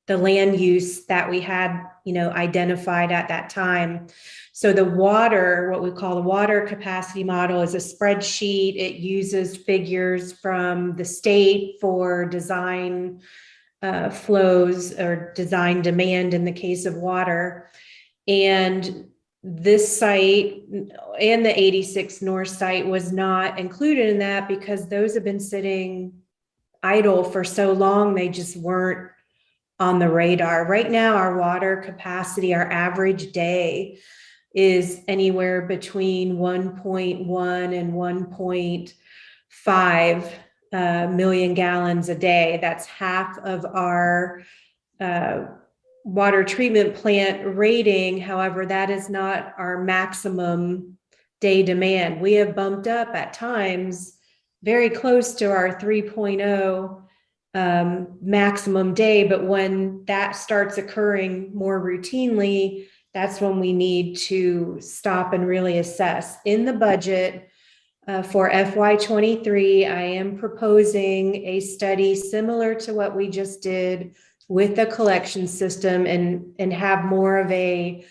the land use that we had, identified at that time. So the water, what we call the water capacity model, is a spreadsheet. It uses figures from the state for design flows or design demand in the case of water. And this site and the 86 North site was not included in that because those have been sitting idle for so long, they just weren't on the radar. Right now, our water capacity, our average day is anywhere between 1.1 and 1.5 million gallons a day. That's half of our water treatment plant rating. However, that is not our maximum day demand. We have bumped up at times very close to our 3.0 maximum day, but when that starts occurring more routinely, that's when we need to stop and really assess. In the budget for FY23, I am proposing a study similar to what we just did with the collection system and have more of a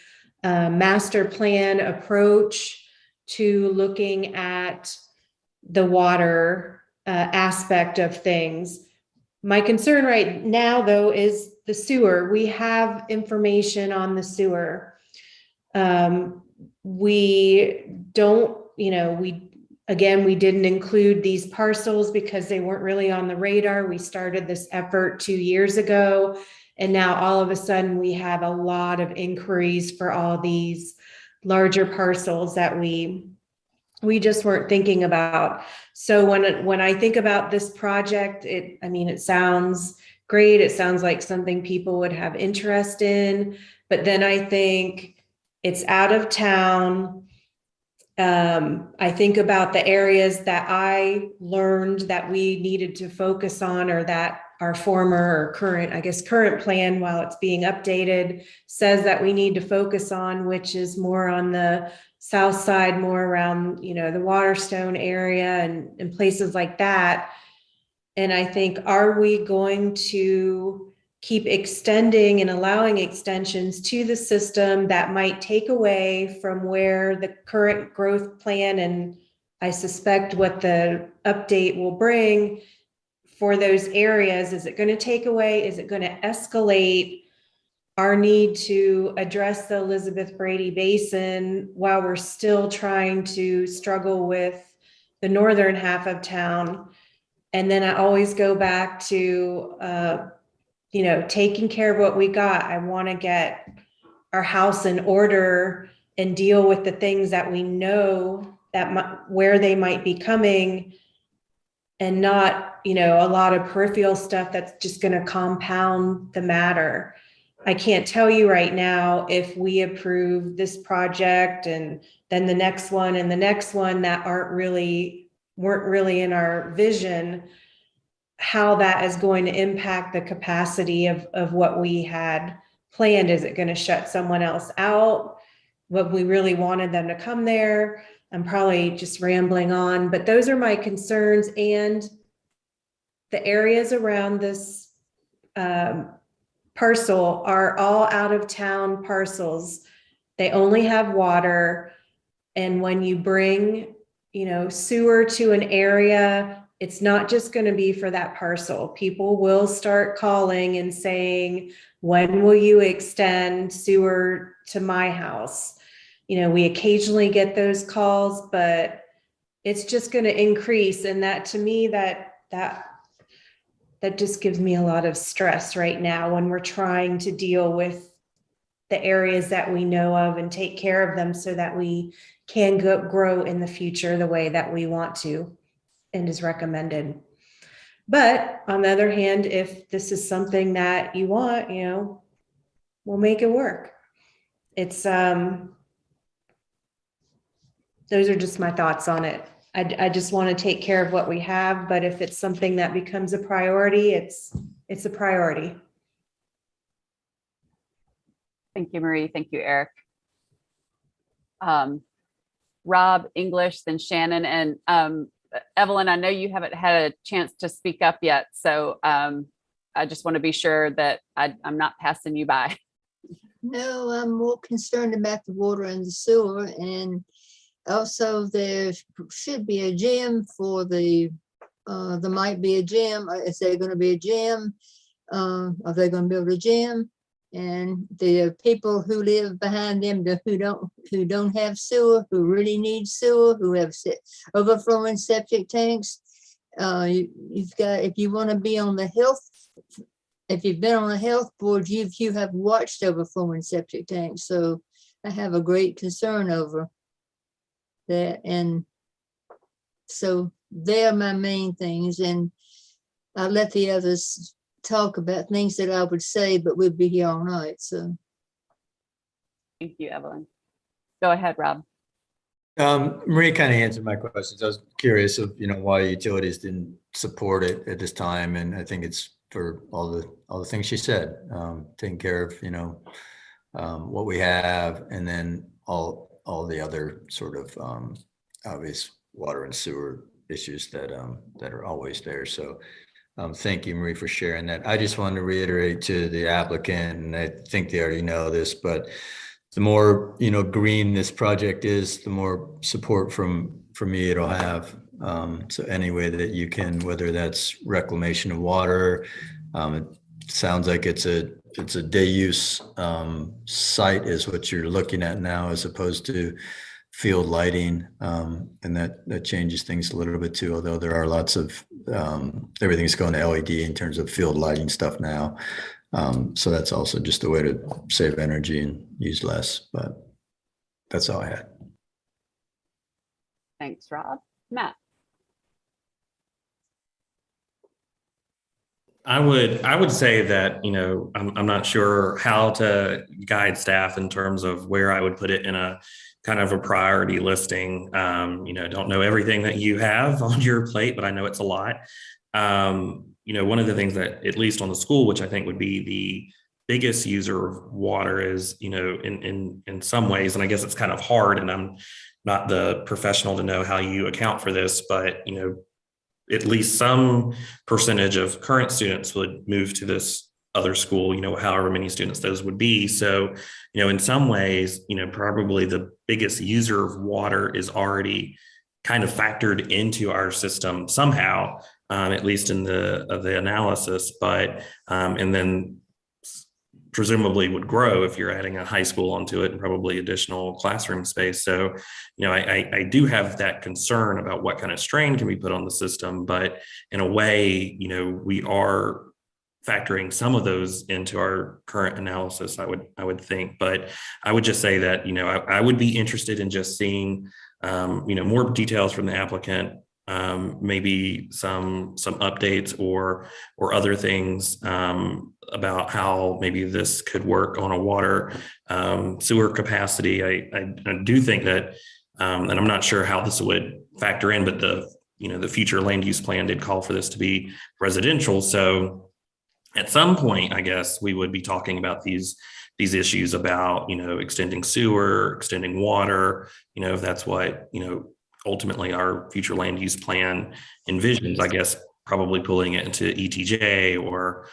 master plan approach to looking at the water aspect of things. My concern right now, though, is the sewer. We have information on the sewer. We don't, we didn't include these parcels because they weren't really on the radar. We started this effort 2 years ago, and now all of a sudden we have a lot of inquiries for all these larger parcels that we just weren't thinking about. So when I think about this project, it sounds great. It sounds like something people would have interest in, but then I think it's out of town. I think about the areas that I learned that we needed to focus on, or that our former or current plan, while it's being updated, says that we need to focus on, which is more on the south side, more around, the Waterstone area and places like that. And I think, are we going to keep extending and allowing extensions to the system that might take away from where the current growth plan, and I suspect what the update will bring for those areas? Is it going to take away? Is it going to escalate our need to address the Elizabeth Brady Basin while we're still trying to struggle with the northern half of town. And then I always go back to, taking care of what we got. I want to get our house in order and deal with the things that we know that where they might be coming, and not, a lot of peripheral stuff that's just going to compound the matter. I can't tell you right now if we approve this project and then the next one and the next one that weren't really in our vision, how that is going to impact the capacity of what we had planned. Is it going to shut someone else out? What we really wanted them to come there? I'm probably just rambling on, but those are my concerns. And the areas around this parcel are all out of town parcels. They only have water. And when you bring, sewer to an area, it's not just going to be for that parcel. People will start calling and saying, when will you extend sewer to my house? We occasionally get those calls, but it's just going to increase. And that, to me, that just gives me a lot of stress right now when we're trying to deal with the areas that we know of and take care of them so that we can grow in the future the way that we want to and is recommended. But on the other hand, if this is something that you want, we'll make it work. It's, those are just my thoughts on it. I just want to take care of what we have, but if it's something that becomes a priority, it's a priority. Thank you, Marie. Thank you, Eric. Rob, English, then Shannon, and Evelyn, I know you haven't had a chance to speak up yet, so I just want to be sure that I'm not passing you by. No, I'm more concerned about the water and the sewer, and also there should be a gym for there might be a gym. Is there going to be a gym? Are they going to build a gym? And the people who live behind them who don't have sewer, who really need sewer, who have overflowing septic tanks. You've got, if you want to be on the health, if you've been on the health board, you have watched overflowing septic tanks. So I have a great concern over that. And so they're my main things. And I'll let the others talk about things that I would say, but we'll be here all night. So thank you, Evelyn. Go ahead, Rob. Marie kind of answered my questions. I was curious of, why utilities didn't support it at this time. And I think it's for all the things she said, taking care of, what we have, and then all the other sort of obvious water and sewer issues that are always there. So thank you, Marie, for sharing that. I just wanted to reiterate to the applicant, and I think they already know this, but the more, green this project is, the more support from me it'll have. So any way that you can, whether that's reclamation of water, it sounds like it's a day use site is what you're looking at now, as opposed to field lighting, and that changes things a little bit too, although there are lots of everything's going to LED in terms of field lighting stuff now. So that's also just a way to save energy and use less, but that's all I had. Thanks, Rob. Matt. I would say that, I'm not sure how to guide staff in terms of where I would put it in a kind of a priority listing. Don't know everything that you have on your plate, but I know it's a lot. One of the things that, at least on the school, which I think would be the biggest user of water, is, in some ways, and I guess it's kind of hard, and I'm not the professional to know how you account for this, but, at least some percentage of current students would move to this other school, however many students those would be. So, in some ways, probably the biggest user of water is already kind of factored into our system somehow, at least in the analysis. But, and then presumably would grow if you're adding a high school onto it and probably additional classroom space. So, I do have that concern about what kind of strain can be put on the system, but in a way, we are factoring some of those into our current analysis, I would think. But I would just say that, I would be interested in just seeing, more details from the applicant, maybe some updates or other things about how maybe this could work on a water sewer capacity. I do think that, and I'm not sure how this would factor in, but the future land use plan did call for this to be residential. So at some point, I guess we would be talking about these issues about, extending sewer, extending water, if that's what, ultimately our future land use plan envisions, I guess, probably pulling it into ETJ or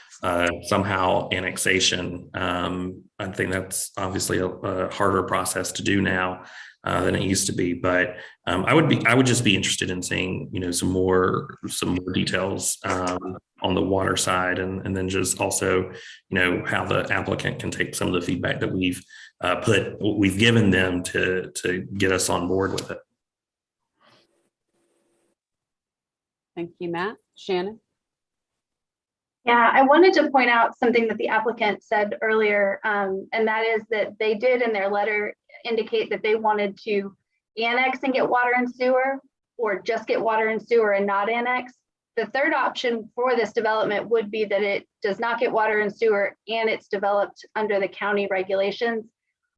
somehow annexation. I think that's obviously a harder process to do now than it used to be. But I would just be interested in seeing, some more details on the water side, and then just also, how the applicant can take some of the feedback that we've given them to get us on board with it. Thank you, Matt. Shannon? Yeah, I wanted to point out something that the applicant said earlier, and that is that they did in their letter indicate that they wanted to annex and get water and sewer, or just get water and sewer and not annex. The third option for this development would be that it does not get water and sewer and it's developed under the county regulations.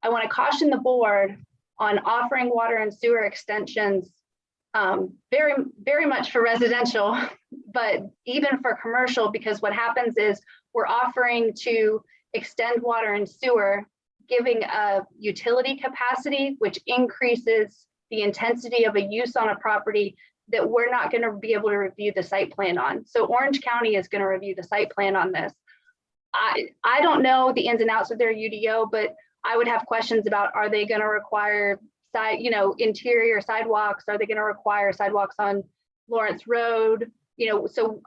I want to caution the board on offering water and sewer extensions very, very much for residential, but even for commercial, because what happens is we're offering to extend water and sewer, giving a utility capacity, which increases the intensity of a use on a property that we're not going to be able to review the site plan on. So Orange County is going to review the site plan on this. I don't know the ins and outs of their UDO, but I would have questions about, are they going to require interior sidewalks? Are they going to require sidewalks on Lawrence Road? So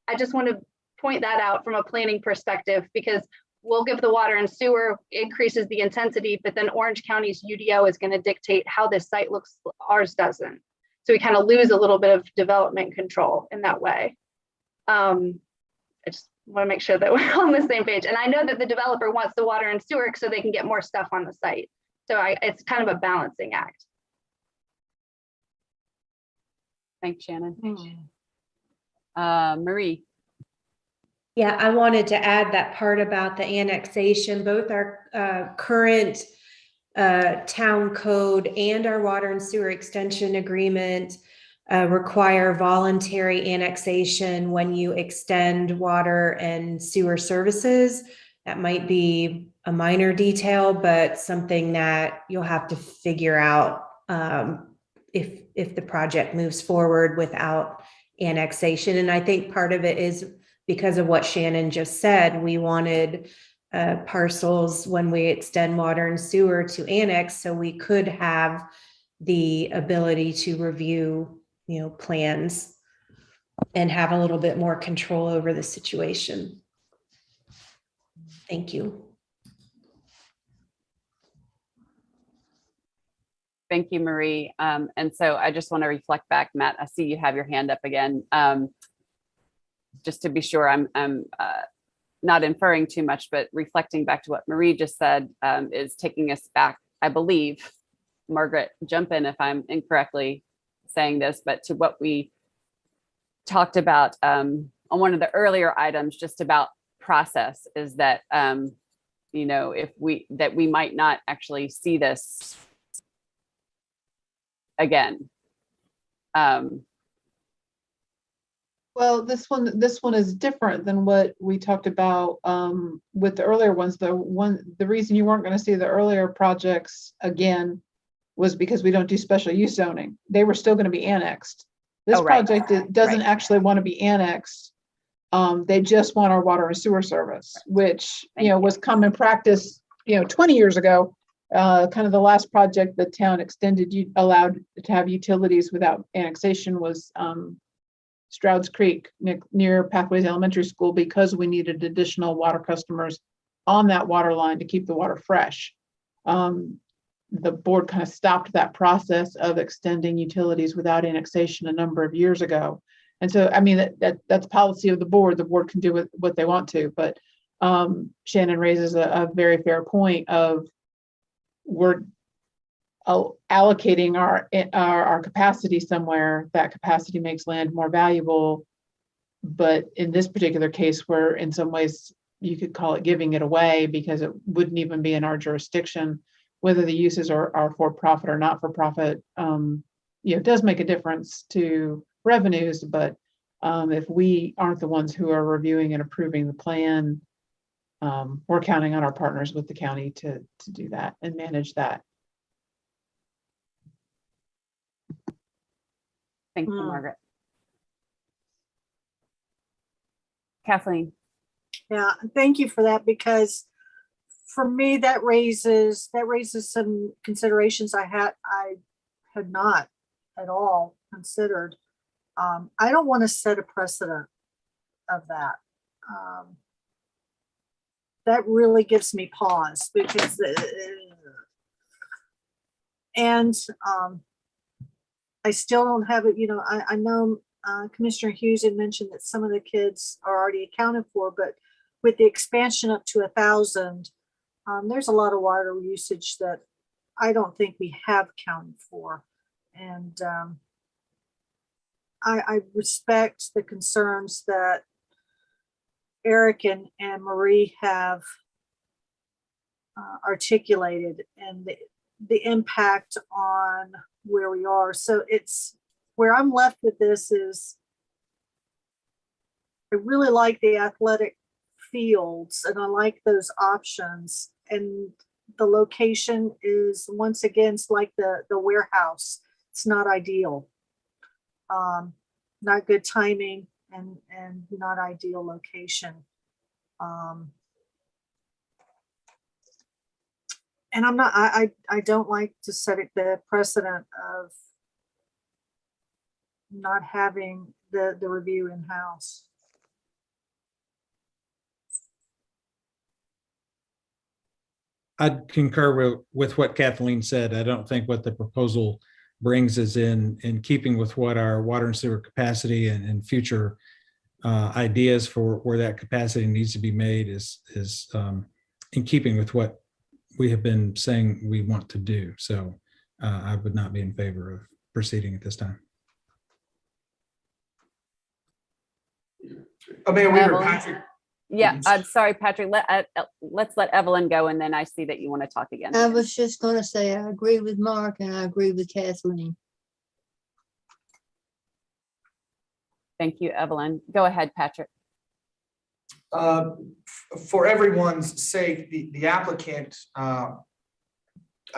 I just want to point that out from a planning perspective, because we'll give the water and sewer, increases the intensity, but then Orange County's UDO is going to dictate how this site looks. Ours doesn't. So we kind of lose a little bit of development control in that way. I just want to make sure that we're on the same page. And I know that the developer wants the water and sewer so they can get more stuff on the site. So it's kind of a balancing act. Thanks, Shannon. Marie. Yeah, I wanted to add that part about the annexation. Both our current town code and our water and sewer extension agreement require voluntary annexation when you extend water and sewer services. That might be a minor detail, but something that you'll have to figure out if the project moves forward without annexation. And I think part of it is because of what Shannon just said. We wanted parcels when we extend water and sewer to annex, so we could have the ability to review, plans and have a little bit more control over the situation. Thank you. Thank you, Marie. And so I just want to reflect back, Matt, I see you have your hand up again. Just to be sure I'm not inferring too much, but reflecting back to what Marie just said is taking us back, I believe, Margaret, jump in if I'm incorrectly saying this, but to what we talked about on one of the earlier items, just about process, is that, if we might not actually see this again. Well, this one is different than what we talked about with the earlier ones. The reason you weren't going to see the earlier projects again was because we don't do special use zoning. They were still going to be annexed. This project doesn't actually want to be annexed. They just want our water and sewer service, which was common practice 20 years ago. Kind of the last project the town extended, allowed to have utilities without annexation was Stroud's Creek near Pathways Elementary School, because we needed additional water customers on that water line to keep the water fresh. The board kind of stopped that process of extending utilities without annexation a number of years ago. And so, I mean, that's policy of the board. The board can do what they want to, but Shannon raises a very fair point of we're allocating our capacity somewhere. That capacity makes land more valuable. But in this particular case, where in some ways you could call it giving it away because it wouldn't even be in our jurisdiction, whether the uses are for profit or not for profit, it does make a difference to revenues. But if we aren't the ones who are reviewing and approving the plan, we're counting on our partners with the county to do that and manage that. Thank you, Margaret. Kathleen. Yeah, thank you for that, because for me, that raises some considerations I had not at all considered. I don't want to set a precedent of that. That really gives me pause because, I still don't have it. I know Commissioner Hughes had mentioned that some of the kids are already accounted for, but with the expansion up to 1,000, there's a lot of water usage that I don't think we have accounted for. And I respect the concerns that Eric and Marie have articulated and the impact on where we are. So it's where I'm left with this is I really like the athletic fields and I like those options. And the location is, once again, it's like the warehouse. It's not ideal. Not good timing and not ideal location. And I'm not, I don't like to set the precedent of not having the review in-house. I'd concur with what Kathleen said. I don't think what the proposal brings is in keeping with what our water and sewer capacity and future ideas for where that capacity needs to be made is in keeping with what we have been saying we want to do. So I would not be in favor of proceeding at this time. Mayor Weaver, Evelyn? Patrick. Yeah, I'm sorry, Patrick. Let's let Evelyn go, and then I see that you want to talk again. I was just going to say, I agree with Mark and I agree with Kathleen. Thank you, Evelyn. Go ahead, Patrick. For everyone's sake, the applicant, I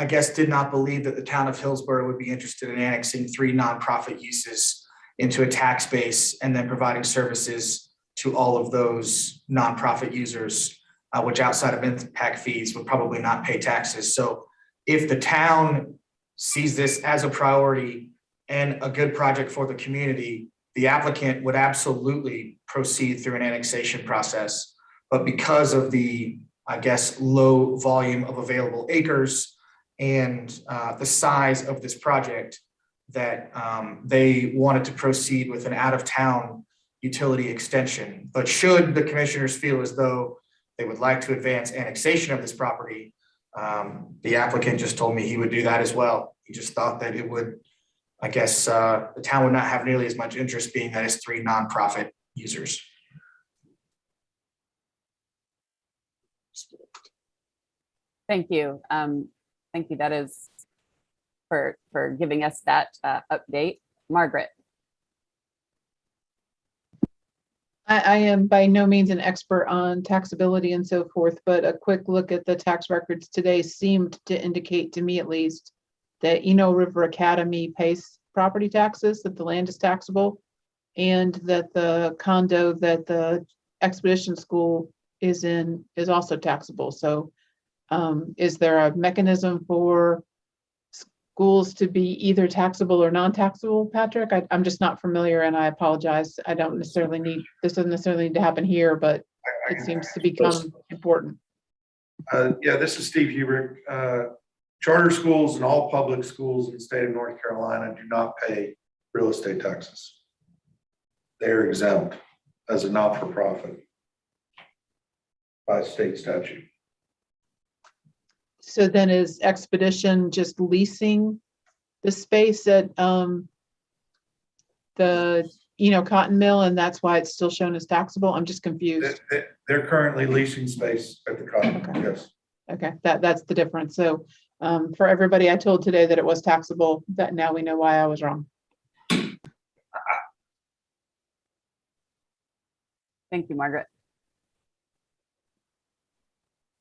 guess, did not believe that the town of Hillsborough would be interested in annexing 3 nonprofit uses into a tax base and then providing services to all of those nonprofit users, which outside of impact fees would probably not pay taxes. So if the town sees this as a priority and a good project for the community, the applicant would absolutely proceed through an annexation process. But because of the, I guess, low volume of available acres and the size of this project, that they wanted to proceed with an out-of-town utility extension. But should the commissioners feel as though they would like to advance annexation of this property, the applicant just told me he would do that as well. He just thought that it would, I guess, the town would not have nearly as much interest, being that it's 3 nonprofit users. Thank you. Thank you. That is for giving us that update. Margaret. I am by no means an expert on taxability and so forth, but a quick look at the tax records today seemed to indicate, to me at least, that Eno River Academy pays property taxes, that the land is taxable, and that the condo that the Expedition School is in is also taxable. So is there a mechanism for schools to be either taxable or non-taxable, Patrick? I'm just not familiar, and I apologize. I don't necessarily need, this doesn't necessarily need to happen here, but it seems to become important. Yeah, this is Steve Hubert. Charter schools and all public schools in the state of North Carolina do not pay real estate taxes. They're exempt as a not-for-profit by state statute. So then is Expedition just leasing the space at the cotton mill, and that's why it's still shown as taxable? I'm just confused. They're currently leasing space at the cotton, Okay. yes. Okay, that's the difference. So for everybody I told today that it was taxable, that now we know why I was wrong. Thank you, Margaret.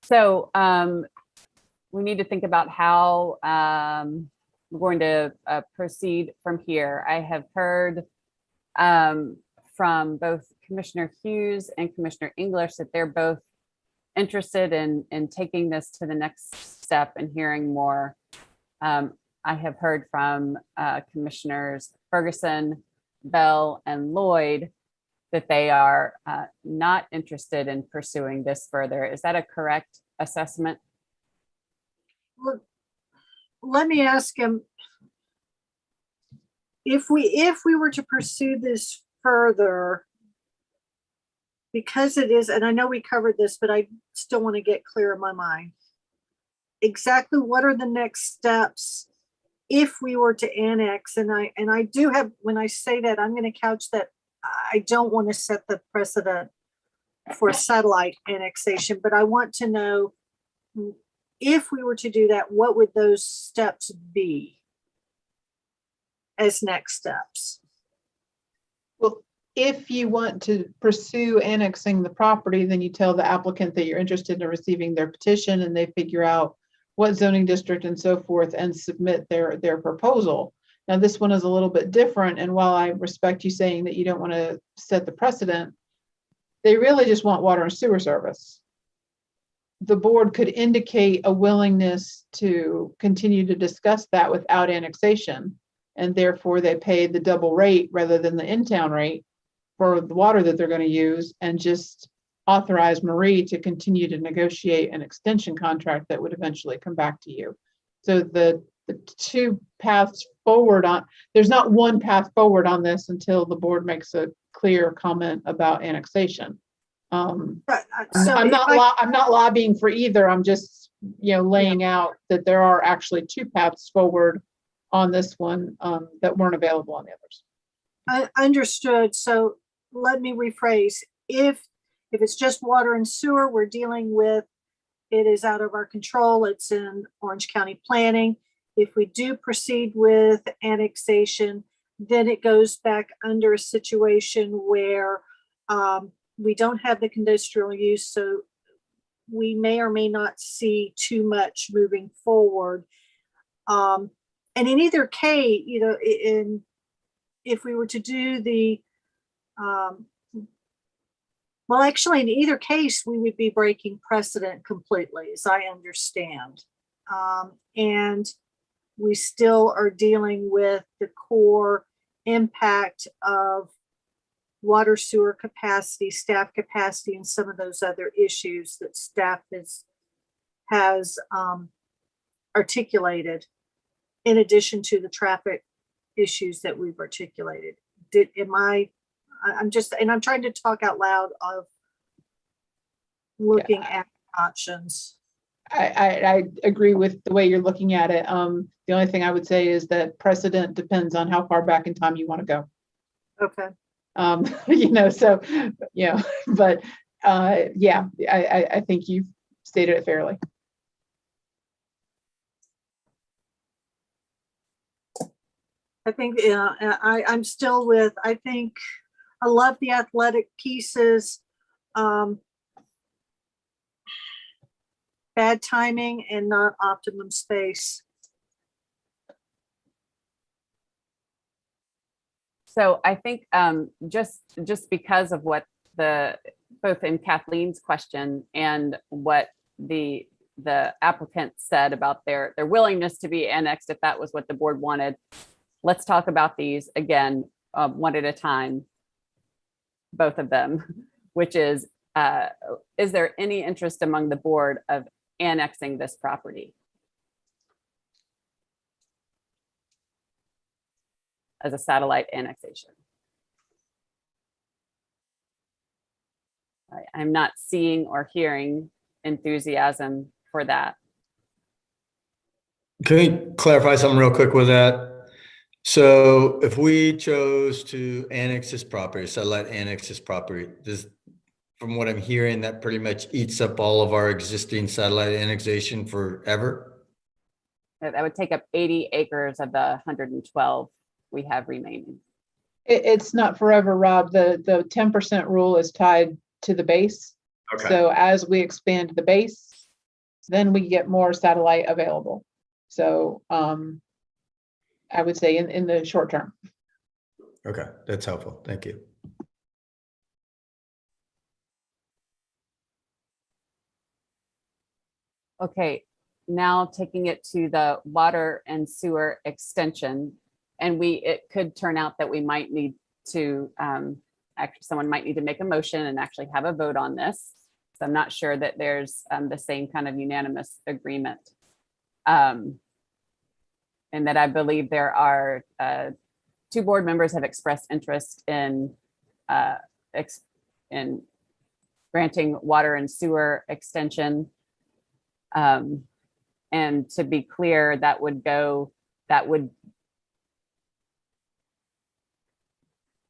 So we need to think about how we're going to proceed from here. I have heard from both Commissioner Hughes and Commissioner English that they're both interested in taking this to the next step and hearing more. I have heard from Commissioners Ferguson, Bell, and Lloyd that they are not interested in pursuing this further. Is that a correct assessment? Well, let me ask him, if we were to pursue this further, because it is, and I know we covered this, but I still want to get clear in my mind, exactly what are the next steps if we were to annex? And I do have, when I say that, I'm going to couch that I don't want to set the precedent for satellite annexation, but I want to know, if we were to do that, what would those steps be as next steps? Well, if you want to pursue annexing the property, then you tell the applicant that you're interested in receiving their petition, and they figure out what zoning district and so forth and submit their proposal. Now, this one is a little bit different, and while I respect you saying that you don't want to set the precedent, they really just want water and sewer service. The board could indicate a willingness to continue to discuss that without annexation, and therefore they pay the double rate rather than the in-town rate for the water that they're going to use, and just authorize Marie to continue to negotiate an extension contract that would eventually come back to you. So the two paths forward there's not one path forward on this until the board makes a clear comment about annexation. I'm not lobbying for either. I'm just, laying out that there are actually two paths forward on this one that weren't available on the others. Understood. So let me rephrase. If it's just water and sewer we're dealing with, it is out of our control. It's in Orange County planning. If we do proceed with annexation, then it goes back under a situation where we don't have the conditional use, so we may or may not see too much moving forward. And in either case, if we were to do the, well, actually, in either case, we would be breaking precedent completely, as I understand. And we still are dealing with the core impact of water sewer capacity, staff capacity, and some of those other issues that staff has articulated, in addition to the traffic issues that we've articulated. I'm trying to talk out loud of looking at options. I agree with the way you're looking at it. The only thing I would say is that precedent depends on how far back in time you want to go. Okay. But I think you've stated it fairly. I think I'm still with, I think I love the athletic pieces. Bad timing and not optimum space. So I think just because of what both in Kathleen's question and what the applicant said about their willingness to be annexed, if that was what the board wanted, let's talk about these again, one at a time, both of them, which is there any interest among the board of annexing this property as a satellite annexation. I'm not seeing or hearing enthusiasm for that. Can we clarify something real quick with that? So if we chose to annex this property, satellite annex this property, does, from what I'm hearing, that pretty much eats up all of our existing satellite annexation forever? That would take up 80 acres of the 112 we have remaining. It's not forever, Rob. The 10% rule is tied to the base. Okay. So as we expand the base, then we get more satellite available. So I would say in the short term. Okay, that's helpful. Thank you. Okay, now taking it to the water and sewer extension. And it could turn out that we might need to, actually someone might need to make a motion and actually have a vote on this. So I'm not sure that there's the same kind of unanimous agreement. And that I believe there are 2 board members have expressed interest in granting water and sewer extension. And to be clear, that would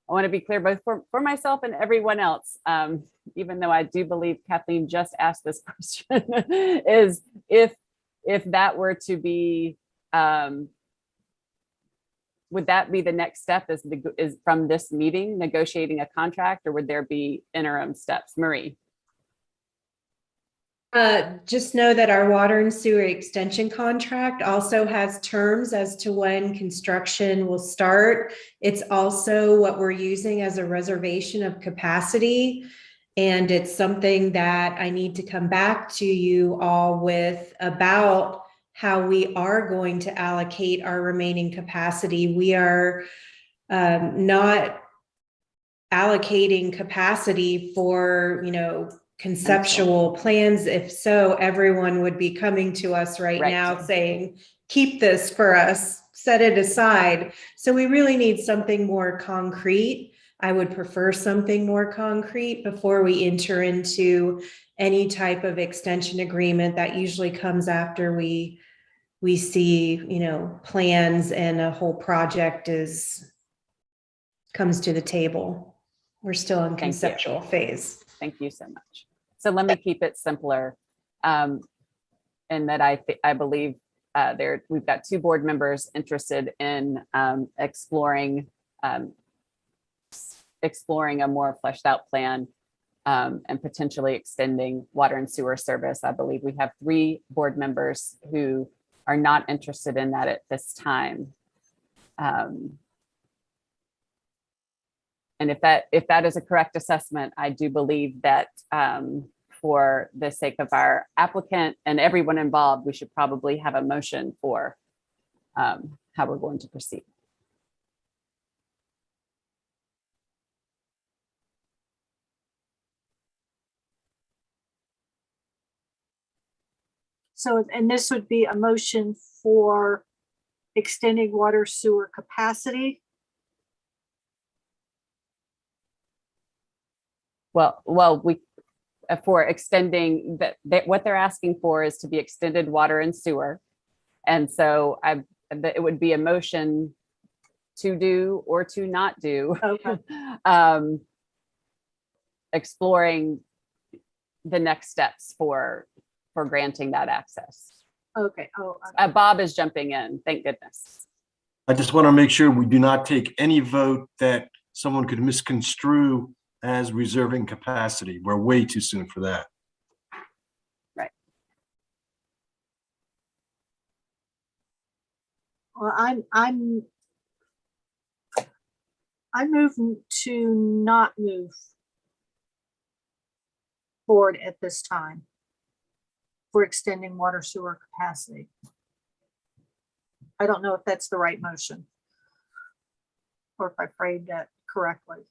I want to be clear both for myself and everyone else, even though I do believe Kathleen just asked this question, is if that were to be, would that be the next step is from this meeting, negotiating a contract, or would there be interim steps? Marie? Just know that our water and sewer extension contract also has terms as to when construction will start. It's also what we're using as a reservation of capacity. And it's something that I need to come back to you all with about how we are going to allocate our remaining capacity. We are not allocating capacity for, conceptual plans. If so, everyone would be coming to us right now saying, keep this for us, set it aside. So we really need something more concrete. I would prefer something more concrete before we enter into any type of extension agreement. That usually comes after we see, plans and a whole project comes to the table. We're still in conceptual phase. Thank you so much. So let me keep it simpler. And that I believe we've got 2 board members interested in exploring a more fleshed out plan and potentially extending water and sewer service. I believe we have 3 board members who are not interested in that at this time. And if that is a correct assessment, I do believe that for the sake of our applicant and everyone involved, we should probably have a motion for how we're going to proceed. So, and this would be a motion for extending water sewer capacity. Well, for extending that, what they're asking for is to be extended water and sewer. And so it would be a motion to do or to not do, exploring the next steps for granting that access. Okay. Bob is jumping in, thank goodness. I just want to make sure we do not take any vote that someone could misconstrue as reserving capacity. We're way too soon for that. Right. Well, I move to not move forward at this time for extending water sewer capacity. I don't know if that's the right motion or if I phrased that correctly.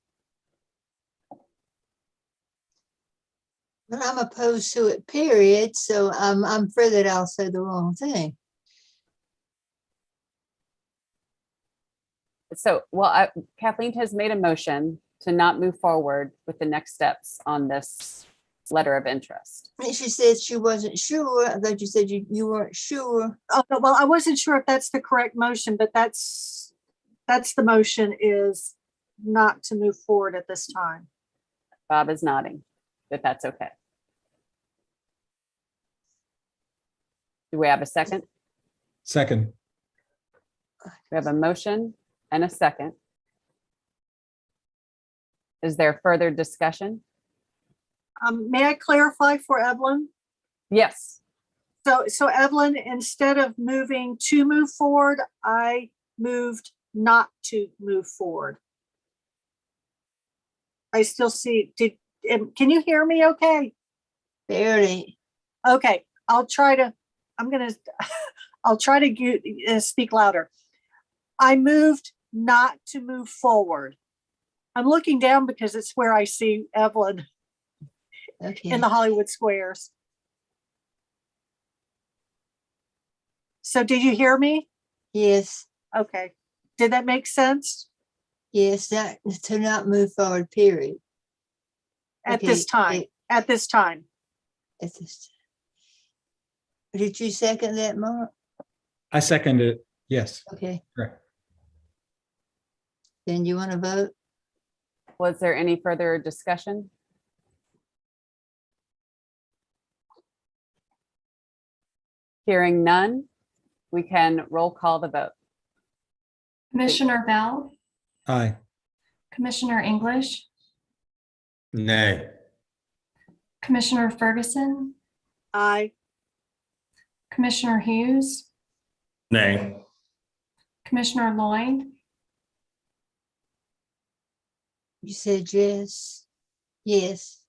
But I'm opposed to it, period. So I'm afraid that I'll say the wrong thing. So, Kathleen has made a motion to not move forward with the next steps on this letter of interest. And she said she wasn't sure. I thought you said you weren't sure. Oh, well, I wasn't sure if that's the correct motion, but that's the motion, is not to move forward at this time. Bob is nodding, but that's okay. Do we have a second? Second. We have a motion and a second. Is there further discussion? May I clarify for Evelyn? Yes. So Evelyn, instead of moving to move forward, I moved not to move forward. I still see, can you hear me okay? Barely. Okay, I'll try to speak louder. I moved not to move forward. I'm looking down because it's where I see Evelyn in the Hollywood Squares. So did you hear me? Yes. Okay. Did that make sense? Yes, that to not move forward, period. At this time. At this time. At this time. Did you second that, Mark? I second it. Yes. Okay. Correct. Then you want to vote? Was there any further discussion? Hearing none, we can roll call the vote. Commissioner Bell, Aye. Commissioner English, Nay. Commissioner Ferguson, Aye. Commissioner Hughes, Nay. Commissioner Lloyd, You said yes. Yes.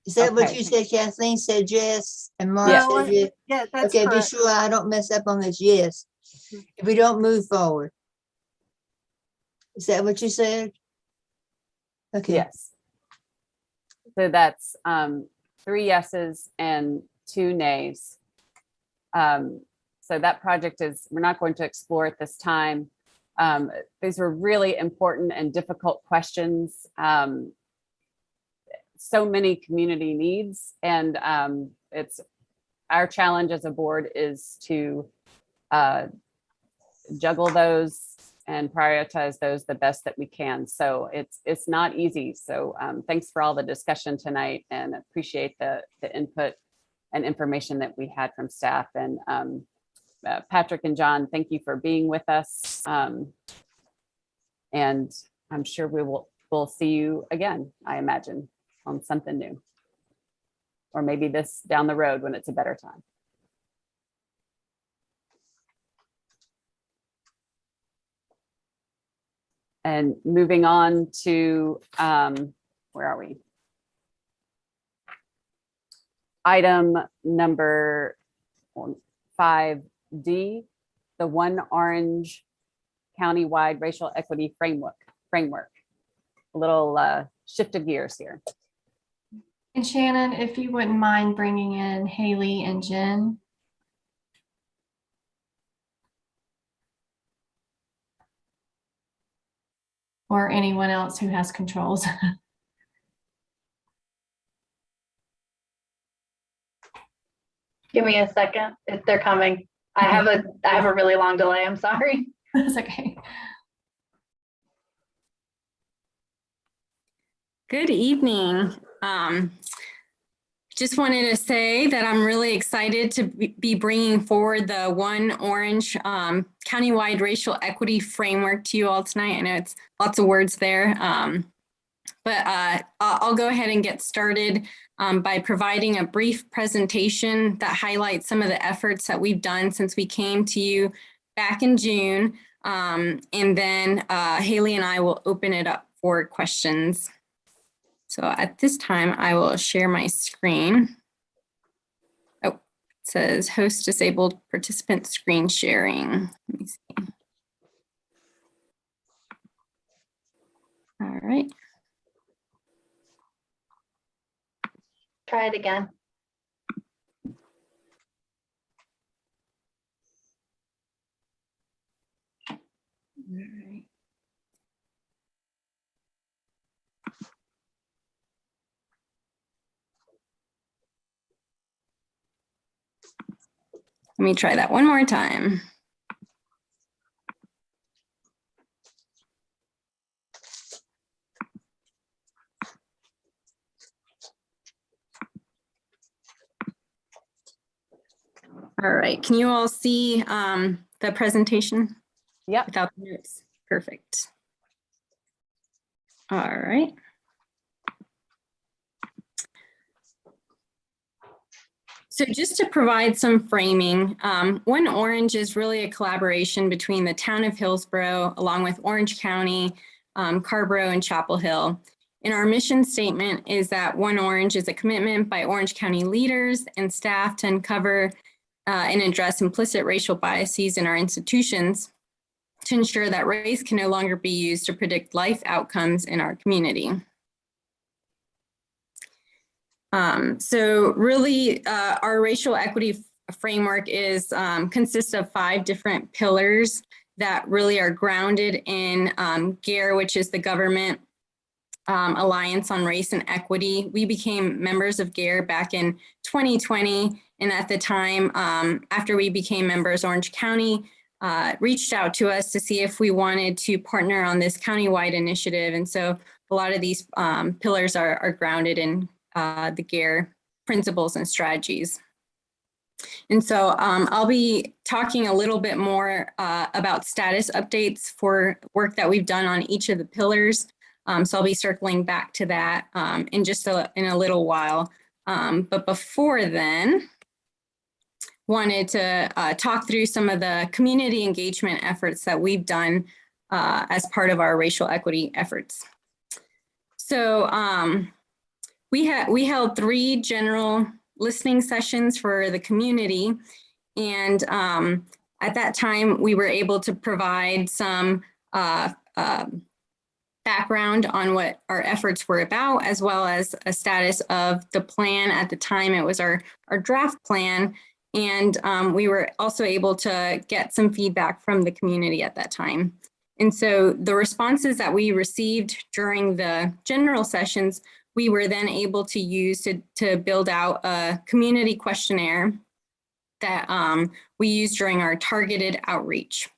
Is that what Okay. you said? Kathleen said yes, and Mark Yes. said yes. Yeah, that's Okay, be correct. sure I don't mess up on this yes. If we don't move forward. Is that what you said? Okay. Yes. So that's 3 yeses and 2 nays. So that project we're not going to explore at this time. These were really important and difficult questions. So many community needs, and it's our challenge as a board is to juggle those and prioritize those the best that we can. So it's not easy. So thanks for all the discussion tonight, and appreciate the input and information that we had from staff. And Patrick and John, thank you for being with us. And I'm sure we'll see you again, I imagine, on something new. Or maybe this down the road when it's a better time. And moving on to, where are we? Item number 5D, the One Orange countywide racial equity framework. A little shift of gears here. and Shannon, if you wouldn't mind bringing in Haley and Jen. Or anyone else who has controls. Give me a second if they're coming. I have a really long delay. I'm sorry. That's okay. Good evening. Just wanted to say that I'm really excited to be bringing forward the One Orange countywide racial equity framework to you all tonight. I know it's lots of words there, but I'll go ahead and get started by providing a brief presentation that highlights some of the efforts that we've done since we came to you back in June. And then Haley and I will open it up for questions. So at this time, I will share my screen. Oh, it says host disabled participant screen sharing. Let me see. All right. try it again. Let me try that one more time. All right, can you all see the presentation? Yep. Without the notes, perfect. All right. So just to provide some framing, One Orange is really a collaboration between the town of Hillsborough, along with Orange County, Carborough, and Chapel Hill. And our mission statement is that One Orange is a commitment by Orange County leaders and staff to uncover and address implicit racial biases in our institutions to ensure that race can no longer be used to predict life outcomes in our community. So really, our racial equity framework consists of 5 different pillars that really are grounded in GARE, which is the Government Alliance on Race and Equity. We became members of GARE back in 2020. And at the time, after we became members, Orange County reached out to us to see if we wanted to partner on this countywide initiative. And so a lot of these pillars are grounded in the GARE principles and strategies. And so I'll be talking a little bit more about status updates for work that we've done on each of the pillars. So I'll be circling back to that in a little while. But before then, wanted to talk through some of the community engagement efforts that we've done as part of our racial equity efforts. So we held 3 general listening sessions for the community. And at that time, we were able to provide some background on what our efforts were about, as well as a status of the plan. At the time, it was our draft plan. And we were also able to get some feedback from the community at that time. And so the responses that we received during the general sessions, we were then able to use to build out a community questionnaire that we used during our targeted outreach.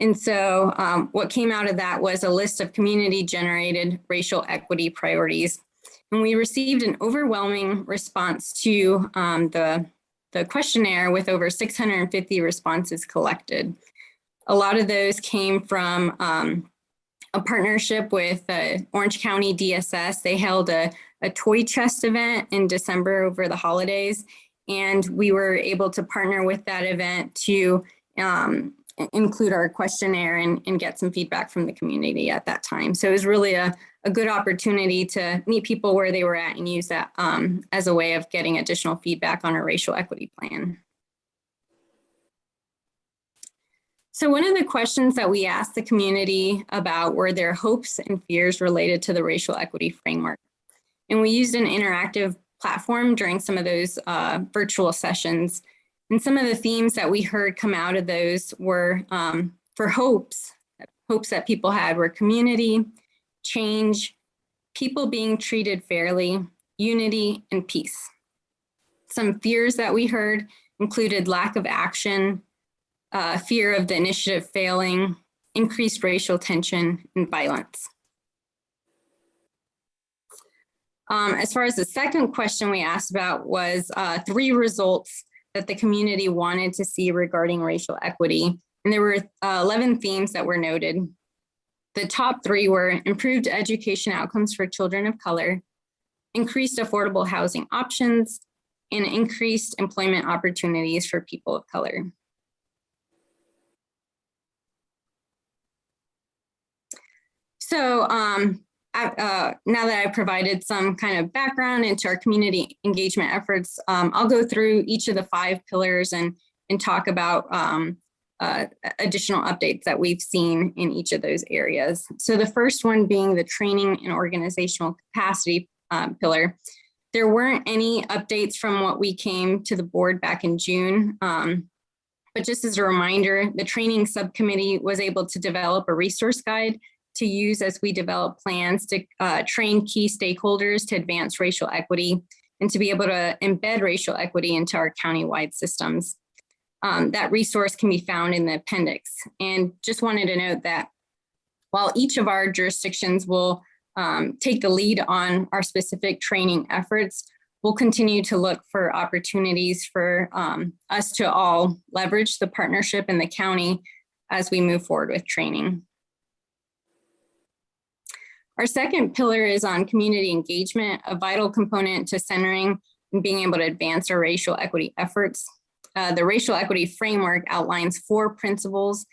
And so what came out of that was a list of community-generated racial equity priorities. And we received an overwhelming response to the questionnaire with over 650 responses collected. A lot of those came from a partnership with Orange County DSS. They held a toy chest event in December over the holidays, and we were able to partner with that event to include our questionnaire and get some feedback from the community at that time. So it was really a good opportunity to meet people where they were at and use that as a way of getting additional feedback on our racial equity plan. So one of the questions that we asked the community about were their hopes and fears related to the racial equity framework. And we used an interactive platform during some of those virtual sessions. And some of the themes that we heard come out of those were for hopes that people had were community, change, people being treated fairly, unity, and peace. Some fears that we heard included lack of action, fear of the initiative failing, increased racial tension, and violence. As far as the second question we asked about was 3 results that the community wanted to see regarding racial equity. And there were 11 themes that were noted. The top 3 were improved education outcomes for children of color, increased affordable housing options, and increased employment opportunities for people of color. So now that I've provided some kind of background into our community engagement efforts, I'll go through each of the 5 pillars and talk about additional updates that we've seen in each of those areas. So the first one being the training and organizational capacity pillar. There weren't any updates from what we came to the board back in June. But just as a reminder, the training subcommittee was able to develop a resource guide to use as we develop plans to train key stakeholders to advance racial equity and to be able to embed racial equity into our countywide systems. That resource can be found in the appendix. And just wanted to note that while each of our jurisdictions will take the lead on our specific training efforts, we'll continue to look for opportunities for us to all leverage the partnership in the county as we move forward with training. Our second pillar is on community engagement, a vital component to centering and being able to advance our racial equity efforts. The racial equity framework outlines 4 principles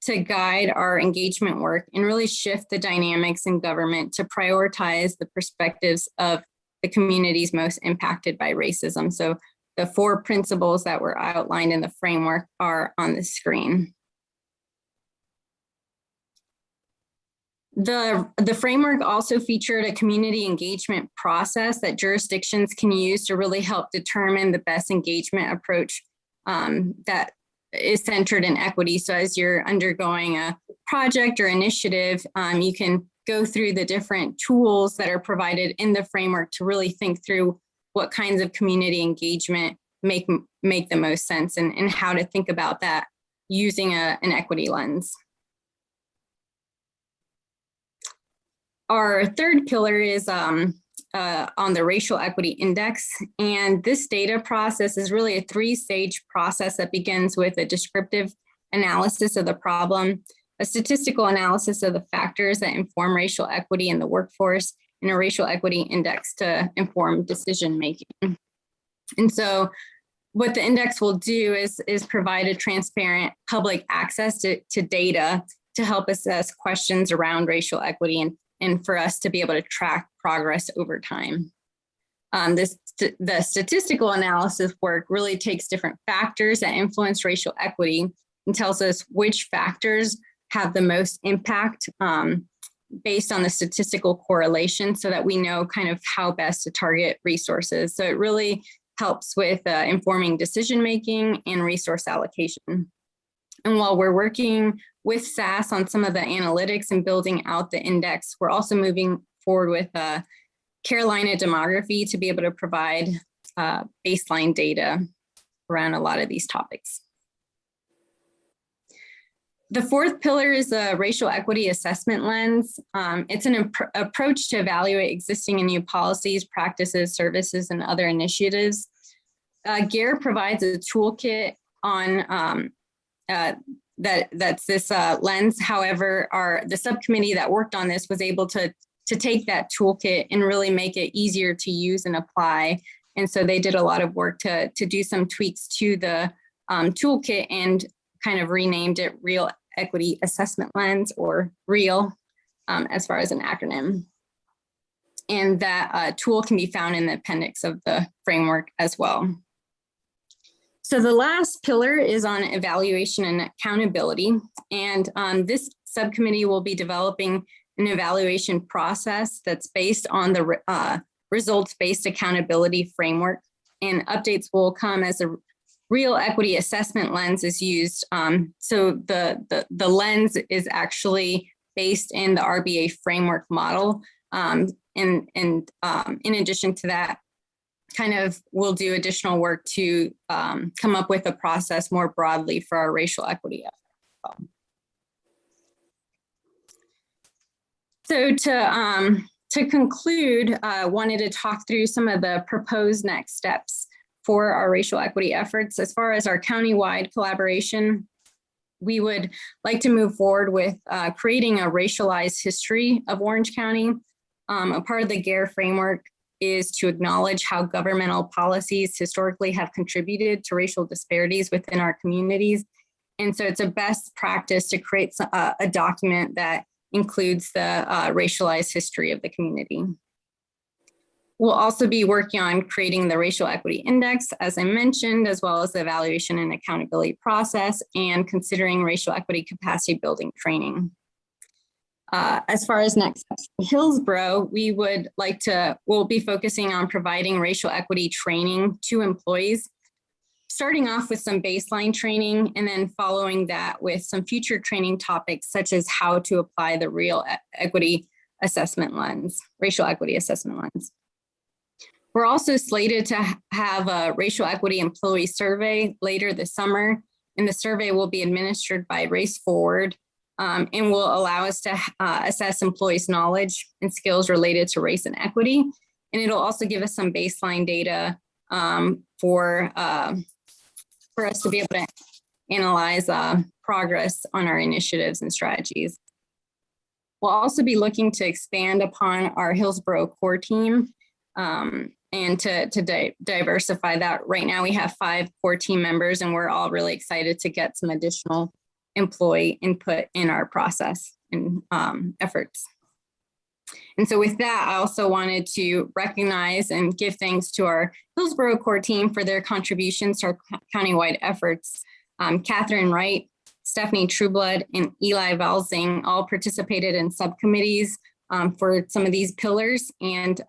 to guide our engagement work and really shift the dynamics in government to prioritize the perspectives of the communities most impacted by racism. So the 4 principles that were outlined in the framework are on the screen. The framework also featured a community engagement process that jurisdictions can use to really help determine the best engagement approach that is centered in equity. So as you're undergoing a project or initiative, you can go through the different tools that are provided in the framework to really think through what kinds of community engagement make the most sense and how to think about that using an equity lens. Our third pillar is on the Racial Equity Index. And this data process is really a 3-stage process that begins with a descriptive analysis of the problem, a statistical analysis of the factors that inform racial equity in the workforce, and a racial equity index to inform decision-making. And so what the index will do is provide a transparent public access to data to help assess questions around racial equity and for us to be able to track progress over time. The statistical analysis work really takes different factors that influence racial equity and tells us which factors have the most impact based on the statistical correlation so that we know kind of how best to target resources. So it really helps with informing decision-making and resource allocation. And while we're working with SAS on some of the analytics and building out the index, we're also moving forward with Carolina demography to be able to provide baseline data around a lot of these topics. The fourth pillar is a racial equity assessment lens. It's an approach to evaluate existing and new policies, practices, services, and other initiatives. GARE provides a toolkit on that's this lens. However, the subcommittee that worked on this was able to take that toolkit and really make it easier to use and apply. And so they did a lot of work to do some tweaks to the toolkit and kind of renamed it Real Equity Assessment Lens, or REAL, as far as an acronym. And that tool can be found in the appendix of the framework as well. So the last pillar is on evaluation and accountability. And this subcommittee will be developing an evaluation process that's based on the results-based accountability framework. And updates will come as a Real Equity Assessment Lens is used. So the lens is actually based in the RBA framework model. And in addition to that, kind of we'll do additional work to come up with a process more broadly for our racial equity effort. So to conclude, I wanted to talk through some of the proposed next steps for our racial equity efforts. As far as our countywide collaboration, we would like to move forward with creating a racialized history of Orange County. A part of the GARE framework is to acknowledge how governmental policies historically have contributed to racial disparities within our communities. And so it's a best practice to create a document that includes the racialized history of the community. We'll also be working on creating the Racial Equity Index, as I mentioned, as well as the evaluation and accountability process, and considering racial equity capacity building training. As far as next steps for Hillsborough, we'll be focusing on providing racial equity training to employees, starting off with some baseline training and then following that with some future training topics such as how to apply the racial equity assessment lens. We're also slated to have a racial equity employee survey later this summer, and the survey will be administered by Race Forward and will allow us to assess employees' knowledge and skills related to race and equity. And it'll also give us some baseline data for us to be able to analyze progress on our initiatives and strategies. We'll also be looking to expand upon our Hillsborough core team and to diversify that. Right now we have 5 core team members, and we're all really excited to get some additional employee input in our process and efforts. And so with that, I also wanted to recognize and give thanks to our Hillsborough core team for their contributions to our countywide efforts. Catherine Wright, Stephanie Trueblood, and Eli Valsing all participated in subcommittees for some of these pillars. And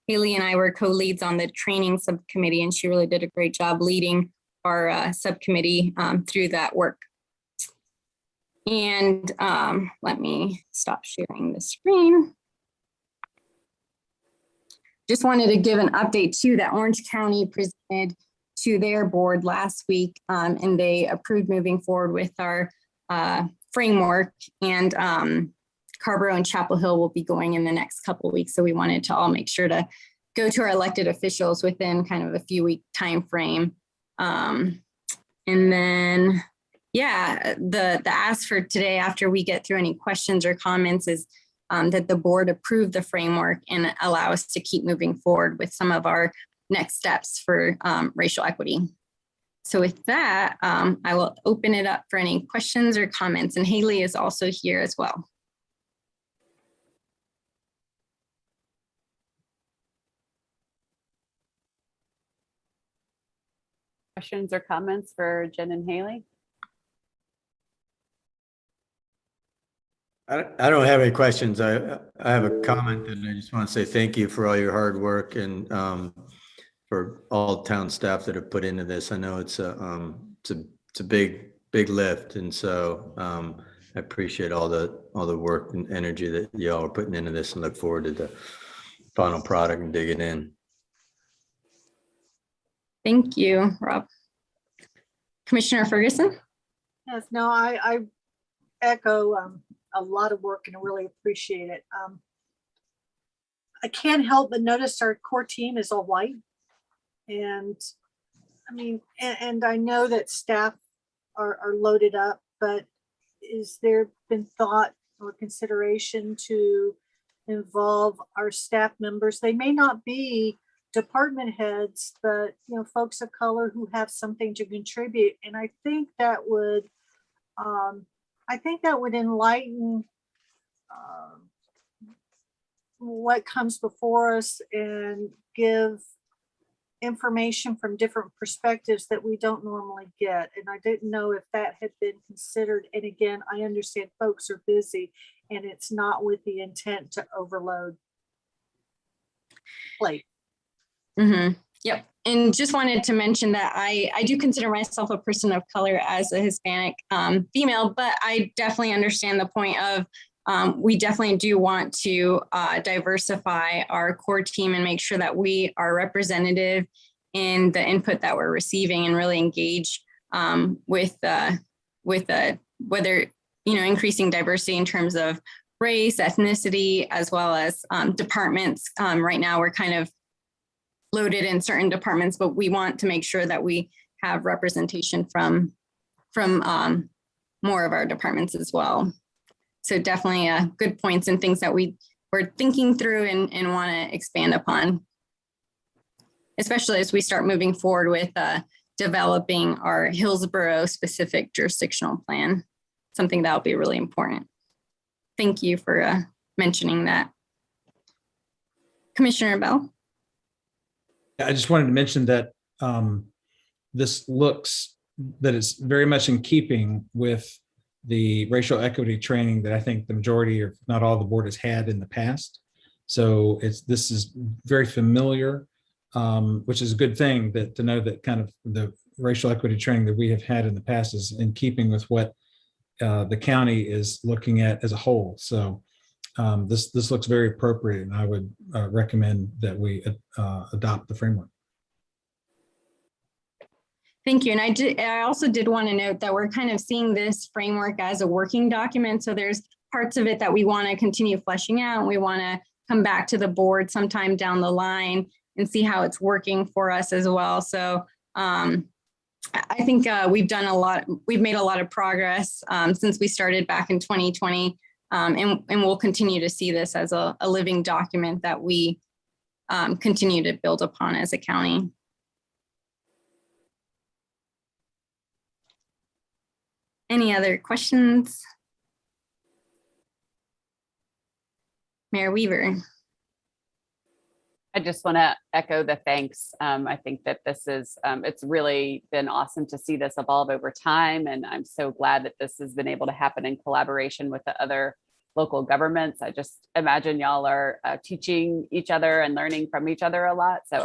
Haley and I were co-leads on the training subcommittee, and she really did a great job leading our subcommittee through that work. And let me stop sharing the screen. Just wanted to give an update too that Orange County presented to their board last week, and they approved moving forward with our framework, and Carborough and Chapel Hill will be going in the next couple of weeks. So we wanted to all make sure to go to our elected officials within kind of a few week time frame. And then, yeah, the ask for today, after we get through any questions or comments, is that the board approve the framework and allow us to keep moving forward with some of our next steps for racial equity. So with that, I will open it up for any questions or comments, and Haley is also here as well. Questions or comments for Jen and Haley? I don't have any questions. I have a comment, and I just want to say thank you for all your hard work and for all town staff that have put into this. I know it's a big lift, and so I appreciate all the work and energy that y'all are putting into this, and look forward to the final product and digging in. Thank you, Rob. Commissioner Ferguson? Yes, no, I echo a lot of work and I really appreciate it. I can't help but notice our core team is all white. And I mean, and I know that staff are loaded up, but is there been thought or consideration to involve our staff members? They may not be department heads, but you know, folks of color who have something to contribute. And I think that would enlighten what comes before us and give information from different perspectives that we don't normally get. And I didn't know if that had been considered. And again, I understand folks are busy and it's not with the intent to overload plate. Mm-hmm. Yep. And just wanted to mention that I do consider myself a person of color as a Hispanic female, but I definitely understand the point of we definitely do want to diversify our core team and make sure that we are representative in the input that we're receiving and really engage with whether, you know, increasing diversity in terms of race, ethnicity, as well as departments. Right now, we're kind of loaded in certain departments, but we want to make sure that we have representation from more of our departments as well. So definitely good points and things that we're thinking through and want to expand upon, especially as we start moving forward with developing our Hillsborough specific jurisdictional plan, something that will be really important. Thank you for mentioning that. Commissioner Bell? I just wanted to mention that this looks that it's very much in keeping with the racial equity training that I think the majority, or not all, the board has had in the past. So this is very familiar, which is a good thing, that to know that kind of the racial equity training that we have had in the past is in keeping with what the county is looking at as a whole. So this looks very appropriate, and I would recommend that we adopt the framework. Thank you. And I also did want to note that we're kind of seeing this framework as a working document. So there's parts of it that we want to continue fleshing out, and we want to come back to the board sometime down the line and see how it's working for us as well. So I think we've made a lot of progress since we started back in 2020. And we'll continue to see this as a living document that we continue to build upon as a county. Any other questions? Mayor Weaver. I just want to echo the thanks. I think that this is, it's really been awesome to see this evolve over time. And I'm so glad that this has been able to happen in collaboration with the other local governments. I just imagine y'all are teaching each other and learning from each other a lot. So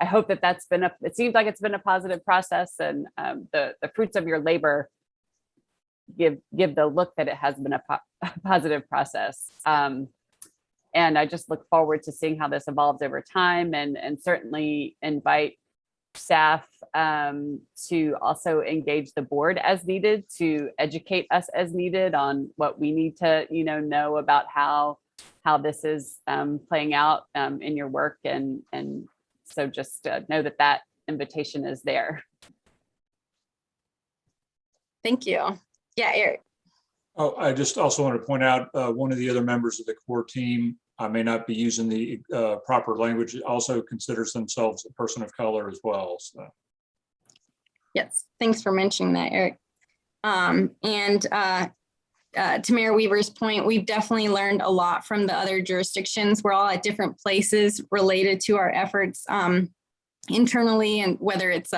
I hope that that's been it seems like it's been a positive process, and the fruits of your labor give the look that it has been a positive process. And I just look forward to seeing how this evolves over time, and certainly invite staff to also engage the board as needed, to educate us as needed on what we need to know about how this is playing out in your work. And so just know that invitation is there. Thank you. Yeah, Eric. Oh, I just also want to point out one of the other members of the core team, I may not be using the proper language, also considers themselves a person of color as well. So. Yes, thanks for mentioning that, Eric. To Mayor Weaver's point, we've definitely learned a lot from the other jurisdictions. We're all at different places related to our efforts internally, and whether it's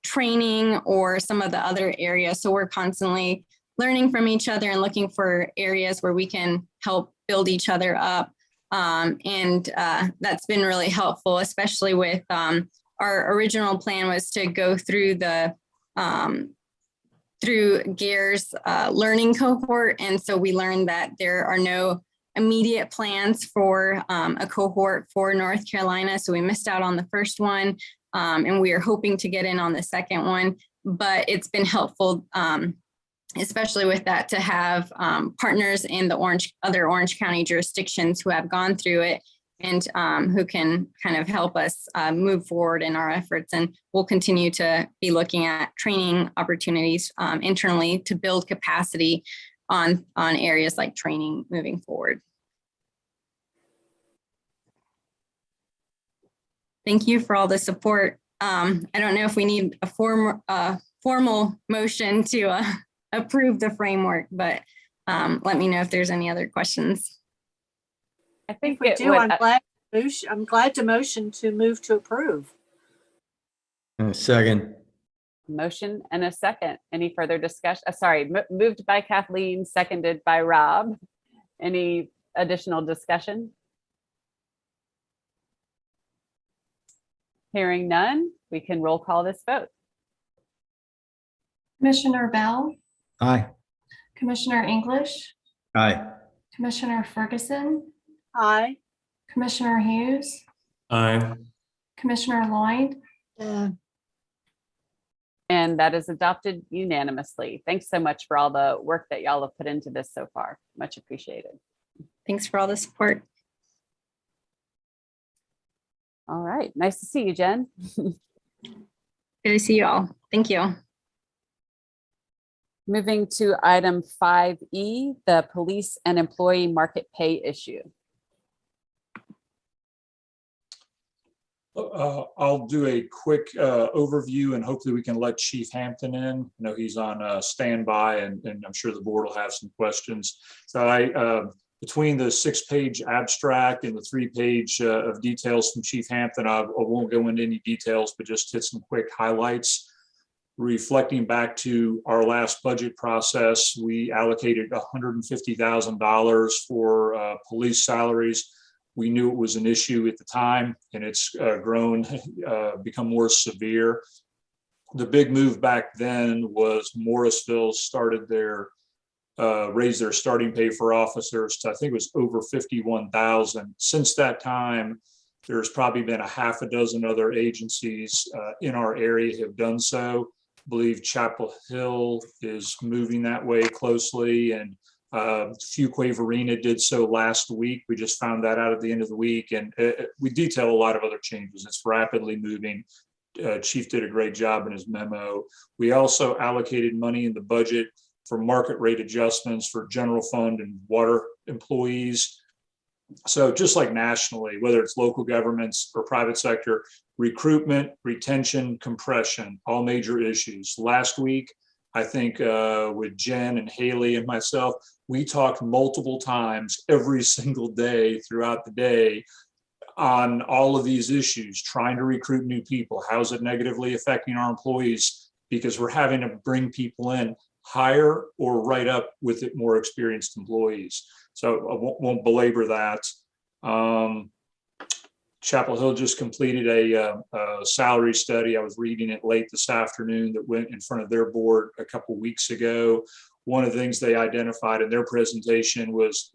training or some of the other areas. So we're constantly learning from each other and looking for areas where we can help build each other up. That's been really helpful, especially with our original plan was to go through through GARE's learning cohort. And so we learned that there are no immediate plans for a cohort for North Carolina. So we missed out on the first one, and we are hoping to get in on the second one. But it's been helpful, especially with that, to have partners in the other Orange County jurisdictions who have gone through it, and who can kind of help us move forward in our efforts. And we'll continue to be looking at training opportunities internally to build capacity on areas like training moving forward. Thank you for all the support. I don't know if we need a formal motion to approve the framework, but let me know if there's any other questions. I think we do. I'm glad to motion to move to approve. Second. Motion and a second. Any further discussion? Sorry, moved by Kathleen, seconded by Rob. Any additional discussion? Hearing none, we can roll call this vote. Commissioner Bell, Aye. Commissioner English, Aye. Commissioner Ferguson, Aye. Commissioner Hughes, Aye. Commissioner Lloyd. And that is adopted unanimously. Thanks so much for all the work that y'all have put into this so far. Much appreciated. Thanks for all the support. All right, nice to see you, Jen. Good to see you all. Thank you. Moving to item 5E, the police and employee market pay issue. I'll do a quick overview, and hopefully we can let Chief Hampton in. I know he's on standby, and I'm sure the board will have some questions. So between the 6-page abstract and the 3-page of details from Chief Hampton, I won't go into any details, but just hit some quick highlights. reflecting back to our last budget process, we allocated $150,000 for police salaries. We knew it was an issue at the time, and it's grown, become more severe. The big move back then was Morrisville started their raise their starting pay for officers to, I think it was over 51,000. Since that time, there's probably been a half a dozen other agencies in our area have done so. I believe Chapel Hill is moving that way closely, and Fuquay-Varina did so last week. We just found that out at the end of the week, and we detail a lot of other changes. It's rapidly moving. Chief did a great job in his memo. We also allocated money in the budget for market rate adjustments for general fund and water employees. So just like nationally, whether it's local governments or private sector, recruitment, retention, compression, all major issues. Last week, I think with Jen and Haley and myself, we talked multiple times every single day throughout the day on all of these issues, trying to recruit new people. How's it negatively affecting our employees? Because we're having to bring people in, hire or write up with it more experienced employees. So I won't belabor that. Chapel Hill just completed a salary study. I was reading it late this afternoon that went in front of their board a couple weeks ago. One of the things they identified in their presentation was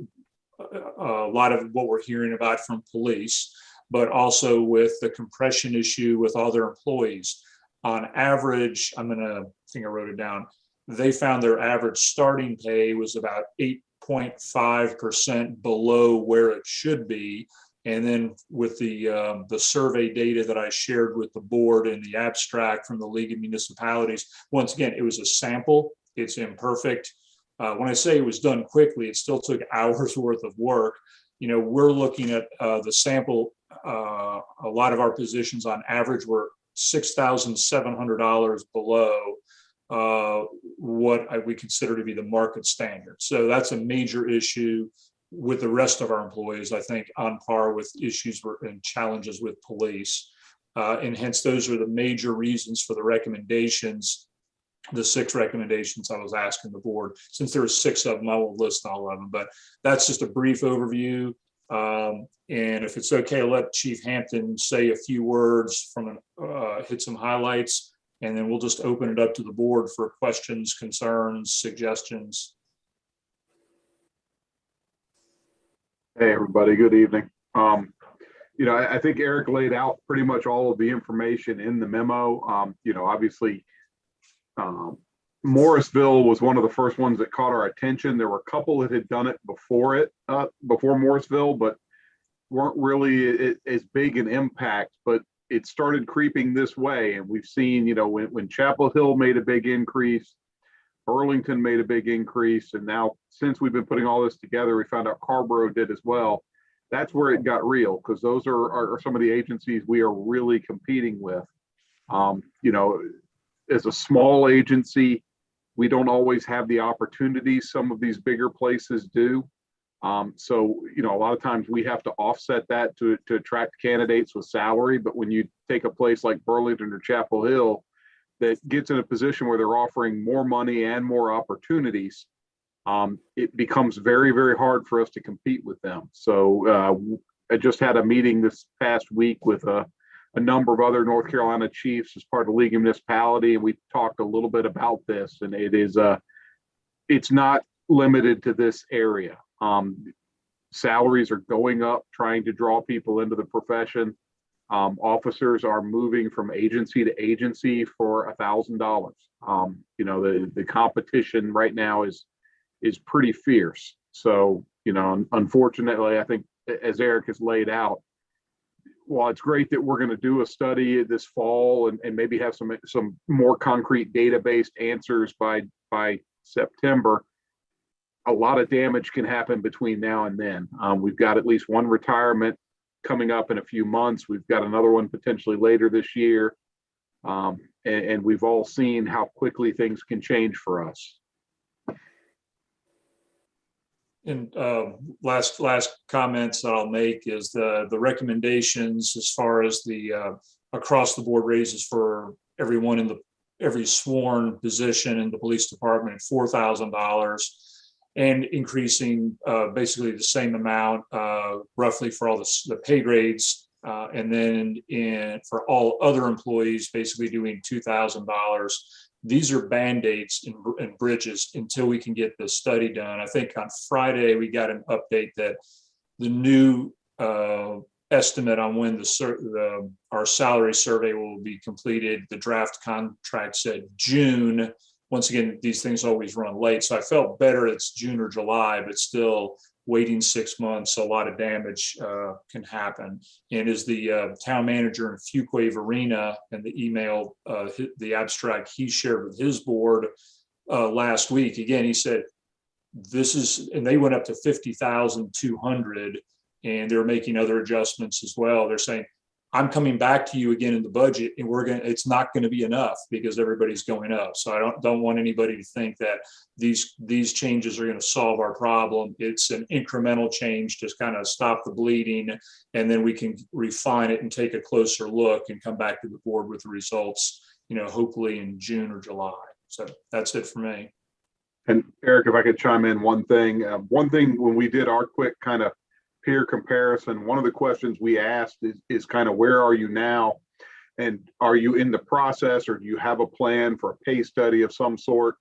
a lot of what we're hearing about from police, but also with the compression issue with all their employees. On average, I think I wrote it down, they found their average starting pay was about 8.5% below where it should be. And then with the survey data that I shared with the board and the abstract from the League of Municipalities, once again, it was a sample, it's imperfect. When I say it was done quickly, it still took hours worth of work. You know, we're looking at the sample, a lot of our positions on average were $6,700 below what we consider to be the market standard. So that's a major issue with the rest of our employees, I think, on par with issues and challenges with police. And hence, those are the major reasons for the recommendations, the 6 recommendations I was asking the board. Since there were 6 of them, I won't list all of them, but that's just a brief overview. And if it's okay, I'll let Chief Hampton say a few words from hit some highlights, and then we'll just open it up to the board for questions, concerns, suggestions. Hey, everybody. Good evening. You know, I think Eric laid out pretty much all of the information in the memo. You know, obviously, Morrisville was one of the first ones that caught our attention. There were a couple that had done it before Morrisville, but weren't really as big an impact. But it started creeping this way, and we've seen, you know, when Chapel Hill made a big increase, Burlington made a big increase, and now since we've been putting all this together, we found out Carborough did as well. That's where it got real, because those are some of the agencies we are really competing with. You know, as a small agency, we don't always have the opportunities some of these bigger places do. So, you know, a lot of times we have to offset that to attract candidates with salary. But when you take a place like Burlington or Chapel Hill that gets in a position where they're offering more money and more opportunities, it becomes very, very hard for us to compete with them. So I just had a meeting this past week with a number of other North Carolina chiefs as part of the League of Municipality, and we talked a little bit about this, and it's not limited to this area. Salaries are going up, trying to draw people into the profession. Officers are moving from agency to agency for $1,000. You know, the competition right now is pretty fierce. So, you know, unfortunately, I think as Eric has laid out, while it's great that we're going to do a study this fall and maybe have some more concrete data-based answers by September, a lot of damage can happen between now and then. We've got at least one retirement coming up in a few months. We've got another one potentially later this year. And we've all seen how quickly things can change for us. And last comments that I'll make is the recommendations as far as the across the board raises for everyone in the every sworn position in the police department at $4,000, and increasing basically the same amount roughly for all the pay grades. And then for all other employees, basically doing $2,000. These are Band-Aids and bridges until we can get the study done. I think on Friday, we got an update that the new estimate on when our salary survey will be completed. The draft contract said June. Once again, these things always run late. So I felt better it's June or July, but still waiting 6 months, a lot of damage can happen. And as the town manager in Fuquay Varina, and the email, the abstract he shared with his board last week, again, he said, and they went up to 50,200, and they're making other adjustments as well. They're saying, I'm coming back to you again in the budget, and it's not going to be enough because everybody's going up. So I don't want anybody to think that these changes are going to solve our problem. It's an incremental change to kind of stop the bleeding, and then we can refine it and take a closer look and come back to the board with the results, hopefully in June or July. So that's it for me. And Eric, if I could chime in one thing when we did our quick kind of peer comparison, one of the questions we asked is kind of, where are you now? And are you in the process, or do you have a plan for a pay study of some sort?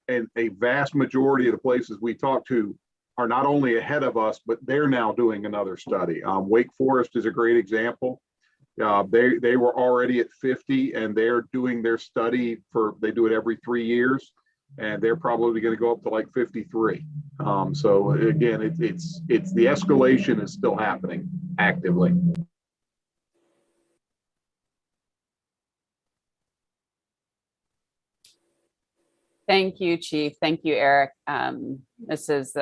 And a vast majority of the places we talk to are not only ahead of us, but they're now doing another study. Wake Forest is a great example. They were already at 50, and they're doing their study they do it every 3 years. And they're probably going to go up to like 53. So again, it's the escalation is still happening actively. Thank you, Chief. Thank you, Eric. This is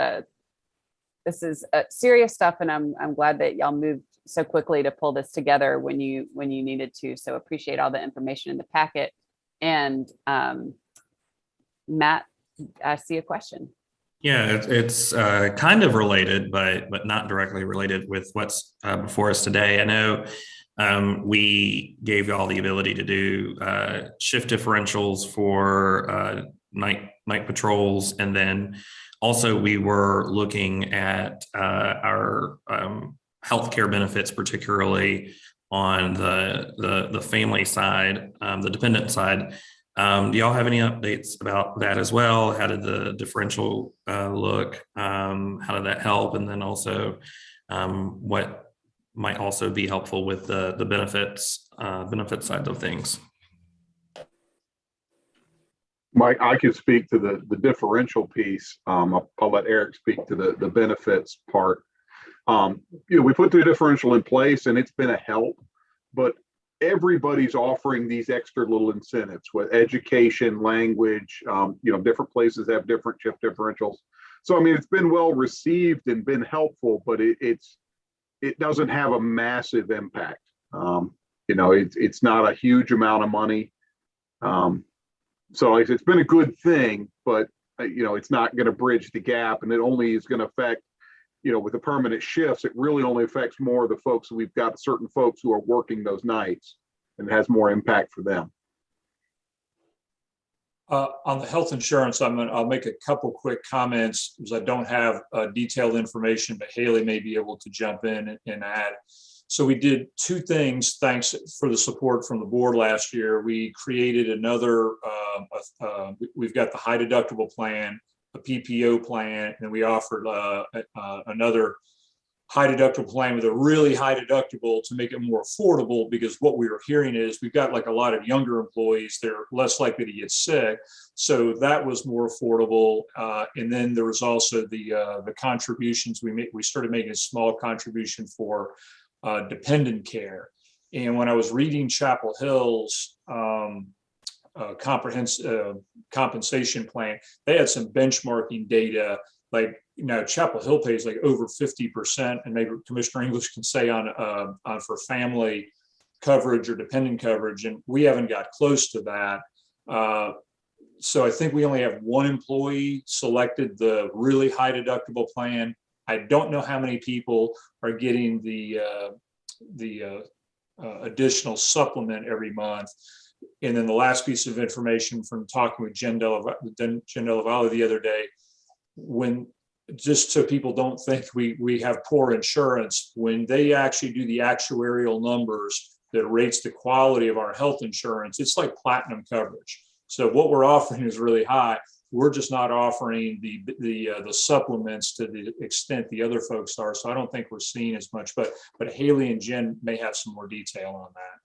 serious stuff, and I'm glad that y'all moved so quickly to pull this together when you needed to. So appreciate all the information in the packet. And Matt, I see a question. Yeah, it's kind of related, but not directly related with what's before us today. I know we gave y'all the ability to do shift differentials for night patrols, and then also we were looking at our healthcare benefits, particularly on the family side, the dependent side. Do y'all have any updates about that as well? How did the differential look? How did that help? And then also what might also be helpful with the benefits side of things? Mike, I can speak to the differential piece. I'll let Eric speak to the benefits part. We put the differential in place, and it's been a help, but everybody's offering these extra little incentives with education, language. Different places have different shift differentials. So, I mean, it's been well received and been helpful, but it doesn't have a massive impact. It's not a huge amount of money. So it's been a good thing, but it's not going to bridge the gap, and it only is going to affect, with the permanent shifts, it really only affects more of the folks. We've got certain folks who are working those nights, and it has more impact for them. On the health insurance, I'll make a couple quick comments because I don't have detailed information, but Haley may be able to jump in and add. So we did two things, thanks for the support from the board last year. We created another, we've got the high deductible plan, a PPO plan, and we offered another high deductible plan with a really high deductible to make it more affordable, because what we were hearing is we've got like a lot of younger employees, they're less likely to get sick. So that was more affordable. And then there was also the contributions we started making a small contribution for dependent care. And when I was reading Chapel Hill's comprehensive compensation plan, they had some benchmarking data, like, Chapel Hill pays like over 50%, and maybe Commissioner English can say on for family coverage or dependent coverage, and we haven't got close to that. So I think we only have one employee selected the really high deductible plan. I don't know how many people are getting the additional supplement every month, And then the last piece of information from talking with Jen Della Valle the other day, when, just so people don't think we have poor insurance, when they actually do the actuarial numbers that rates the quality of our health insurance, it's like platinum coverage. So what we're offering is really high. We're just not offering the supplements to the extent the other folks are. So I don't think we're seeing as much, but Haley and Jen may have some more detail on that.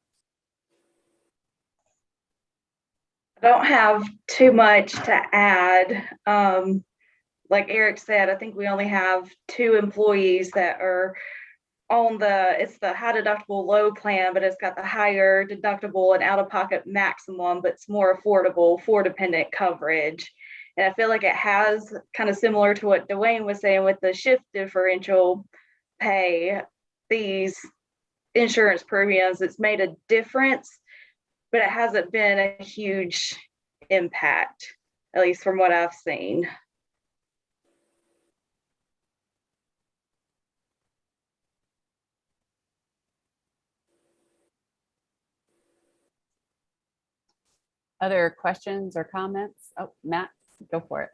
I don't have too much to add. Like Eric said, I think we only have 2 employees that are on it's the high deductible low plan, but it's got the higher deductible and out-of-pocket maximum, but it's more affordable for dependent coverage. And I feel like it has, kind of similar to what Dwayne was saying with the shift differential pay, these insurance premiums, it's made a difference, but it hasn't been a huge impact, at least from what I've seen. Other questions or comments? Oh, Matt, go for it.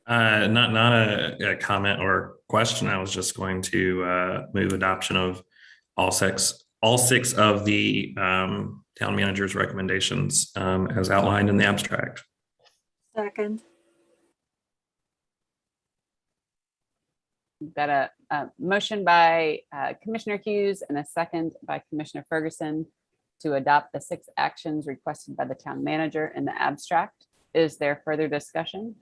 Not a comment or question. I was just going to move adoption of all 6 of the town manager's recommendations as outlined in the abstract. Second. We've got a motion by Commissioner Hughes and a second by Commissioner Ferguson to adopt the 6 actions requested by the town manager in the abstract. Is there further discussion?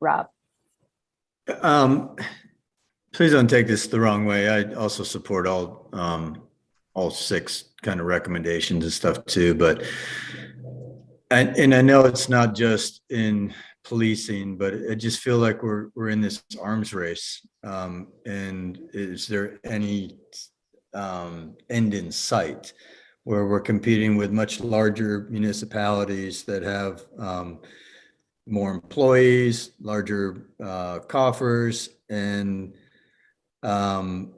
Rob. Please don't take this the wrong way. I also support all 6 kind of recommendations and stuff too, but and I know it's not just in policing, but I just feel like we're in this arms race. And is there any end in sight where we're competing with much larger municipalities that have more employees, larger coffers, and I'm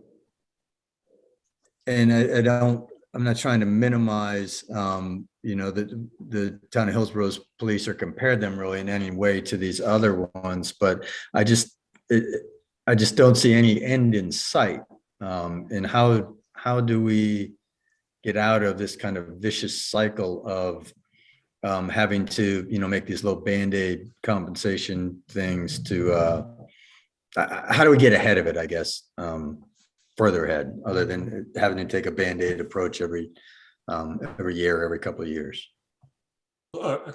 not trying to minimize, the town of Hillsborough's police or compare them really in any way to these other ones, but I just don't see any end in sight. And how do we get out of this kind of vicious cycle of having to, make these little Band-Aid compensation things to, how do we get ahead of it, I guess, further ahead, other than having to take a Band-Aid approach every year, every couple of years?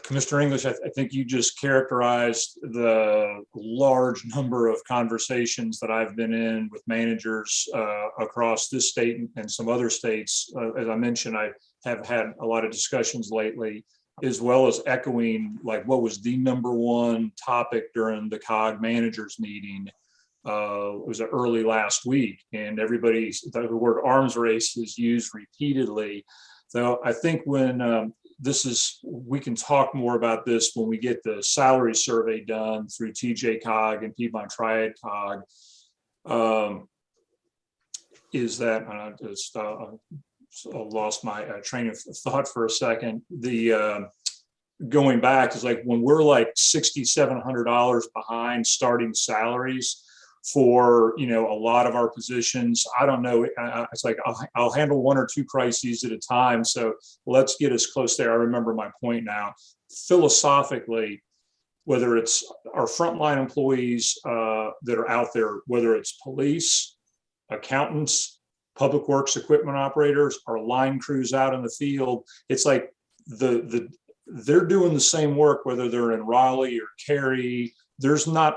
Commissioner English, I think you just characterized the large number of conversations that I've been in with managers across this state and some other states. As I mentioned, I have had a lot of discussions lately, as well as echoing like what was the #1 topic during the COG managers meeting. It was early last week, and the word arms race is used repeatedly. So I think when we can talk more about this when we get the salary survey done through TJ COG and Piedmont Triad COG. Is that I just lost my train of thought for a second. The going back is like when we're like $6,700 behind starting salaries for a lot of our positions. I don't know. It's like I'll handle 1 or 2 crises at a time. So let's get as close there. I remember my point now. Philosophically, whether it's our frontline employees that are out there, whether it's police, accountants, public works equipment operators, our line crews out in the field, it's like they're doing the same work, whether they're in Raleigh or Cary. There's not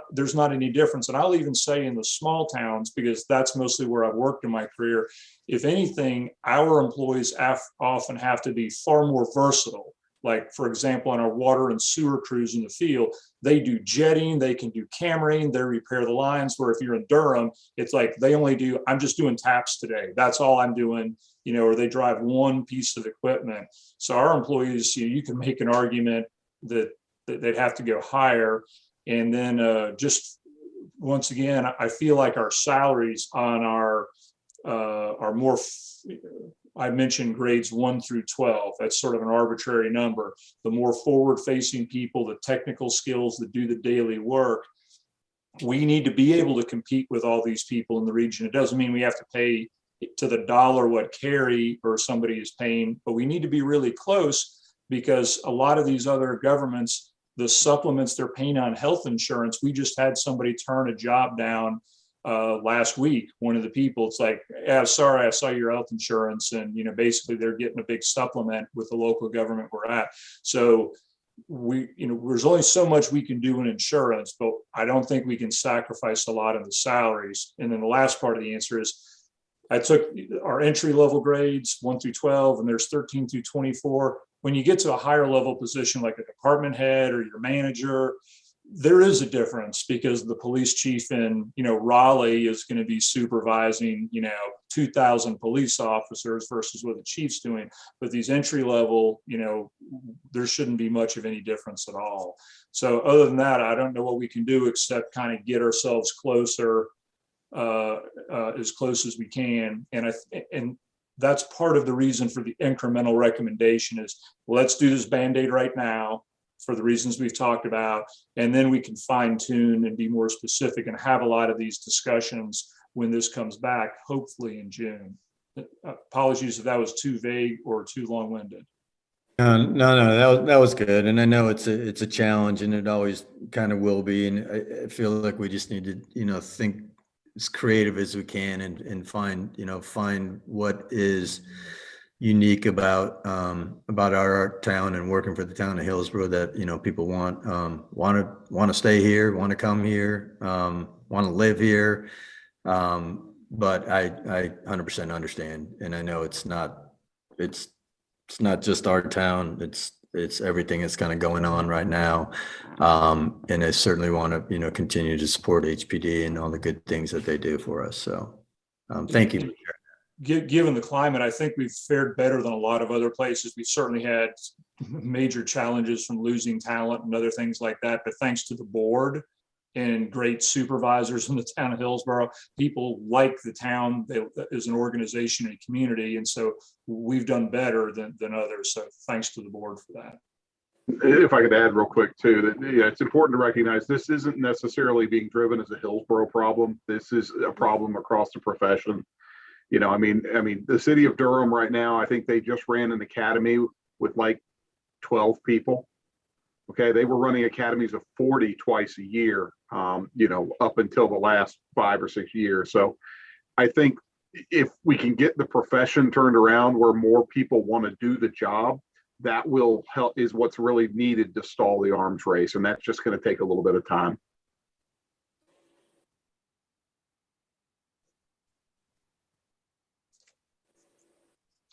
any difference. And I'll even say in the small towns, because that's mostly where I've worked in my career, if anything, our employees often have to be far more versatile. Like, for example, on our water and sewer crews in the field, they do jetting, they can do cameraing, they repair the lines, where if you're in Durham, it's like I'm just doing taps today. That's all I'm doing, or they drive 1 piece of equipment. So our employees, you can make an argument that they'd have to go higher. And then just once again, I feel like our salaries on our are more, I mentioned grades 1 through 12. That's sort of an arbitrary number. The more forward-facing people, the technical skills that do the daily work, we need to be able to compete with all these people in the region. It doesn't mean we have to pay to the dollar what Cary or somebody is paying, but we need to be really close, because a lot of these other governments, the supplements they're paying on health insurance, we just had somebody turn a job down last week. One of the people, it's like, yeah, sorry, I saw your health insurance, and basically they're getting a big supplement with the local government we're at. So there's only so much we can do in insurance, but I don't think we can sacrifice a lot of the salaries. And then the last part of the answer is, I took our entry level grades 1 through 12, and there's 13 through 24. When you get to a higher level position like a department head or your manager, there is a difference, because the police chief in Raleigh is going to be supervising 2,000 police officers versus what the chief's doing. But these entry level, there shouldn't be much of any difference at all. So other than that, I don't know what we can do except kind of get ourselves closer, as close as we can. And that's part of the reason for the incremental recommendation is, let's do this Band-Aid right now for the reasons we've talked about, and then we can fine tune and be more specific and have a lot of these discussions when this comes back, hopefully in June. Apologies if that was too vague or too long-winded. No, that was good. And I know it's a challenge, and it always kind of will be. And I feel like we just need to, think as creative as we can and find what is unique about our town and working for the town of Hillsborough that, people want to stay here, want to come here, want to live here. But I 100% understand. And I know it's not just our town. It's everything that's kind of going on right now. And I certainly want to, continue to support HPD and all the good things that they do for us. So thank you. Given the climate, I think we've fared better than a lot of other places. We've certainly had major challenges from losing talent and other things like that. But thanks to the board and great supervisors in the town of Hillsborough, people like the town as an organization and community. And so we've done better than others. So thanks to the board for that. If I could add real quick too, that it's important to recognize this isn't necessarily being driven as a Hillsborough problem. This is a problem across the profession. I mean, the city of Durham right now, I think they just ran an academy with like 12 people. Okay, they were running academies of 40 twice a year, up until the last 5 or 6 years. So I think if we can get the profession turned around where more people want to do the job, that will help, is what's really needed to stall the arms race. And that's just going to take a little bit of time.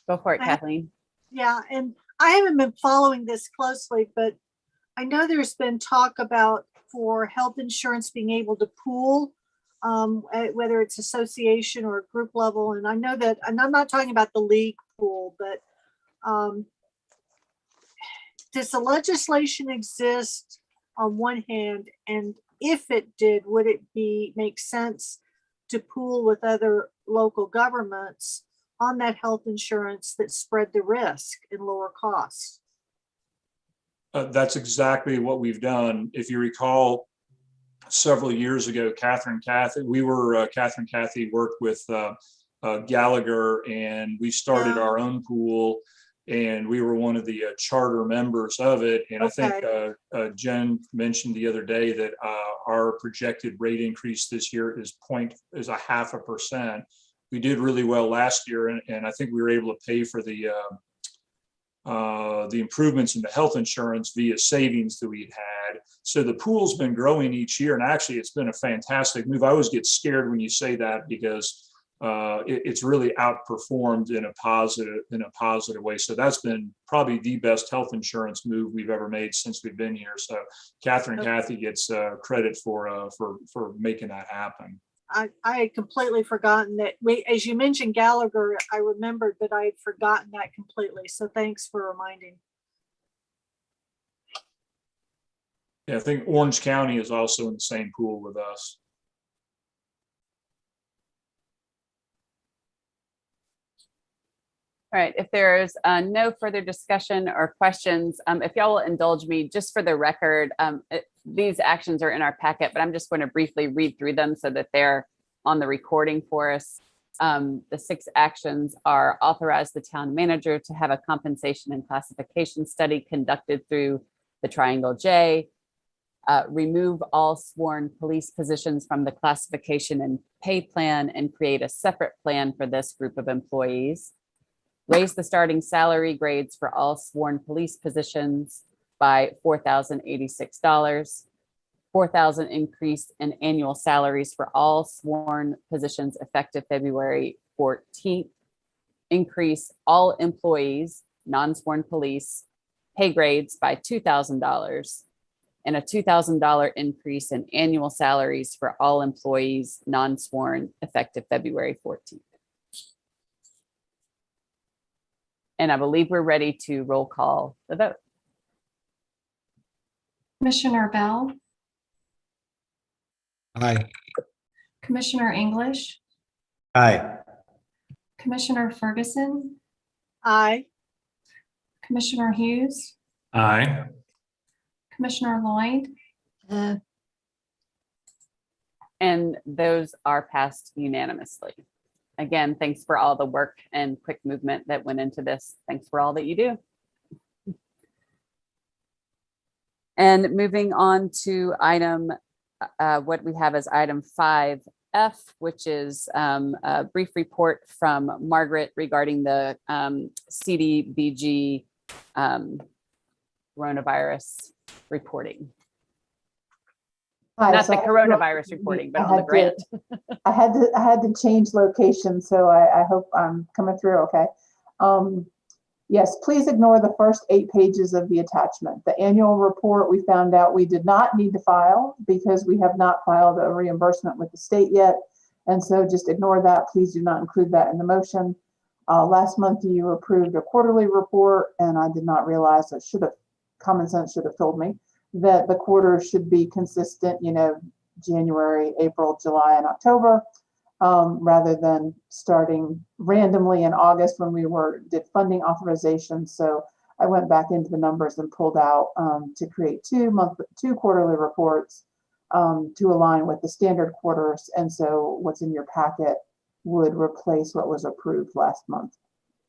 Go for it, Kathleen. Yeah, and I haven't been following this closely, but I know there's been talk about for health insurance being able to pool, whether it's association or group level. And I know that, and I'm not talking about the league pool, but does the legislation exist on one hand? And if it did, would it make sense to pool with other local governments on that health insurance that spread the risk and lower costs? That's exactly what we've done. If you recall, several years ago, Catherine Cathy worked with Gallagher, and we started our own pool, and we were one of the charter members of it. And I think Jen mentioned the other day that our projected rate increase this year is 0.5%. We did really well last year, and I think we were able to pay for the improvements in the health insurance via savings that we'd had. So the pool's been growing each year, and actually it's been a fantastic move. I always get scared when you say that, because it's really outperformed in a positive way. So that's been probably the best health insurance move we've ever made since we've been here. So Catherine Cathy gets credit for making that happen. I had completely forgotten that. As you mentioned Gallagher, I remembered, but I had forgotten that completely. So thanks for reminding. Yeah, I think Orange County is also in the same pool with us. All right, if there's no further discussion or questions, if y'all will indulge me, just for the record, these actions are in our packet, but I'm just going to briefly read through them so that they're on the recording for us. The 6 actions are: authorize the town manager to have a compensation and classification study conducted through the Triangle J, remove all sworn police positions from the classification and pay plan and create a separate plan for this group of employees. Raise the starting salary grades for all sworn police positions by $4,086. $4,000 increase in annual salaries for all sworn positions effective February 14th. Increase all employees, non-sworn police, pay grades by $2,000, and a $2,000 increase in annual salaries for all employees, non-sworn, effective February 14th. And I believe we're ready to roll call the vote. Commissioner Bell, Aye. Commissioner English, Aye. Commissioner Ferguson, Aye. Commissioner Hughes, Aye. Commissioner Lloyd, And those are passed unanimously. Again, thanks for all the work and quick movement that went into this. Thanks for all that you do. And moving on to item, what we have as item 5F, which is a brief report from Margaret regarding the CDBG coronavirus reporting. Hi, Not so the I had to- coronavirus reporting, but I on the had to- grant. I had to change location, so I hope I'm coming through okay. Yes, please ignore the first 8 pages of the attachment. The annual report, we found out we did not need to file because we have not filed a reimbursement with the state yet. And so just ignore that. Please do not include that in the motion. Last month you approved a quarterly report, and I did not realize that common sense should have told me that the quarter should be consistent, January, April, July, and October, rather than starting randomly in August when we did funding authorization. So I went back into the numbers and pulled out to create 2 quarterly reports to align with the standard quarters. And so what's in your packet would replace what was approved last month,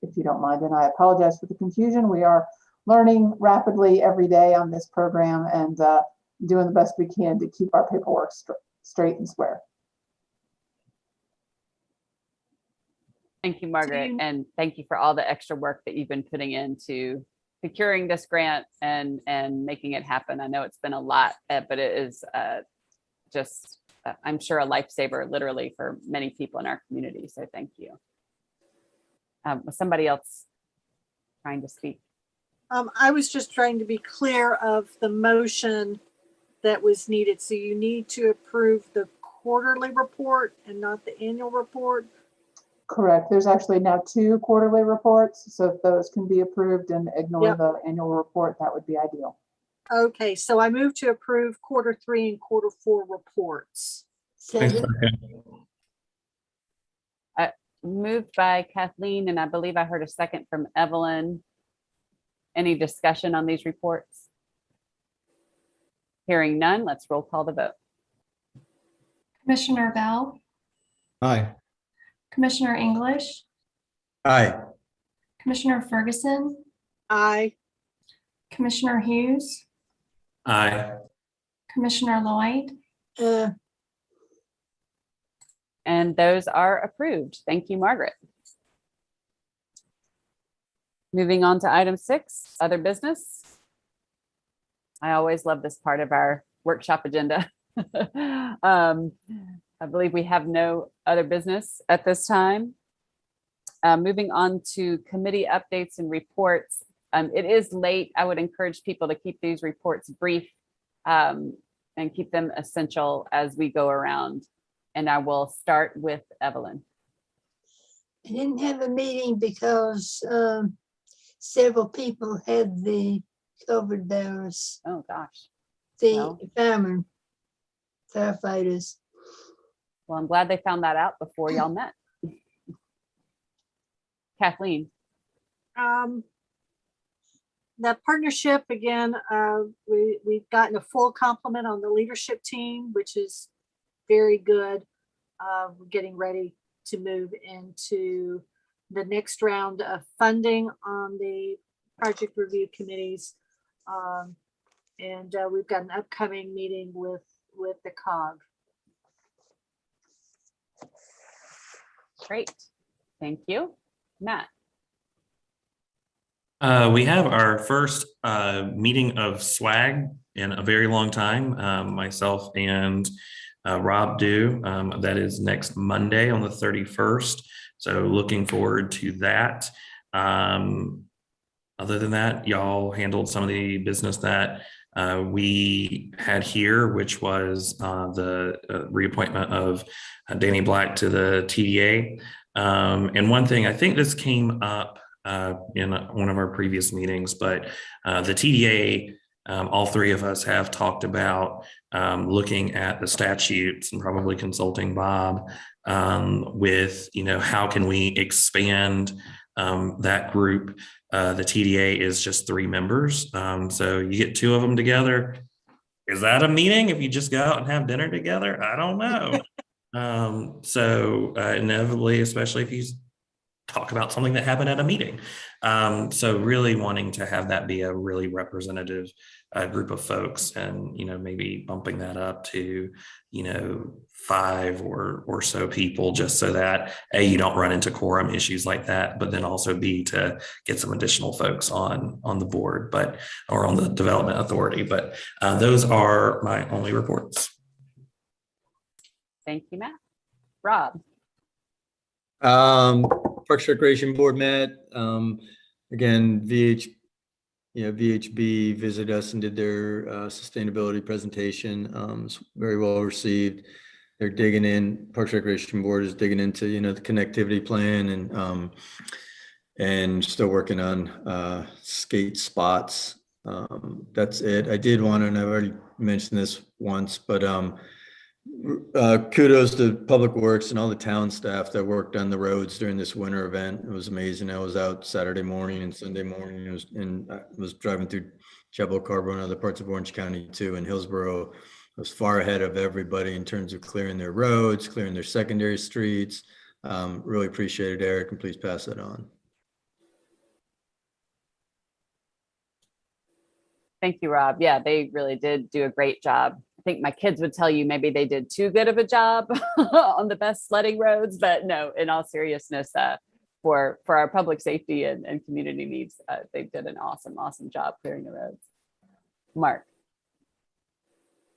if you don't mind. And I apologize for the confusion. We are learning rapidly every day on this program and doing the best we can to keep our paperwork straight and square. Thank you, Margaret, and thank you for all the extra work that you've been putting into securing this grant and making it happen. I know it's been a lot, but it is just, I'm sure, a lifesaver, literally, for many people in our community. So thank you. Was somebody else trying to speak? I was just trying to be clear of the motion that was needed. So you need to approve the quarterly report and not the annual report? Correct. There's actually now 2 quarterly reports. So if those can be approved and ignore the annual report, that would be ideal. Okay, so I move to approve Q3 and Q4 reports. Moved by Kathleen, and I believe I heard a second from Evelyn. Any discussion on these reports? Hearing none, let's roll call the vote. Commissioner Bell, Aye. Commissioner English, Aye. Commissioner Ferguson, Aye. Commissioner Hughes, Aye. Commissioner Lloyd, And those are approved. Thank you, Margaret. Moving on to item 6, other business. I always love this part of our workshop agenda. I believe we have no other business at this time. Moving on to committee updates and reports. It is late. I would encourage people to keep these reports brief and keep them essential as we go around. And I will start with Evelyn. I didn't have a meeting because several people had the COVID virus. Oh gosh. The firefighters. Well, I'm glad they found that out before y'all met. Kathleen. That partnership, again, we've gotten a full complement on the leadership team, which is very good. We're getting ready to move into the next round of funding on the project review committees. And we've got an upcoming meeting with the COG. Great. Thank you. Matt. We have our first meeting of SWAG in a very long time. Myself and Rob do. That is next Monday on the 31st. So looking forward to that. Other than that, y'all handled some of the business that we had here, which was the reappointment of Danny Black to the TDA. And one thing, I think this came up in one of our previous meetings, but the TDA, all three of us have talked about looking at the statutes and probably consulting Bob with, how can we expand that group. The TDA is just 3 members. So you get 2 of them together. Is that a meeting if you just go out and have dinner together? I don't know. So inevitably, especially if you talk about something that happened at a meeting. So really wanting to have that be a really representative group of folks, and, maybe bumping that up to, 5 or so people, just so that A, you don't run into quorum issues like that, but then also B, to get some additional folks on the board, or on the development authority. But those are my only reports. Thank you, Matt. Rob. Parks Recreation Board met. Again, VHB visited us and did their sustainability presentation. It's very well received. They're digging in. Parks Recreation Board is digging into the connectivity plan, and still working on skate spots. That's it. I did want to, and I've already mentioned this once, but kudos to Public Works and all the town staff that worked on the roads during this winter event. It was amazing. I was out Saturday morning and Sunday morning. I was driving through Chapel Carbo and other parts of Orange County too, and Hillsborough was far ahead of everybody in terms of clearing their roads, clearing their secondary streets. Really appreciate it, Eric, and please pass that on. Thank you, Rob. Yeah, they really did do a great job. I think my kids would tell you maybe they did too good of a job on the best sledding roads, but no, in all seriousness, for our public safety and community needs, they did an awesome job clearing the roads. Mark.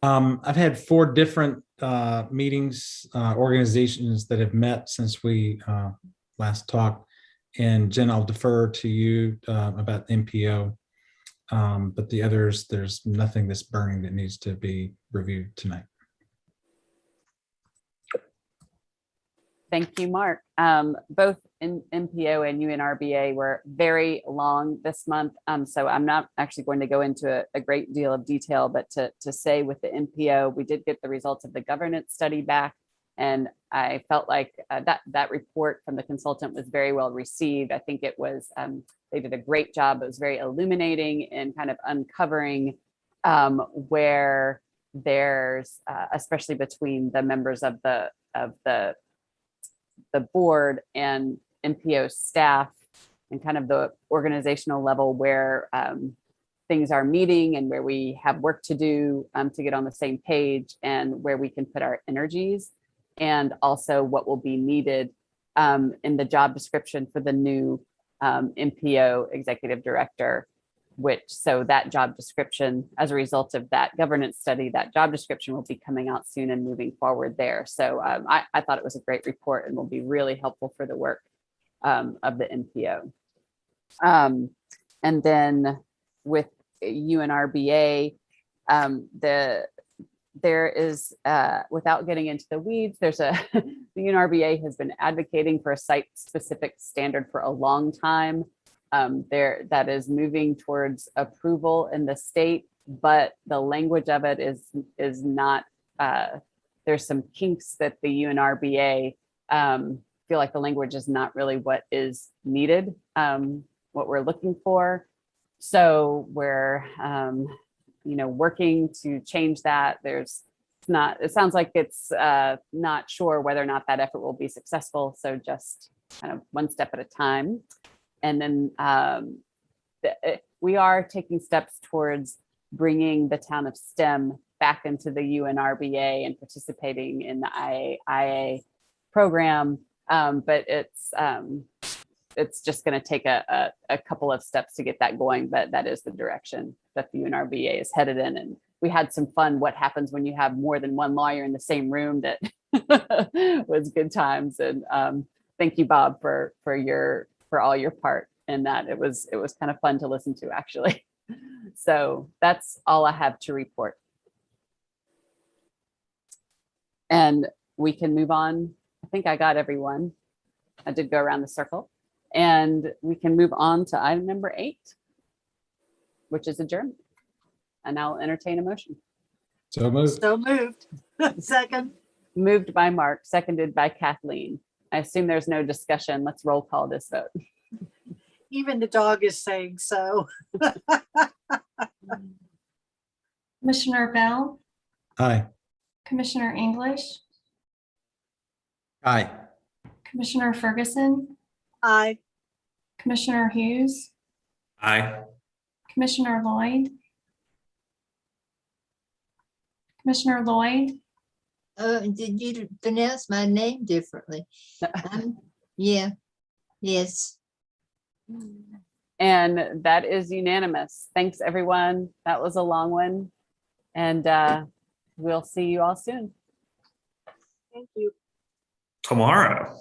I've had 4 different meetings, organizations that have met since we last talked. And Jen, I'll defer to you about MPO. But the others, there's nothing that's burning that needs to be reviewed tonight. Thank you, Mark. Both in MPO and UNRBA were very long this month. So I'm not actually going to go into a great deal of detail, but to say with the MPO, we did get the results of the governance study back. And I felt like that report from the consultant was very well received. I think it was, they did a great job. It was very illuminating in kind of uncovering where there's, especially between the members of the board and MPO staff, and kind of the organizational level where things are meeting and where we have work to do to get on the same page, and where we can put our energies, and also what will be needed in the job description for the new MPO executive director, so that job description, as a result of that governance study, that job description will be coming out soon and moving forward there. So I thought it was a great report and will be really helpful for the work of the MPO. And then with UNRBA, there is, without getting into the weeds, the UNRBA has been advocating for a site-specific standard for a long time. That is moving towards approval in the state, but the language of it is not, there's some kinks that the UNRBA feel like the language is not really what is needed what we're looking for. So we're, working to change that. It sounds like it's not sure whether or not that effort will be successful. So just kind of one step at a time. And then we are taking steps towards bringing the town of STEM back into the UNRBA and participating in the IA program. But it's just going to take a couple of steps to get that going, but that is the direction that the UNRBA is headed in. And we had some fun. What happens when you have more than one lawyer in the same room? That was good times. And thank you, Bob, for all your part in that. It was kind of fun to listen to, actually. So that's all I have to report. And we can move on. I think I got everyone. I did go around the circle. And we can move on to item number 8, which is adjournment. And I'll entertain a motion. So moved. So moved. Second. Moved by Mark, seconded by Kathleen. I assume there's no discussion. Let's roll call this vote. Even the dog is saying so. Commissioner Bell, Aye. Commissioner English, Aye. Commissioner Ferguson, Aye. Commissioner Hughes, Aye. Commissioner Lloyd, Commissioner Lloyd, Did you pronounce my name differently? Yeah, yes. And that is unanimous. Thanks, everyone. That was a long one. And we'll see you all soon. Thank you. Tomorrow.